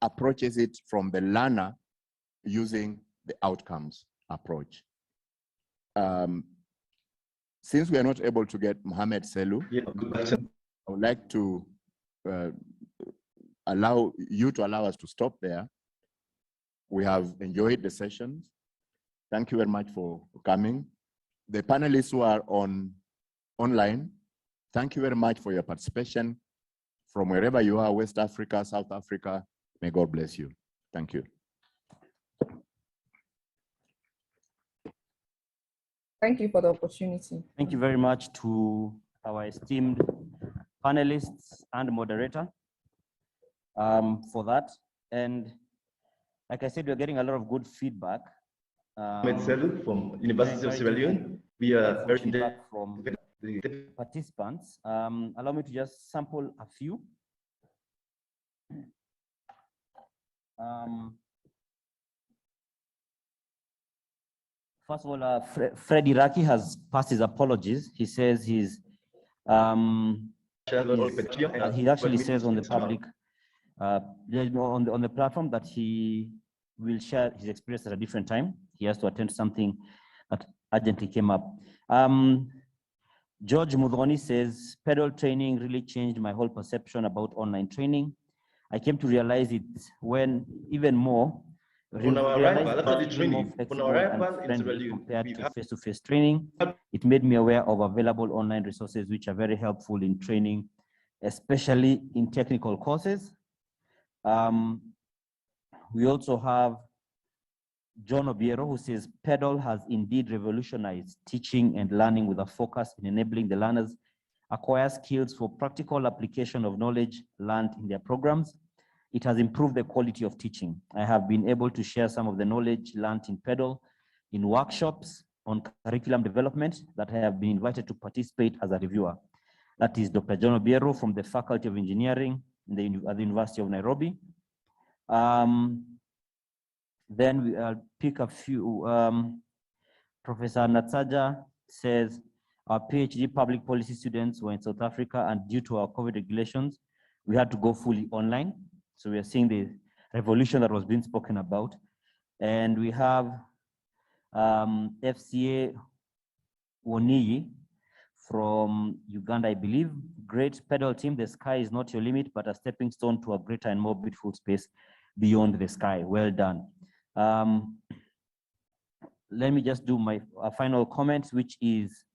approaches it from the learner using the outcomes approach. Since we are not able to get Mohammed Selu, I would like to allow us to stop there. We have enjoyed the sessions. Thank you very much for coming. The panelists who are online, thank you very much for your participation. From wherever you are, West Africa, South Africa, may God bless you. Thank you. Thank you for the opportunity. Thank you very much to our esteemed panelists and moderator for that. And like I said, we're getting a lot of good feedback. From University of Sierra Leone. We are very feedback from the participants. Allow me to just sample a few. First of all, Freddie Raki has passed his apologies. He says he actually says on the public, on the platform, that he will share his experience at a different time. He has to attend something that urgently came up. George Mudhoni says, PedaL training really changed my whole perception about online training. I came to realize it when even more, compared to face-to-face training. It made me aware of available online resources which are very helpful in training, especially in technical courses. We also have John Obiero, who says, PedaL has indeed revolutionized teaching and learning with a focus in enabling the learners acquire skills for practical application of knowledge learned in their programs. It has improved the quality of teaching. I have been able to share some of the knowledge learned in PedaL in workshops on curriculum development that I have been invited to participate as a reviewer. That is Dr. John Obiero from the Faculty of Engineering at the University of Nairobi. Then we'll pick a few. Professor Natsaja says, our PhD public policy students were in South Africa, and due to our COVID regulations, we had to go fully online. So we are seeing the revolution that was being spoken about. And we have FCA Woniyi from Uganda, I believe. Great PedaL team. The sky is not your limit, but a stepping stone to a greater and more beautiful space beyond the sky. Well done. Let me just do my final comment, which is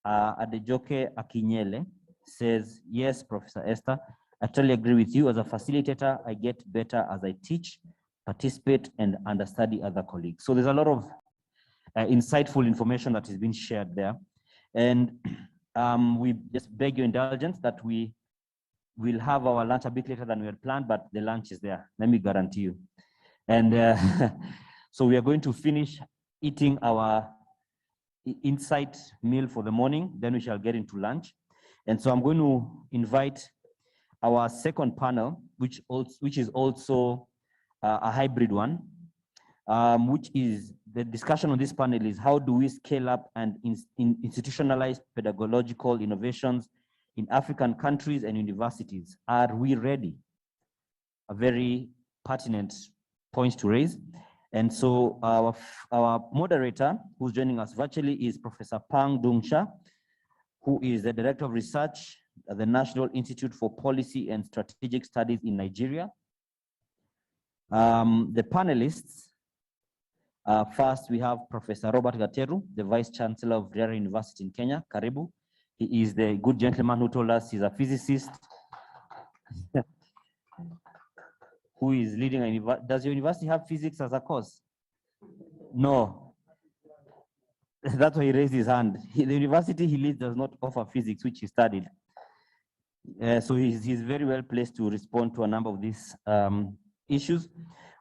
Adejoke Akinyele says, yes, Professor Esther, I totally agree with you. As a facilitator, I get better as I teach. participate and understudy other colleagues. So there's a lot of insightful information that is being shared there. And we just beg your indulgence that we will have our lunch a bit later than we had planned, but the lunch is there, let me guarantee you. And so we are going to finish eating our insight meal for the morning, then we shall get into lunch. And so I'm going to invite our second panel, which is also a hybrid one, which is the discussion on this panel is how do we scale up and institutionalize pedagogical innovations in African countries and universities? Are we ready? A very pertinent point to raise. And so our moderator who's joining us virtually is Professor Pang Dungsha, who is the Director of Research at the National Institute for Policy and Strategic Studies in Nigeria. The panelists, first we have Professor Robert Gateru, the Vice Chancellor of Riara University in Kenya, Karibu. He is the good gentleman who told us he's a physicist who is leading a university. Does your university have physics as a course? No. That's why he raised his hand. The university he leads does not offer physics, which he studied. So he's very well placed to respond to a number of these issues.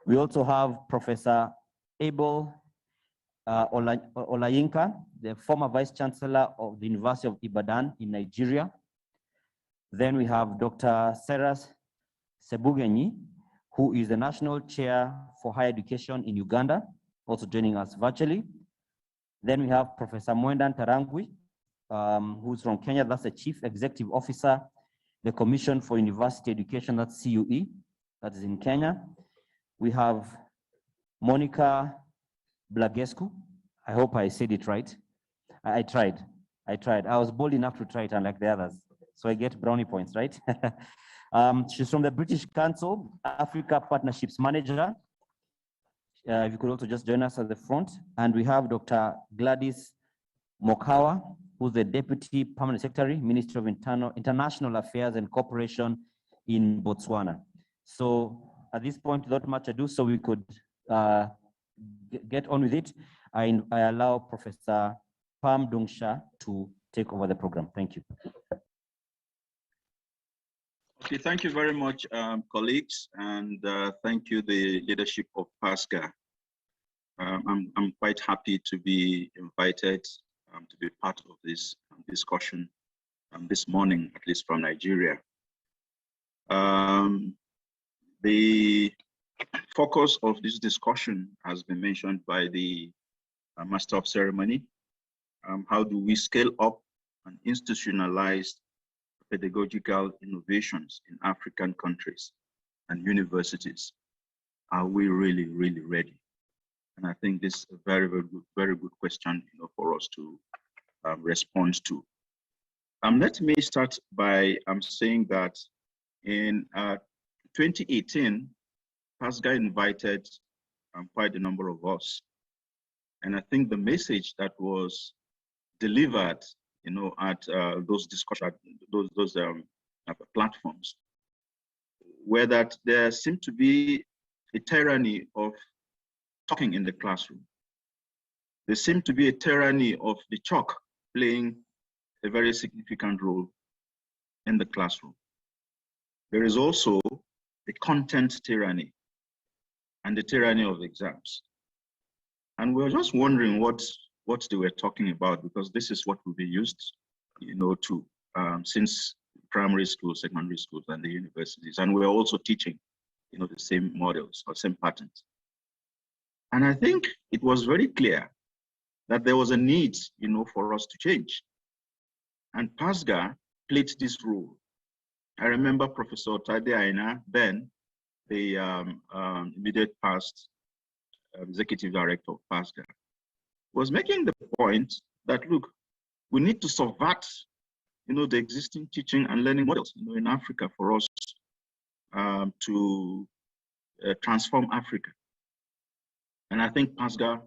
We also have Professor Abel Olayinka, the former Vice Chancellor of the University of Ibadan in Nigeria. Then we have Dr. Seras Sebugenyi, who is the National Chair for Higher Education in Uganda, also joining us virtually. Then we have Professor Mwendan Tarangwi, who's from Kenya. That's the Chief Executive Officer, the Commission for University Education, that's CUE, that is in Kenya. We have Monica Blagescu. I hope I said it right. I tried. I was bold enough to try it, unlike the others. So I get brownie points, right? She's from the British Council, Africa Partnerships Manager. If you could also just join us at the front. And we have Dr. Gladys Mokawa, who's the Deputy Permanent Secretary, Ministry of International Affairs and Cooperation in Botswana. So at this point, without much ado, so we could get on with it, I allow Professor Pam Dungsha to take over the program. Thank you. Okay, thank you very much, colleagues, and thank you, the leadership of PASGR. I'm quite happy to be invited to be part of this discussion this morning, at least from Nigeria. The focus of this discussion has been mentioned by the Master of Ceremony. How do we scale up and institutionalize pedagogical innovations in African countries and universities? Are we really, really ready? And I think this is a very, very good question, for us to respond to. Let me start by saying that in 2018, PASGR invited quite a number of us. And I think the message that was delivered, at those discussion, those platforms, were that there seemed to be a tyranny of talking in the classroom. There seemed to be a tyranny of the chalk playing a very significant role in the classroom. There is also the content tyranny and the tyranny of exams. And we're just wondering what they were talking about, because this is what will be used, to since primary schools, secondary schools, and the universities. And we're also teaching, the same models or same patterns. And I think it was very clear that there was a need, for us to change. And PASGR played this role. I remember Professor Tade Aina, then the immediate past executive director of PASGR, was making the point that, look, we need to subvert, the existing teaching and learning models, in Africa for us to transform Africa. And I think PASGR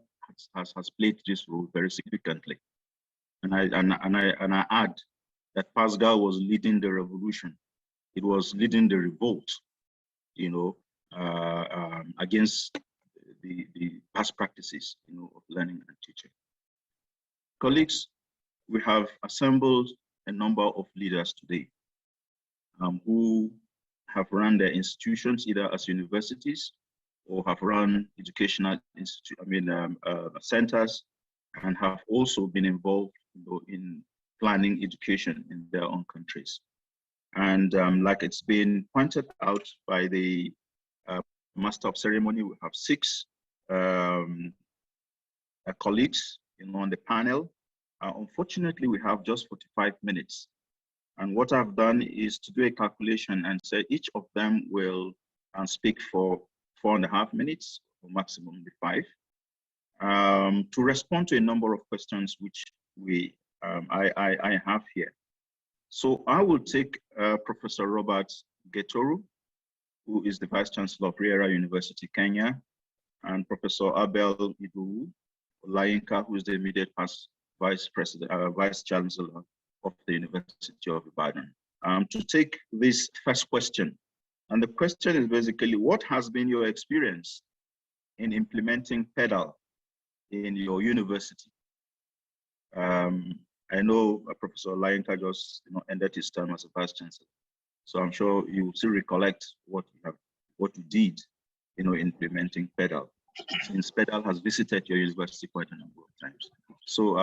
has played this role very significantly. And I add that PASGR was leading the revolution. It was leading the revolt, against the past practices, of learning and teaching. Colleagues, we have assembled a number of leaders today who have run their institutions either as universities or have run educational centers, and have also been involved in planning education in their own countries. And like it's been pointed out by the Master of Ceremony, we have 6 colleagues on the panel. Unfortunately, we have just 45 minutes. And what I've done is to do a calculation and say each of them will speak for 4.5 minutes, or maximum 5, to respond to a number of questions which I have here. So I will take Professor Robert Getoru, who is the Vice Chancellor of Riera University, Kenya, and Professor Abel Idu Olayinka, who is the immediate past Vice Chancellor of the University of Ibadan, to take this first question. And the question is basically, what has been your experience in implementing PedaL in your university? I know Professor Olayinka just ended his term as a Vice Chancellor, so I'm sure you still recollect what you did, implementing PedaL, since PedaL has visited your university quite a number of times. So,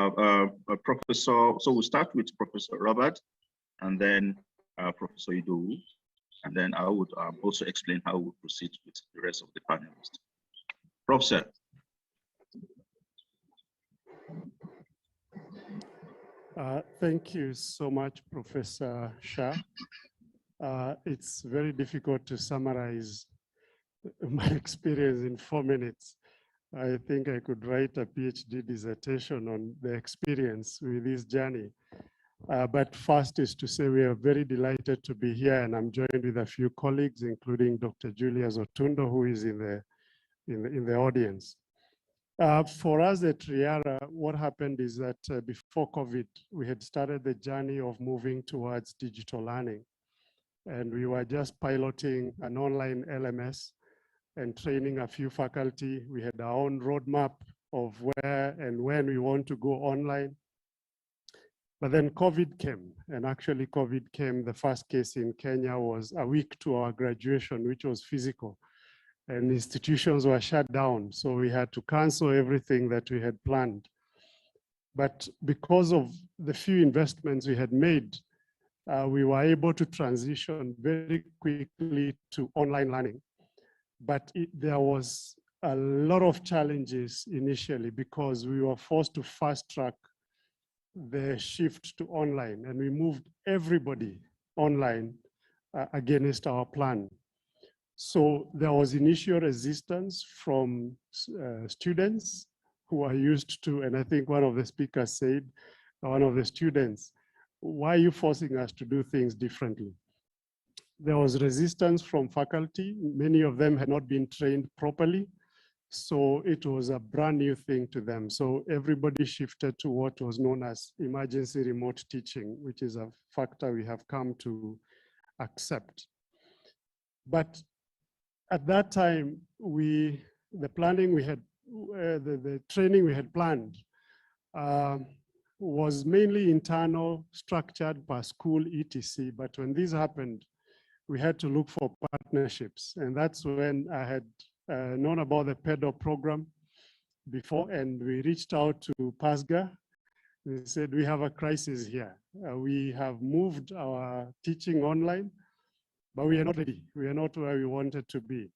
so we'll start with Professor Robert, and then Professor Idowu, and then I would also explain how we proceed with the rest of the panelists. Professor. Thank you so much, Professor Shah. It's very difficult to summarize my experience in 4 minutes. I think I could write a PhD dissertation on the experience with this journey. But first is to say we are very delighted to be here, and I'm joined with a few colleagues, including Dr. Julius Otundo, who is in the audience. For us at Riara, what happened is that before COVID, we had started the journey of moving towards digital learning. And we were just piloting an online LMS and training a few faculty. We had our own roadmap of where and when we want to go online. But then COVID came, and actually COVID came, the first case in Kenya was a week to our graduation, which was physical. And institutions were shut down, so we had to cancel everything that we had planned. But because of the few investments we had made, we were able to transition very quickly to online learning. But there was a lot of challenges initially because we were forced to fast track the shift to online, and we moved everybody online against our plan. So there was initial resistance from students who are used to, and I think one of the speakers said, one of the students, why are you forcing us to do things differently? There was resistance from faculty. Many of them had not been trained properly. So it was a brand new thing to them. So everybody shifted to what was known as emergency remote teaching, which is a factor we have come to accept. But at that time, the training we had planned was mainly internal, structured per school, etc. But when this happened, we had to look for partnerships. And that's when I had known about the PedaL program before, and we reached out to PASGR. They said, we have a crisis here. We have moved our teaching online, but we are not ready. We are not where we wanted to be.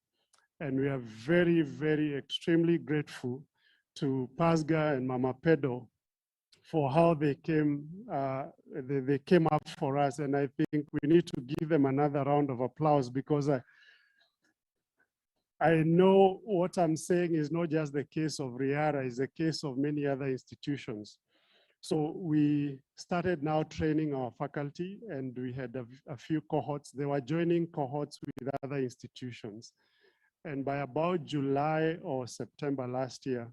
And we are very, very extremely grateful to PASGR and Mama PedaL for how they came up for us. And I think we need to give them another round of applause, because I know what I'm saying is not just the case of Riara, it's the case of many other institutions. So we started now training our faculty, and we had a few cohorts. They were joining cohorts with other institutions. And by about July or September last year,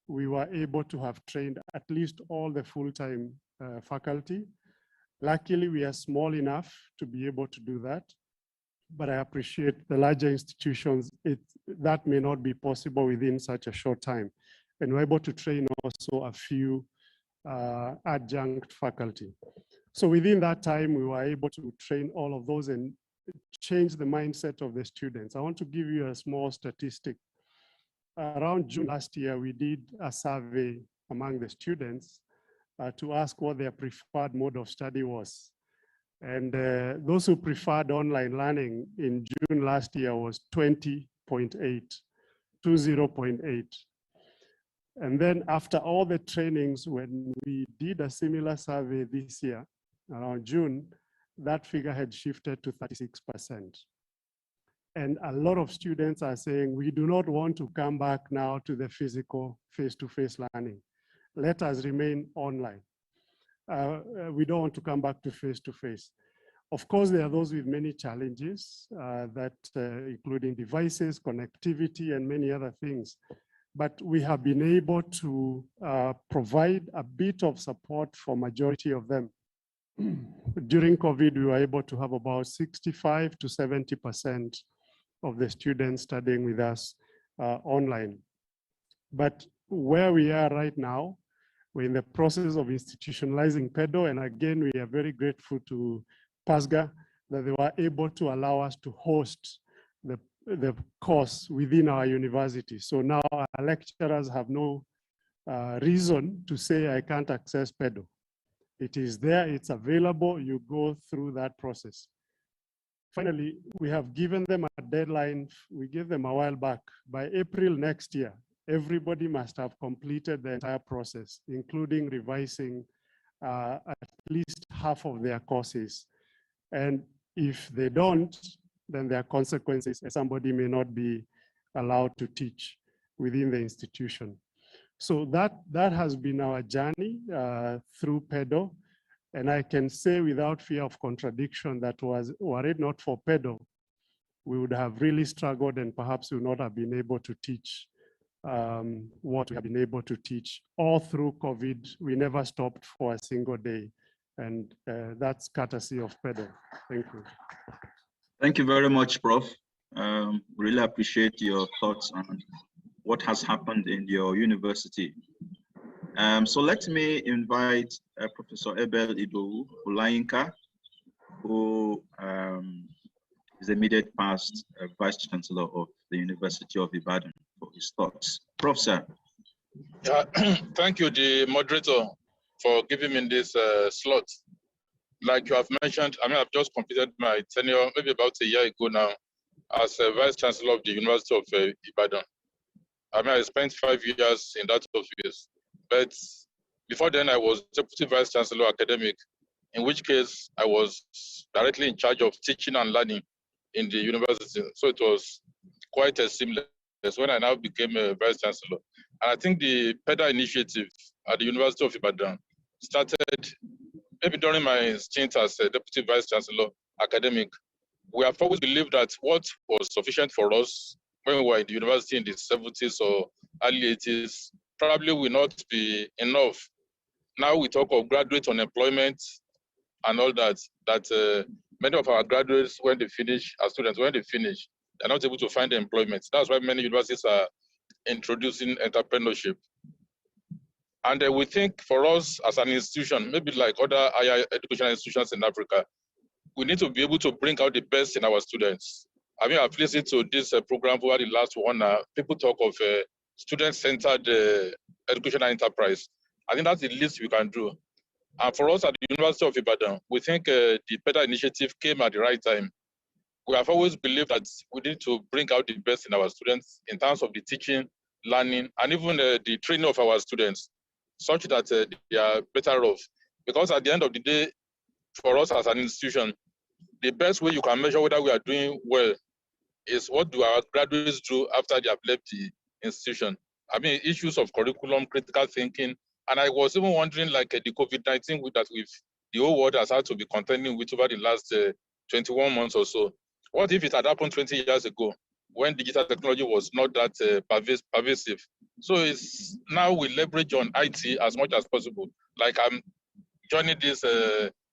we were able to have trained at least all the full-time faculty. Luckily, we are small enough to be able to do that. but I appreciate the larger institutions, that may not be possible within such a short time. And we're able to train also a few adjunct faculty. So within that time, we were able to train all of those and change the mindset of the students. I want to give you a small statistic. Around June last year, we did a survey among the students to ask what their preferred mode of study was. And those who preferred online learning in June last year was 20.8, 20.8. And then after all the trainings, when we did a similar survey this year, around June, that figure had shifted to 36%. And a lot of students are saying, we do not want to come back now to the physical face-to-face learning. Let us remain online. We don't want to come back to face-to-face. Of course, there are those with many challenges, including devices, connectivity, and many other things. But we have been able to provide a bit of support for majority of them. During COVID, we were able to have about 65 to 70% of the students studying with us online. But where we are right now, we're in the process of institutionalizing PedaL, and again, we are very grateful to PASGR that they were able to allow us to host the course within our university. So now our lecturers have no reason to say, I can't access PedaL. It is there, it's available, you go through that process. Finally, we have given them a deadline. We gave them a while back. By April next year, everybody must have completed the entire process, including revising at least half of their courses. And if they don't, then there are consequences. Somebody may not be allowed to teach within the institution. So that has been our journey through PedaL. And I can say without fear of contradiction that were it not for PedaL, we would have really struggled and perhaps we would not have been able to teach what we have been able to teach. All through COVID, we never stopped for a single day. And that's courtesy of PedaL. Thank you. Thank you very much, Prof. Really appreciate your thoughts on what has happened in your university. So let me invite Professor Abel Idowu Olayinka, who is the immediate past Vice Chancellor of the University of Ibadan, for his thoughts. Professor. Thank you, the moderator, for giving me this slot. Like you have mentioned, I mean, I've just completed my tenure maybe about a year ago now as a Vice Chancellor of the University of Ibadan. I mean, I spent 5 years in that office, but before then I was Deputy Vice Chancellor Academic, in which case I was directly in charge of teaching and learning in the university. So it was quite a seamless when I now became a Vice Chancellor. And I think the PEDAL initiative at the University of Ibadan started maybe during my stint as a Deputy Vice Chancellor Academic. We have always believed that what was sufficient for us when we were in the university in the 70s or early 80s probably will not be enough. Now we talk of graduate unemployment and all that, many of our graduates, when they finish, our students, when they finish, they're not able to find employment. That's why many universities are introducing entrepreneurship. And we think for us as an institution, maybe like other higher educational institutions in Africa, we need to be able to bring out the best in our students. I mean, I've listened to this program over the last 1 hour. People talk of student-centered educational enterprise. I think that's the least we can do. And for us at the University of Ibadan, we think the PEDAL initiative came at the right time. We have always believed that we need to bring out the best in our students in terms of the teaching, learning, and even the training of our students, such that they are better off. Because at the end of the day, for us as an institution, the best way you can measure whether we are doing well is what do our graduates do after they have left the institution. I mean, issues of curriculum, critical thinking, and I was even wondering, like the COVID-19 that the whole world has had to be contending with over the last 21 months or so. What if it had happened 20 years ago when digital technology was not that pervasive? So it's now we leverage on IT as much as possible. Like I'm joining this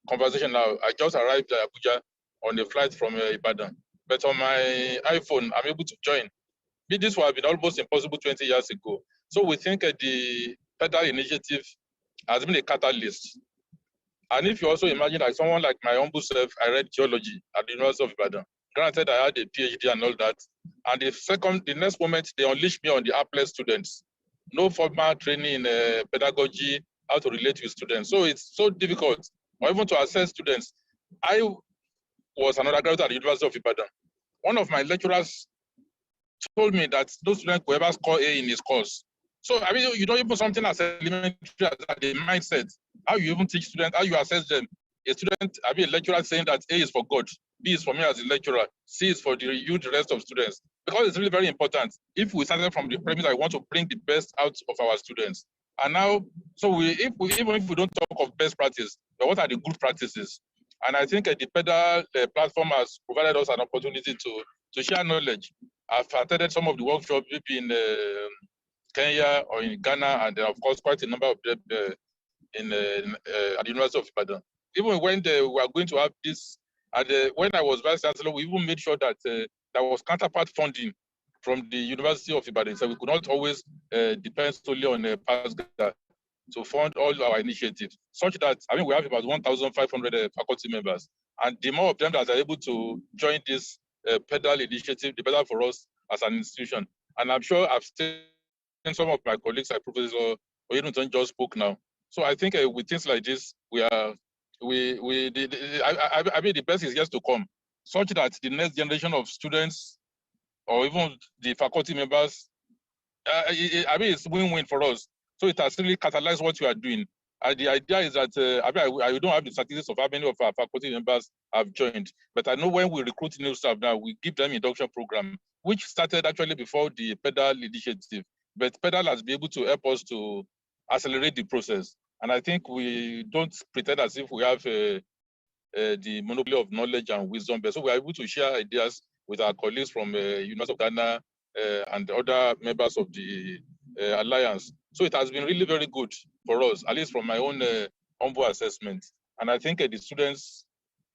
conversation now. I just arrived at Abuja on a flight from Ibadan. but on my iPhone, I'm able to join. This would have been almost impossible 20 years ago. So we think the PedaL initiative has been a catalyst. And if you also imagine that someone like my humble self, I read geology at the University of Ibadan. Granted, I had a PhD and all that. And the next moment, they unleashed me on the appless students. No formal training in pedagogy, how to relate with students. So it's so difficult, or even to assess students. I was an undergraduate at the University of Ibadan. One of my lecturers told me that no student could ever score A in his course. So, I mean, you don't even something as elementary as that, the mindset, how you even teach students, how you assess them. A student, I mean, a lecturer saying that A is for God, B is for me as a lecturer, C is for the rest of students. Because it's really very important. If we started from the premise, I want to bring the best out of our students. And now, so even if we don't talk of best practice, but what are the good practices? And I think the PedaL platform has provided us an opportunity to share knowledge. I've attended some of the workshops, maybe in Kenya or in Ghana, and of course, quite a number of them at the University of Ibadan. Even when we were going to have this, when I was Vice Chancellor, we even made sure that there was counterpart funding from the University of Ibadan. So we could not always depend solely on PASGR to fund all our initiatives, such that, I mean, we have about 1,500 faculty members. And the more of them that are able to join this PedaL initiative, the better for us as an institution. And I'm sure I've seen some of my colleagues, like Professor Oyedunton just spoke now. So I think with things like this, I mean, the best is yet to come, such that the next generation of students or even the faculty members, I mean, it's win-win for us. So it has really catalyzed what we are doing. The idea is that, I don't have the statistics of how many of our faculty members have joined, but I know when we recruit new staff now, we give them induction program, which started actually before the PedaL initiative. But PedaL has been able to help us to accelerate the process. And I think we don't pretend as if we have the monopoly of knowledge and wisdom, but so we are able to share ideas with our colleagues from University of Ghana and other members of the Alliance. So it has been really very good for us, at least from my own humble assessment. And I think the students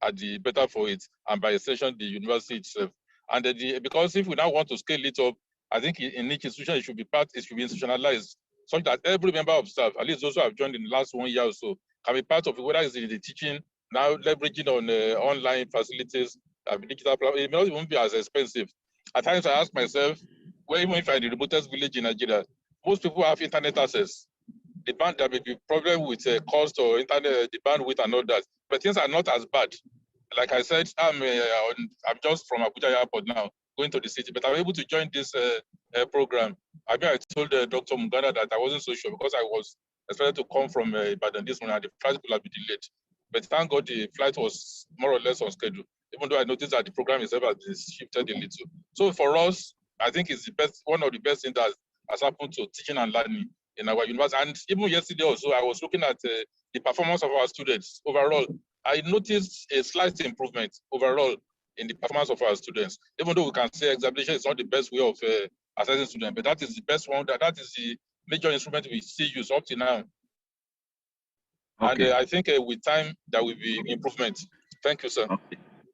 are the better for it, and by extension, the university itself. And because if we now want to scale it up, I think in each institution, it should be institutionalized, such that every member of staff, at least those who have joined in the last 1 year or so, can be part of it, whether it's in the teaching, now leveraging on online facilities, digital platform. It may not even be as expensive. At times I ask myself, well, even if I'm in the remotest village in Nigeria, most people have internet access. There may be problem with cost or internet, the bandwidth and all that, but things are not as bad. Like I said, I'm just from Abuja Airport now, going to the city, but I'm able to join this program. I mean, I told Dr. Muganda that I wasn't so sure because I was expected to come from Ibadan this morning and the flight could have been delayed. But thank God the flight was more or less on schedule, even though I noticed that the program itself has shifted a little. So for us, I think it's the best, one of the best things that has happened to teaching and learning in our university. And even yesterday also, I was looking at the performance of our students overall. I noticed a slight improvement overall in the performance of our students. Even though we can say examination is not the best way of assessing students, but that is the best one, that is the major instrument we see use up to now. Okay. And I think with time, there will be improvement. Thank you, sir.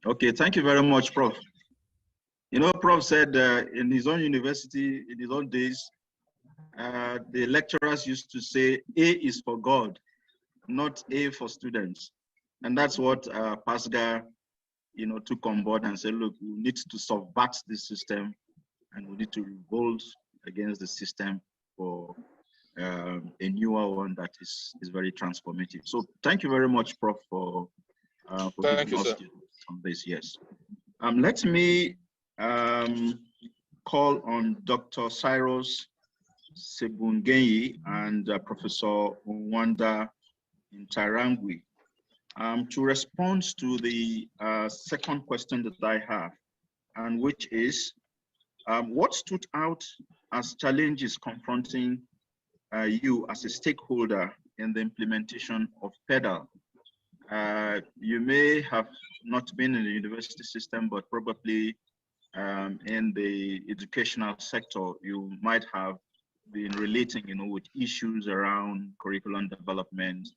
Okay, thank you very much, Prof. You know, Prof said in his own university, in his own days, the lecturers used to say, A is for God, not A for students. And that's what PASGR, you know, took on board and said, look, we need to subvert the system and we need to revolt against the system for a newer one that is very transformative. So thank you very much, Prof, for giving us on this. Yes. Let me call on Dr. Cyrus Sebungeyi and Professor Nwanda Ntarangwi to respond to the second question that I have, and which is, what stood out as challenges confronting you as a stakeholder in the implementation of PedaL? You may have not been in the university system, but probably in the educational sector, you might have been relating, you know, with issues around curriculum development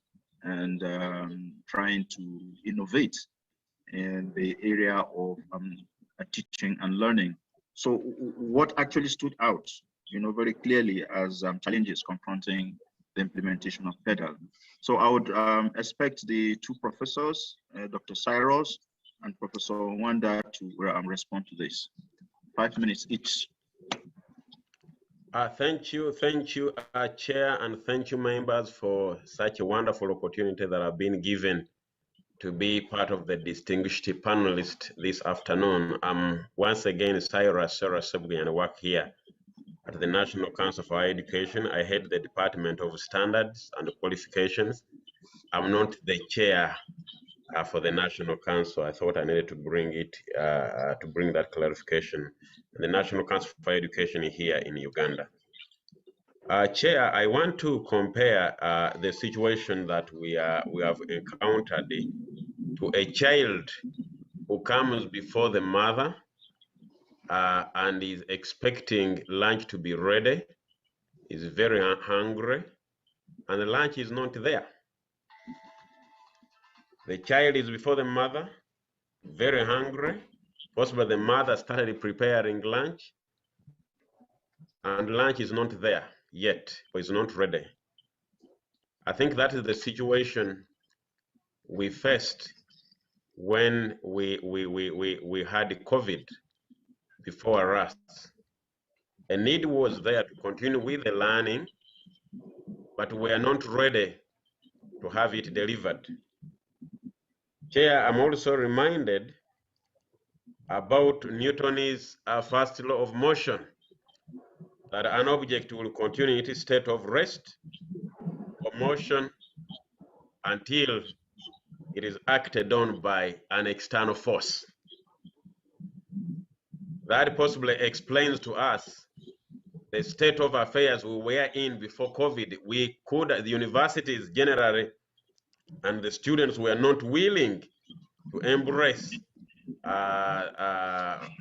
and trying to innovate in the area of teaching and learning. So what actually stood out, very clearly as challenges confronting the implementation of PedaL? So I would expect the two professors, Dr. Cyrus and Professor Wanda, to respond to this. 5 minutes each. Thank you, Chair, and thank you, members, for such a wonderful opportunity that I've been given to be part of the distinguished panelists this afternoon. I'm once again Cyrus Sebui, and I work here at the National Council for Higher Education. I head the Department of Standards and Qualifications. I'm not the chair for the National Council. I thought I needed to bring that clarification. The National Council for Education here in Uganda. Chair, I want to compare the situation that we have encountered to a child who comes before the mother and is expecting lunch to be ready, is very hungry, and the lunch is not there. The child is before the mother, very hungry. Possibly the mother started preparing lunch, and lunch is not there yet, or is not ready. I think that is the situation we faced when we had COVID before us. A need was there to continue with the learning, but we are not ready to have it delivered. Chair, I'm also reminded about Newton's first law of motion, that an object will continue in its state of rest or motion until it is acted on by an external force. That possibly explains to us the state of affairs we were in before COVID. The universities generally and the students were not willing to embrace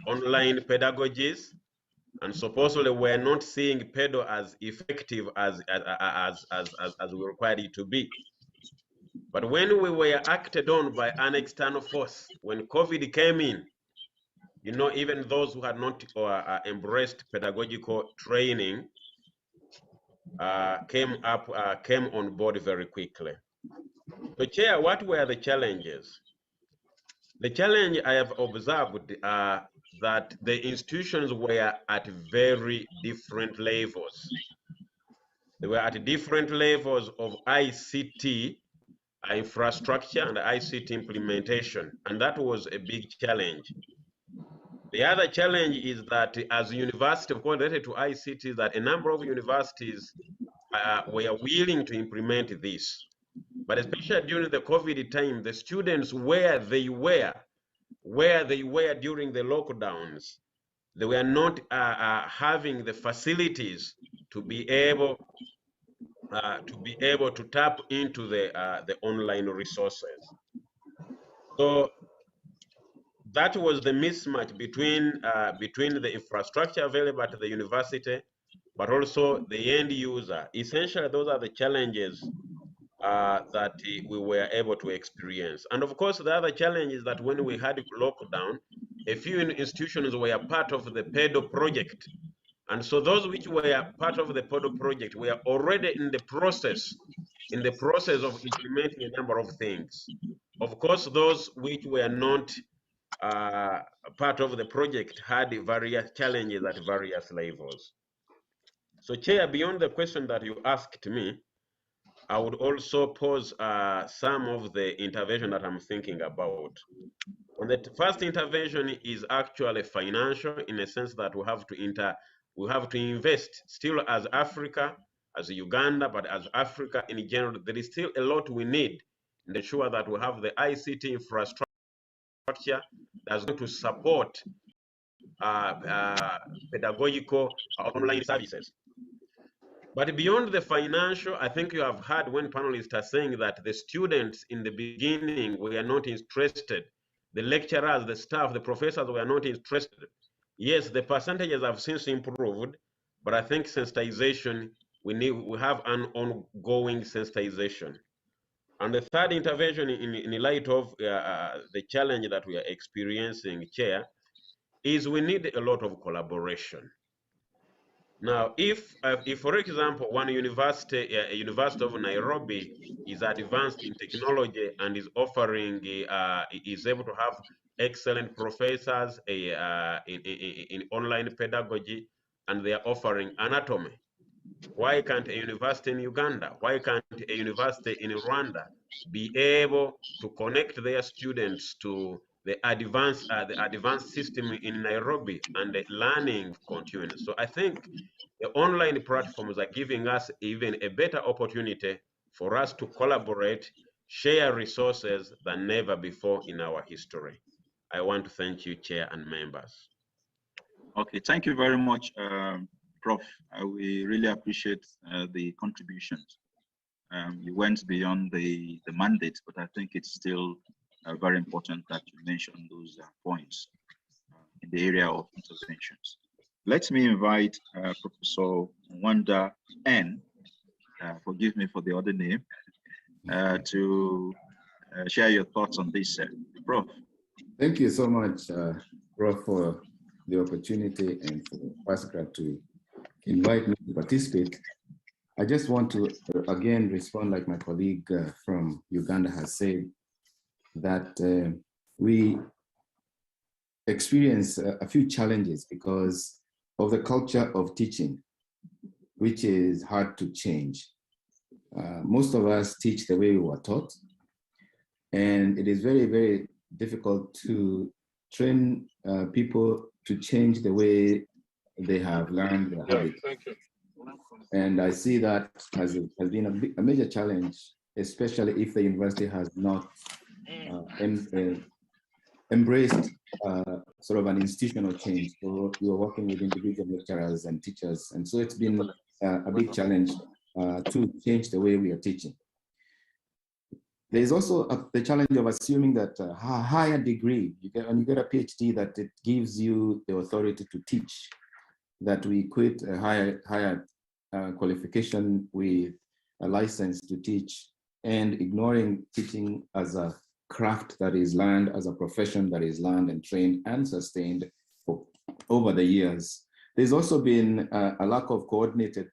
online pedagogies, and supposedly we're not seeing PedaL as effective as we required it to be. But when we were acted on by an external force, when COVID came in, even those who had not embraced pedagogical training came on board very quickly. So, Chair, what were the challenges? The challenge I have observed that the institutions were at very different levels. They were at different levels of ICT infrastructure and ICT implementation, and that was a big challenge. The other challenge is that as a university, related to ICT, that a number of universities were willing to implement this. But especially during the COVID time, the students where they were during the lockdowns, they were not having the facilities to be able to tap into the online resources. So that was the mismatch between the infrastructure available at the university, but also the end user. Essentially, those are the challenges that we were able to experience. And of course, the other challenge is that when we had lockdown, a few institutions were part of the PedaL project. And so those which were part of the PedaL project were already in the process of implementing a number of things. Of course, those which were not part of the project had various challenges at various levels. So, Chair, beyond the question that you asked me, I would also pose some of the intervention that I'm thinking about. And the first intervention is actually financial, in a sense that we have to invest still as Africa, as Uganda, but as Africa in general. There is still a lot we need to ensure that we have the ICT infrastructure that's going to support pedagogical online services. But beyond the financial, I think you have heard when panelists are saying that the students in the beginning were not interested. The lecturers, the staff, the professors were not interested. Yes, the percentages have since improved, but I think sensitization, we have an ongoing sensitization. And the third intervention in light of the challenge that we are experiencing, Chair, is we need a lot of collaboration. Now, if for example, one university, University of Nairobi, is advanced in technology and is offering, is able to have excellent professors in online pedagogy, and they are offering anatomy, why can't a university in Uganda, why can't a university in Rwanda be able to connect their students to the advanced system in Nairobi, and the learning continues? So I think the online platforms are giving us even a better opportunity for us to collaborate, share resources than never before in our history. I want to thank you, Chair and members. Okay, thank you very much, Prof. We really appreciate the contributions. You went beyond the mandate, but I think it's still very important that you mention those points in the area of interventions. Let me invite Professor Wanda N, forgive me for the other name, to share your thoughts on this, Prof. Thank you so much, Prof, for the opportunity and for PASGR to invite me to participate. I just want to again respond, like my colleague from Uganda has said, that we experience a few challenges because of the culture of teaching, which is hard to change. Most of us teach the way we were taught, and it is very, very difficult to train people to change the way they have learned their habits. Thank you. And I see that has been a major challenge, especially if the university has not embraced sort of an institutional change. So we are working with individual lecturers and teachers, and so it's been a big challenge to change the way we are teaching. There is also the challenge of assuming that a higher degree, when you get a PhD, that it gives you the authority to teach, that we equate a higher qualification with a license to teach, and ignoring teaching as a craft that is learned, as a profession that is learned and trained and sustained over the years. There's also been a lack of coordinated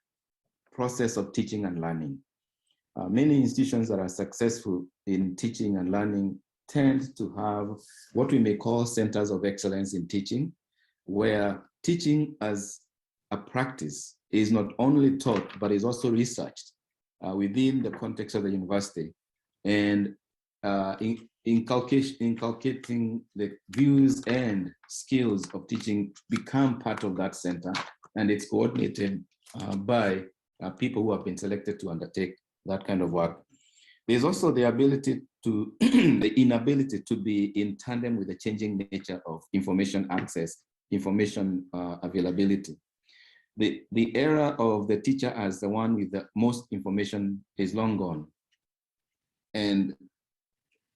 process of teaching and learning. Many institutions that are successful in teaching and learning tend to have what we may call centers of excellence in teaching, where teaching as a practice is not only taught, but is also researched within the context of the university, and inculcating the views and skills of teaching become part of that center, and it's coordinated by people who have been selected to undertake that kind of work. There's also the ability to, the inability to be in tandem with the changing nature of information access, information availability. The era of the teacher as the one with the most information is long gone. And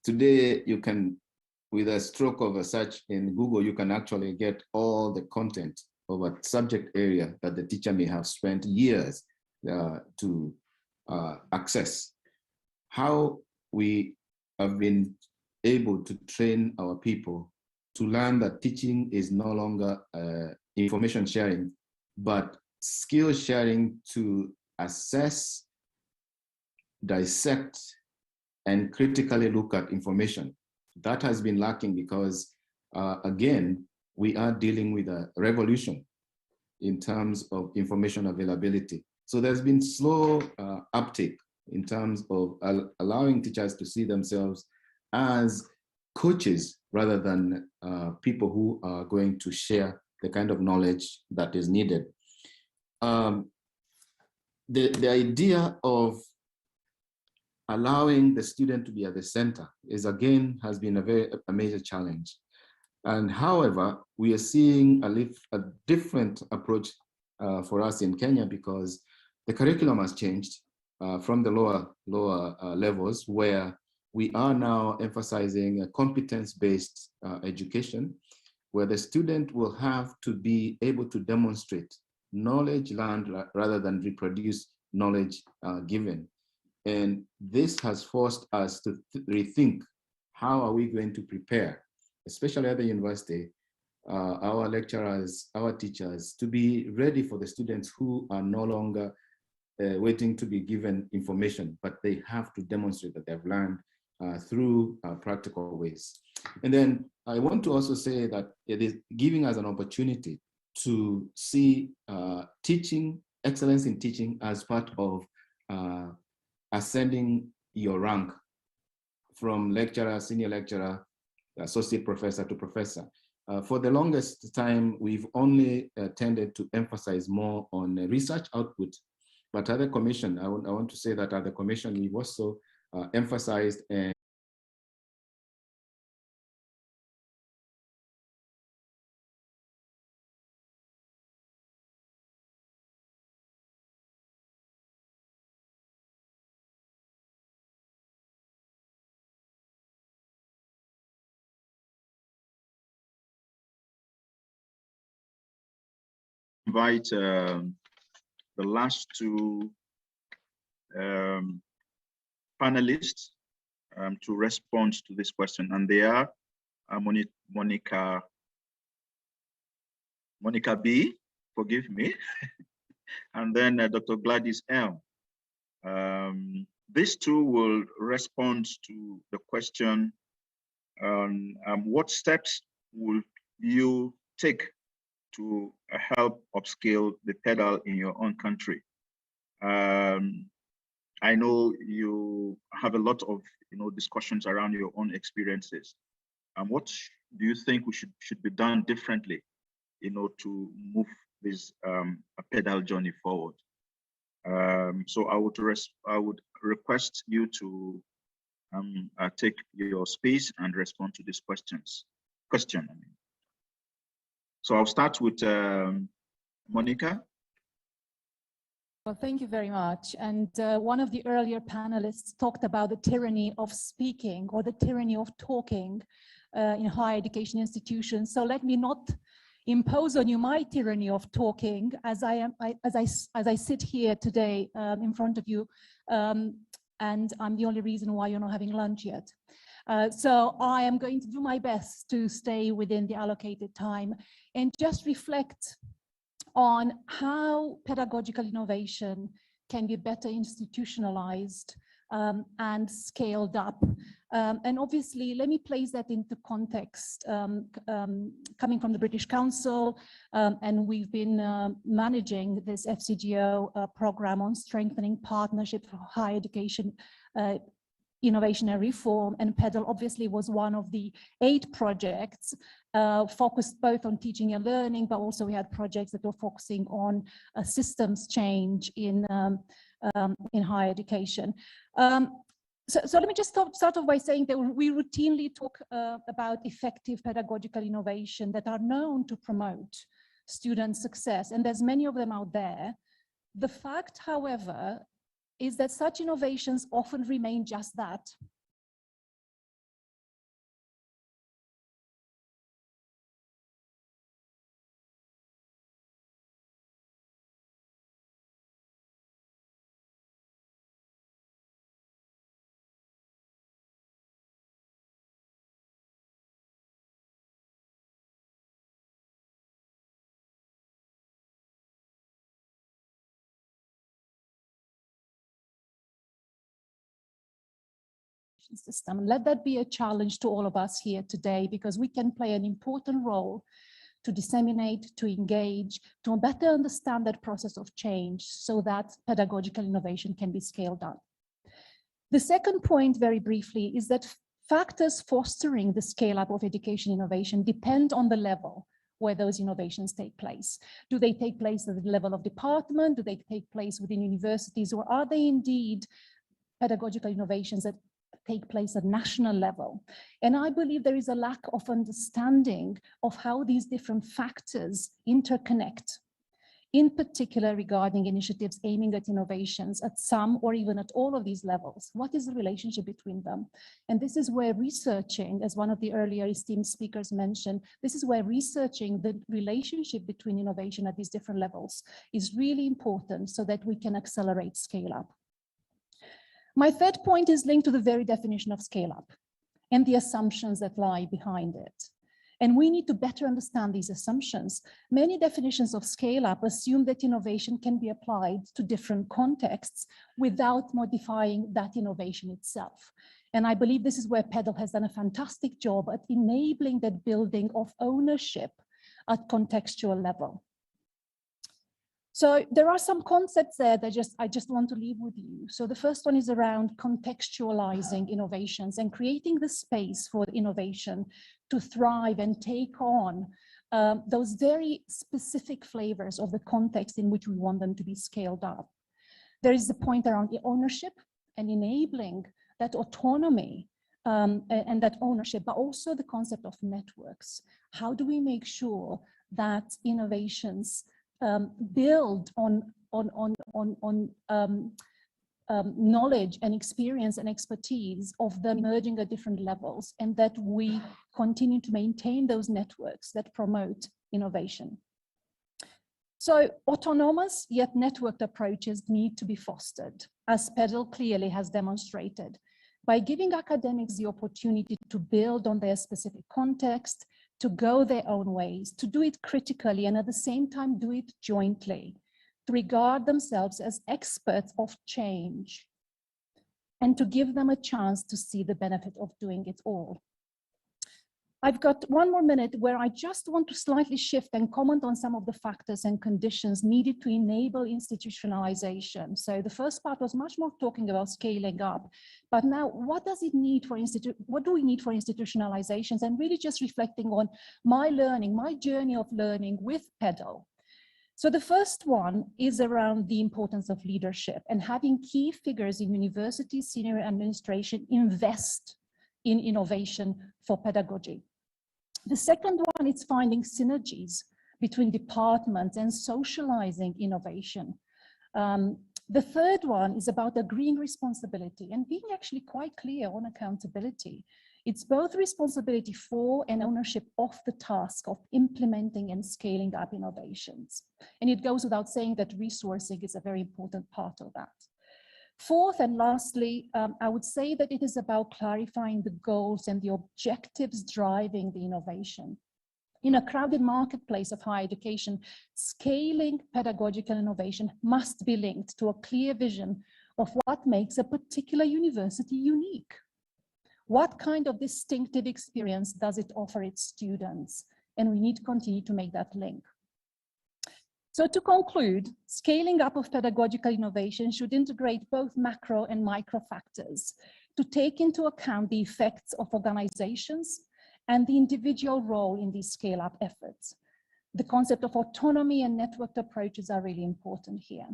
today you can, with a stroke of a search in Google, you can actually get all the content of a subject area that the teacher may have spent years to access. How we have been able to train our people to learn that teaching is no longer information sharing, but skill sharing to assess, dissect, and critically look at information. That has been lacking because, again, we are dealing with a revolution in terms of information availability. So there's been slow uptake in terms of allowing teachers to see themselves as coaches rather than people who are going to share the kind of knowledge that is needed. The idea of allowing the student to be at the center is, again, has been a major challenge. And however, we are seeing a different approach for us in Kenya, because the curriculum has changed from the lower levels, where we are now emphasizing a competence-based education, where the student will have to be able to demonstrate knowledge learned rather than reproduce knowledge given. And this has forced us to rethink, how are we going to prepare, especially at the university, our lecturers, our teachers, to be ready for the students who are no longer waiting to be given information, but they have to demonstrate that they've learned through practical ways. And then I want to also say that it is giving us an opportunity to see teaching, excellence in teaching as part of ascending your rank from lecturer, senior lecturer, associate professor to professor. For the longest time, we've only tended to emphasize more on research output. But at the commission, I want to say that at the commission, we've also emphasized and invite the last two panelists to respond to this question, and they are Monica B, forgive me, and then Dr. Gladys M. These two will respond to the question on what steps will you take to help upscale the PedaL in your own country. I know you have a lot of discussions around your own experiences. What do you think we should be done differently, to move this PedaL journey forward? So I would request you to take your space and respond to this question. So I'll start with Monica. Well, thank you very much. And one of the earlier panelists talked about the tyranny of speaking or the tyranny of talking in higher education institutions. So let me not impose on you my tyranny of talking as I sit here today in front of you, and I'm the only reason why you're not having lunch yet. So I am going to do my best to stay within the allocated time and just reflect on how pedagogical innovation can be better institutionalized and scaled up. And obviously, let me place that into context. Coming from the British Council, and we've been managing this FCGO program on strengthening partnerships for higher education innovation and reform, and PedaL obviously was one of the 8 projects focused both on teaching and learning, but also we had projects that were focusing on systems change in higher education. So let me just start off by saying that we routinely talk about effective pedagogical innovation that are known to promote student success, and there's many of them out there. The fact, however, is that such innovations often remain just that. System. Let that be a challenge to all of us here today, because we can play an important role to disseminate, to engage, to better understand that process of change so that pedagogical innovation can be scaled up. The second point, very briefly, is that factors fostering the scale up of education innovation depend on the level where those innovations take place. Do they take place at the level of department? Do they take place within universities? Or are they indeed pedagogical innovations that take place at national level? And I believe there is a lack of understanding of how these different factors interconnect, in particular regarding initiatives aiming at innovations at some or even at all of these levels. What is the relationship between them? And this is where researching, as one of the earlier esteemed speakers mentioned, this is where researching the relationship between innovation at these different levels is really important so that we can accelerate scale up. My third point is linked to the very definition of scale up and the assumptions that lie behind it. And we need to better understand these assumptions. Many definitions of scale-up assume that innovation can be applied to different contexts without modifying that innovation itself. And I believe this is where PedaL has done a fantastic job at enabling that building of ownership at contextual level. So there are some concepts there that I just want to leave with you. So the first one is around contextualizing innovations and creating the space for innovation to thrive and take on those very specific flavors of the context in which we want them to be scaled up. There is the point around the ownership and enabling that autonomy and that ownership, but also the concept of networks. How do we make sure that innovations build on knowledge and experience and expertise of them emerging at different levels, and that we continue to maintain those networks that promote innovation. So autonomous yet networked approaches need to be fostered, as PedaL clearly has demonstrated, by giving academics the opportunity to build on their specific context, to go their own ways, to do it critically, and at the same time do it jointly, to regard themselves as experts of change, and to give them a chance to see the benefit of doing it all. I've got one more minute where I just want to slightly shift and comment on some of the factors and conditions needed to enable institutionalization. So the first part was much more talking about scaling up, but now what does it need for what do we need for institutionalizations, and really just reflecting on my learning, my journey of learning with PedaL. So the first one is around the importance of leadership and having key figures in universities, senior administration invest in innovation for pedagogy. The second one is finding synergies between departments and socializing innovation. The third one is about agreeing responsibility and being actually quite clear on accountability. It's both responsibility for and ownership of the task of implementing and scaling up innovations. And it goes without saying that resourcing is a very important part of that. Fourth and lastly, I would say that it is about clarifying the goals and the objectives driving the innovation. In a crowded marketplace of higher education, scaling pedagogical innovation must be linked to a clear vision of what makes a particular university unique. What kind of distinctive experience does it offer its students? And we need to continue to make that link. So to conclude, scaling up of pedagogical innovation should integrate both macro and micro factors to take into account the effects of organizations and the individual role in these scale-up efforts. The concept of autonomy and networked approaches are really important here.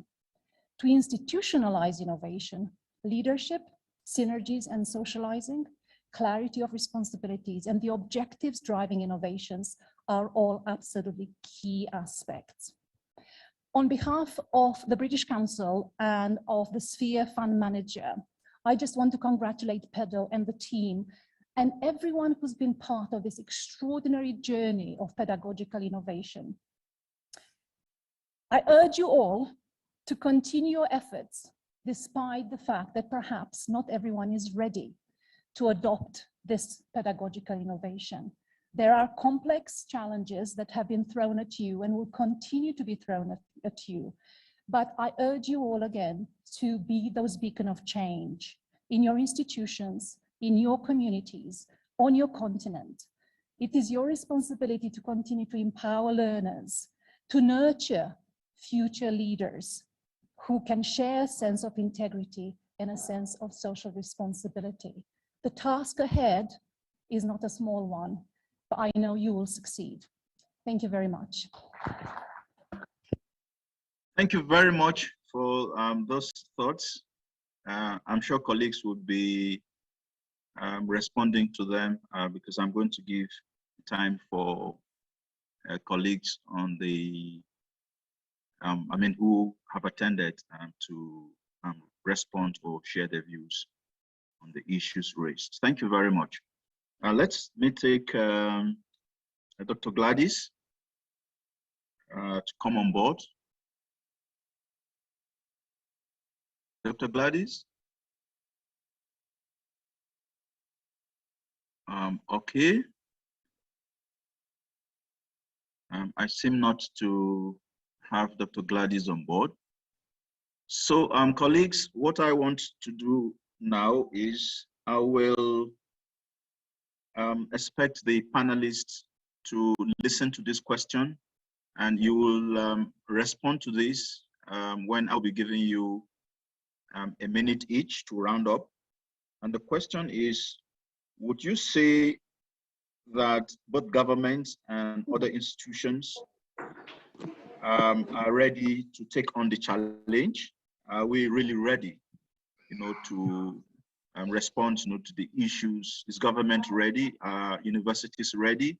To institutionalize innovation, leadership, synergies and socializing, clarity of responsibilities, and the objectives driving innovations are all absolutely key aspects. On behalf of the British Council and of the Sphere Fund Manager, I just want to congratulate PedaL and the team and everyone who's been part of this extraordinary journey of pedagogical innovation. I urge you all to continue your efforts, despite the fact that perhaps not everyone is ready to adopt this pedagogical innovation. There are complex challenges that have been thrown at you and will continue to be thrown at you. But I urge you all again to be those beacons of change in your institutions, in your communities, on your continent. It is your responsibility to continue to empower learners, to nurture future leaders who can share a sense of integrity and a sense of social responsibility. The task ahead is not a small one, but I know you will succeed. Thank you very much. Thank you very much for those thoughts. I'm sure colleagues would be responding to them because I'm going to give time for colleagues on the, who have attended to respond or share their views on the issues raised. Thank you very much. Let me take Dr. Gladys to come on board. Dr. Gladys? Okay. I seem not to have Dr. Gladys on board. So colleagues, what I want to do now is I will expect the panelists to listen to this question, and you will respond to this when I'll be giving you a minute each to round up. And the question is, would you say that both governments and other institutions are ready to take on the challenge? Are we really ready, to respond, to the issues? Is government ready? Are universities ready?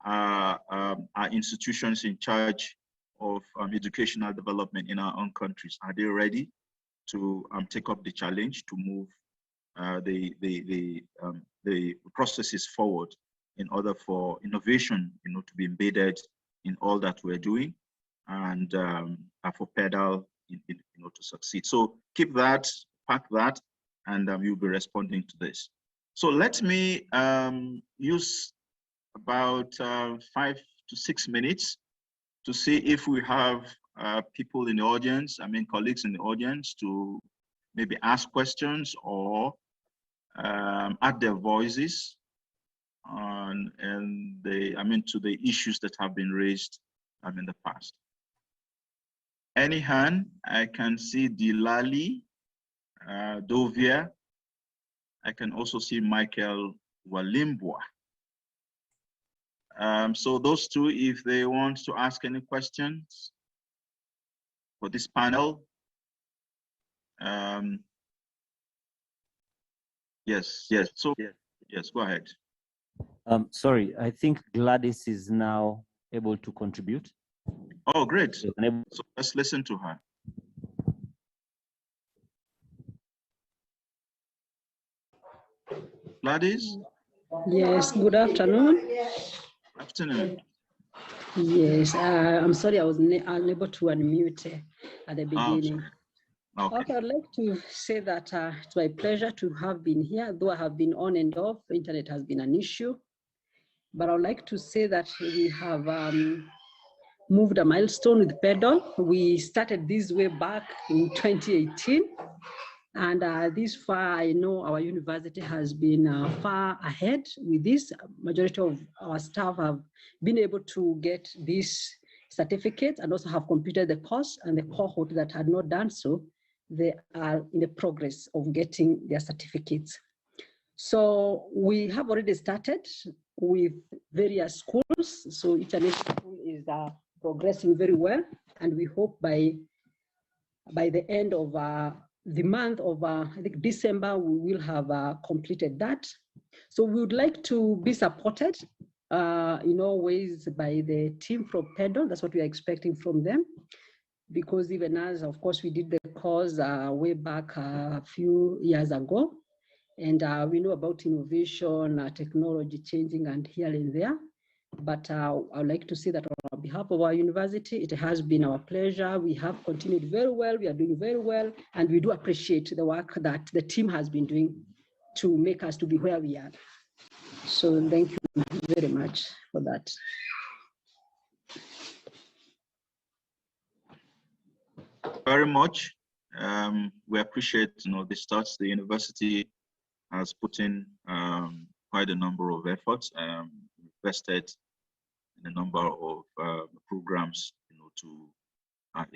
Are institutions in charge of educational development in our own countries, are they ready to take up the challenge to move the processes forward in order for innovation, to be embedded in all that we're doing, and for PedaL, to succeed? So keep that, pack that, and you'll be responding to this. So let me use about 5 to 6 minutes to see if we have people in the audience, colleagues in the audience, to maybe ask questions or add their voices on to the issues that have been raised in the past. Any hand? I can see Dilali, Dovia. I can also see Michael Walimbwa. So those two, if they want to ask any questions for this panel. Yes, so yes, go ahead. Sorry, I think Gladys is now able to contribute. Oh, great. So let's listen to her. Gladys? Yes, good afternoon. Afternoon. Yes, I'm sorry I was unable to unmute at the beginning. Okay, I'd like to say that it's my pleasure to have been here, though I have been on and off. The internet has been an issue. But I'd like to say that we have moved a milestone with PedaL. We started this way back in 2018. And this far, I know our university has been far ahead with this. Majority of our staff have been able to get this certificate and also have completed the course, and the cohort that had not done so, they are in the progress of getting their certificates. So we have already started with various schools. So each and every school is progressing very well. And we hope by the end of the month of, I think, December, we will have completed that. So we would like to be supported in all ways by the team from PedaL. That's what we are expecting from them. Because even as, of course, we did the course way back a few years ago. And we know about innovation, technology changing and here and there. But I would like to say that on behalf of our university, it has been our pleasure. We have continued very well. We are doing very well. And we do appreciate the work that the team has been doing to make us to be where we are. So thank you very much for that. Very much. We appreciate the starts. The university has put in quite a number of efforts, invested in a number of programs, to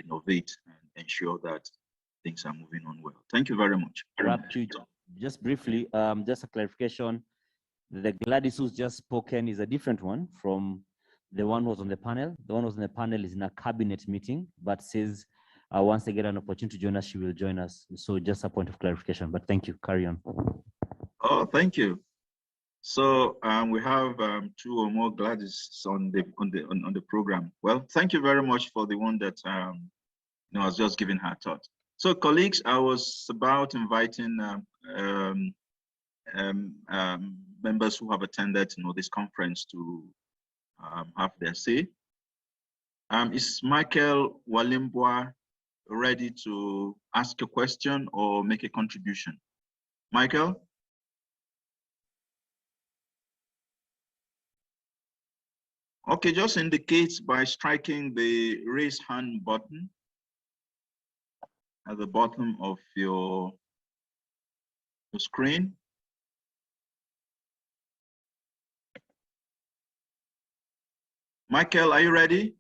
innovate and ensure that things are moving on well. Thank you very much. Just briefly, just a clarification. The Gladys who's just spoken is a different one from the one who was on the panel. The one who was on the panel is in a cabinet meeting, but says once they get an opportunity to join us, she will join us. So just a point of clarification, but thank you. Carry on. Oh, thank you. So we have 2 or more Gladys on the program. Well, thank you very much for the one that I was just giving her thought. So colleagues, I was about inviting members who have attended this conference to have their say. Is Michael Walimbwa ready to ask a question or make a contribution? Michael? Okay, just indicate by striking the raise hand button at the bottom of your screen. Michael, are you ready?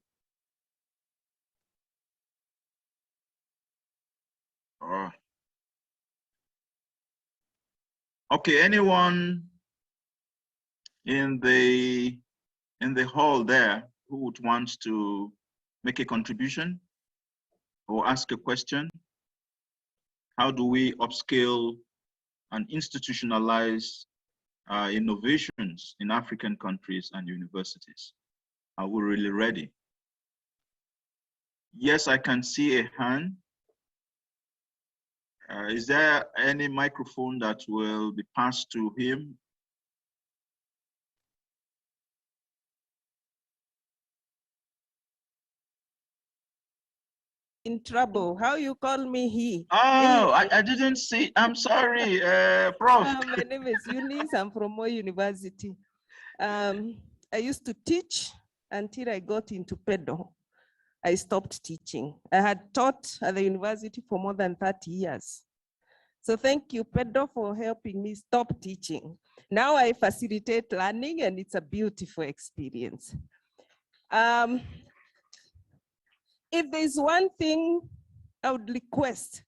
Oh. Okay, anyone in the hall there who would want to make a contribution or ask a question? How do we upscale and institutionalize innovations in African countries and universities? Are we really ready? Yes, I can see a hand. Is there any microphone that will be passed to him? In trouble. How you call me he? Oh, I didn't see. I'm sorry, Prof. My name is Eunice. I'm from Moi University. I used to teach until I got into PedaL. I stopped teaching. I had taught at the university for more than 30 years. So thank you, PedaL, for helping me stop teaching. Now I facilitate learning, and it's a beautiful experience. If there's one thing I would request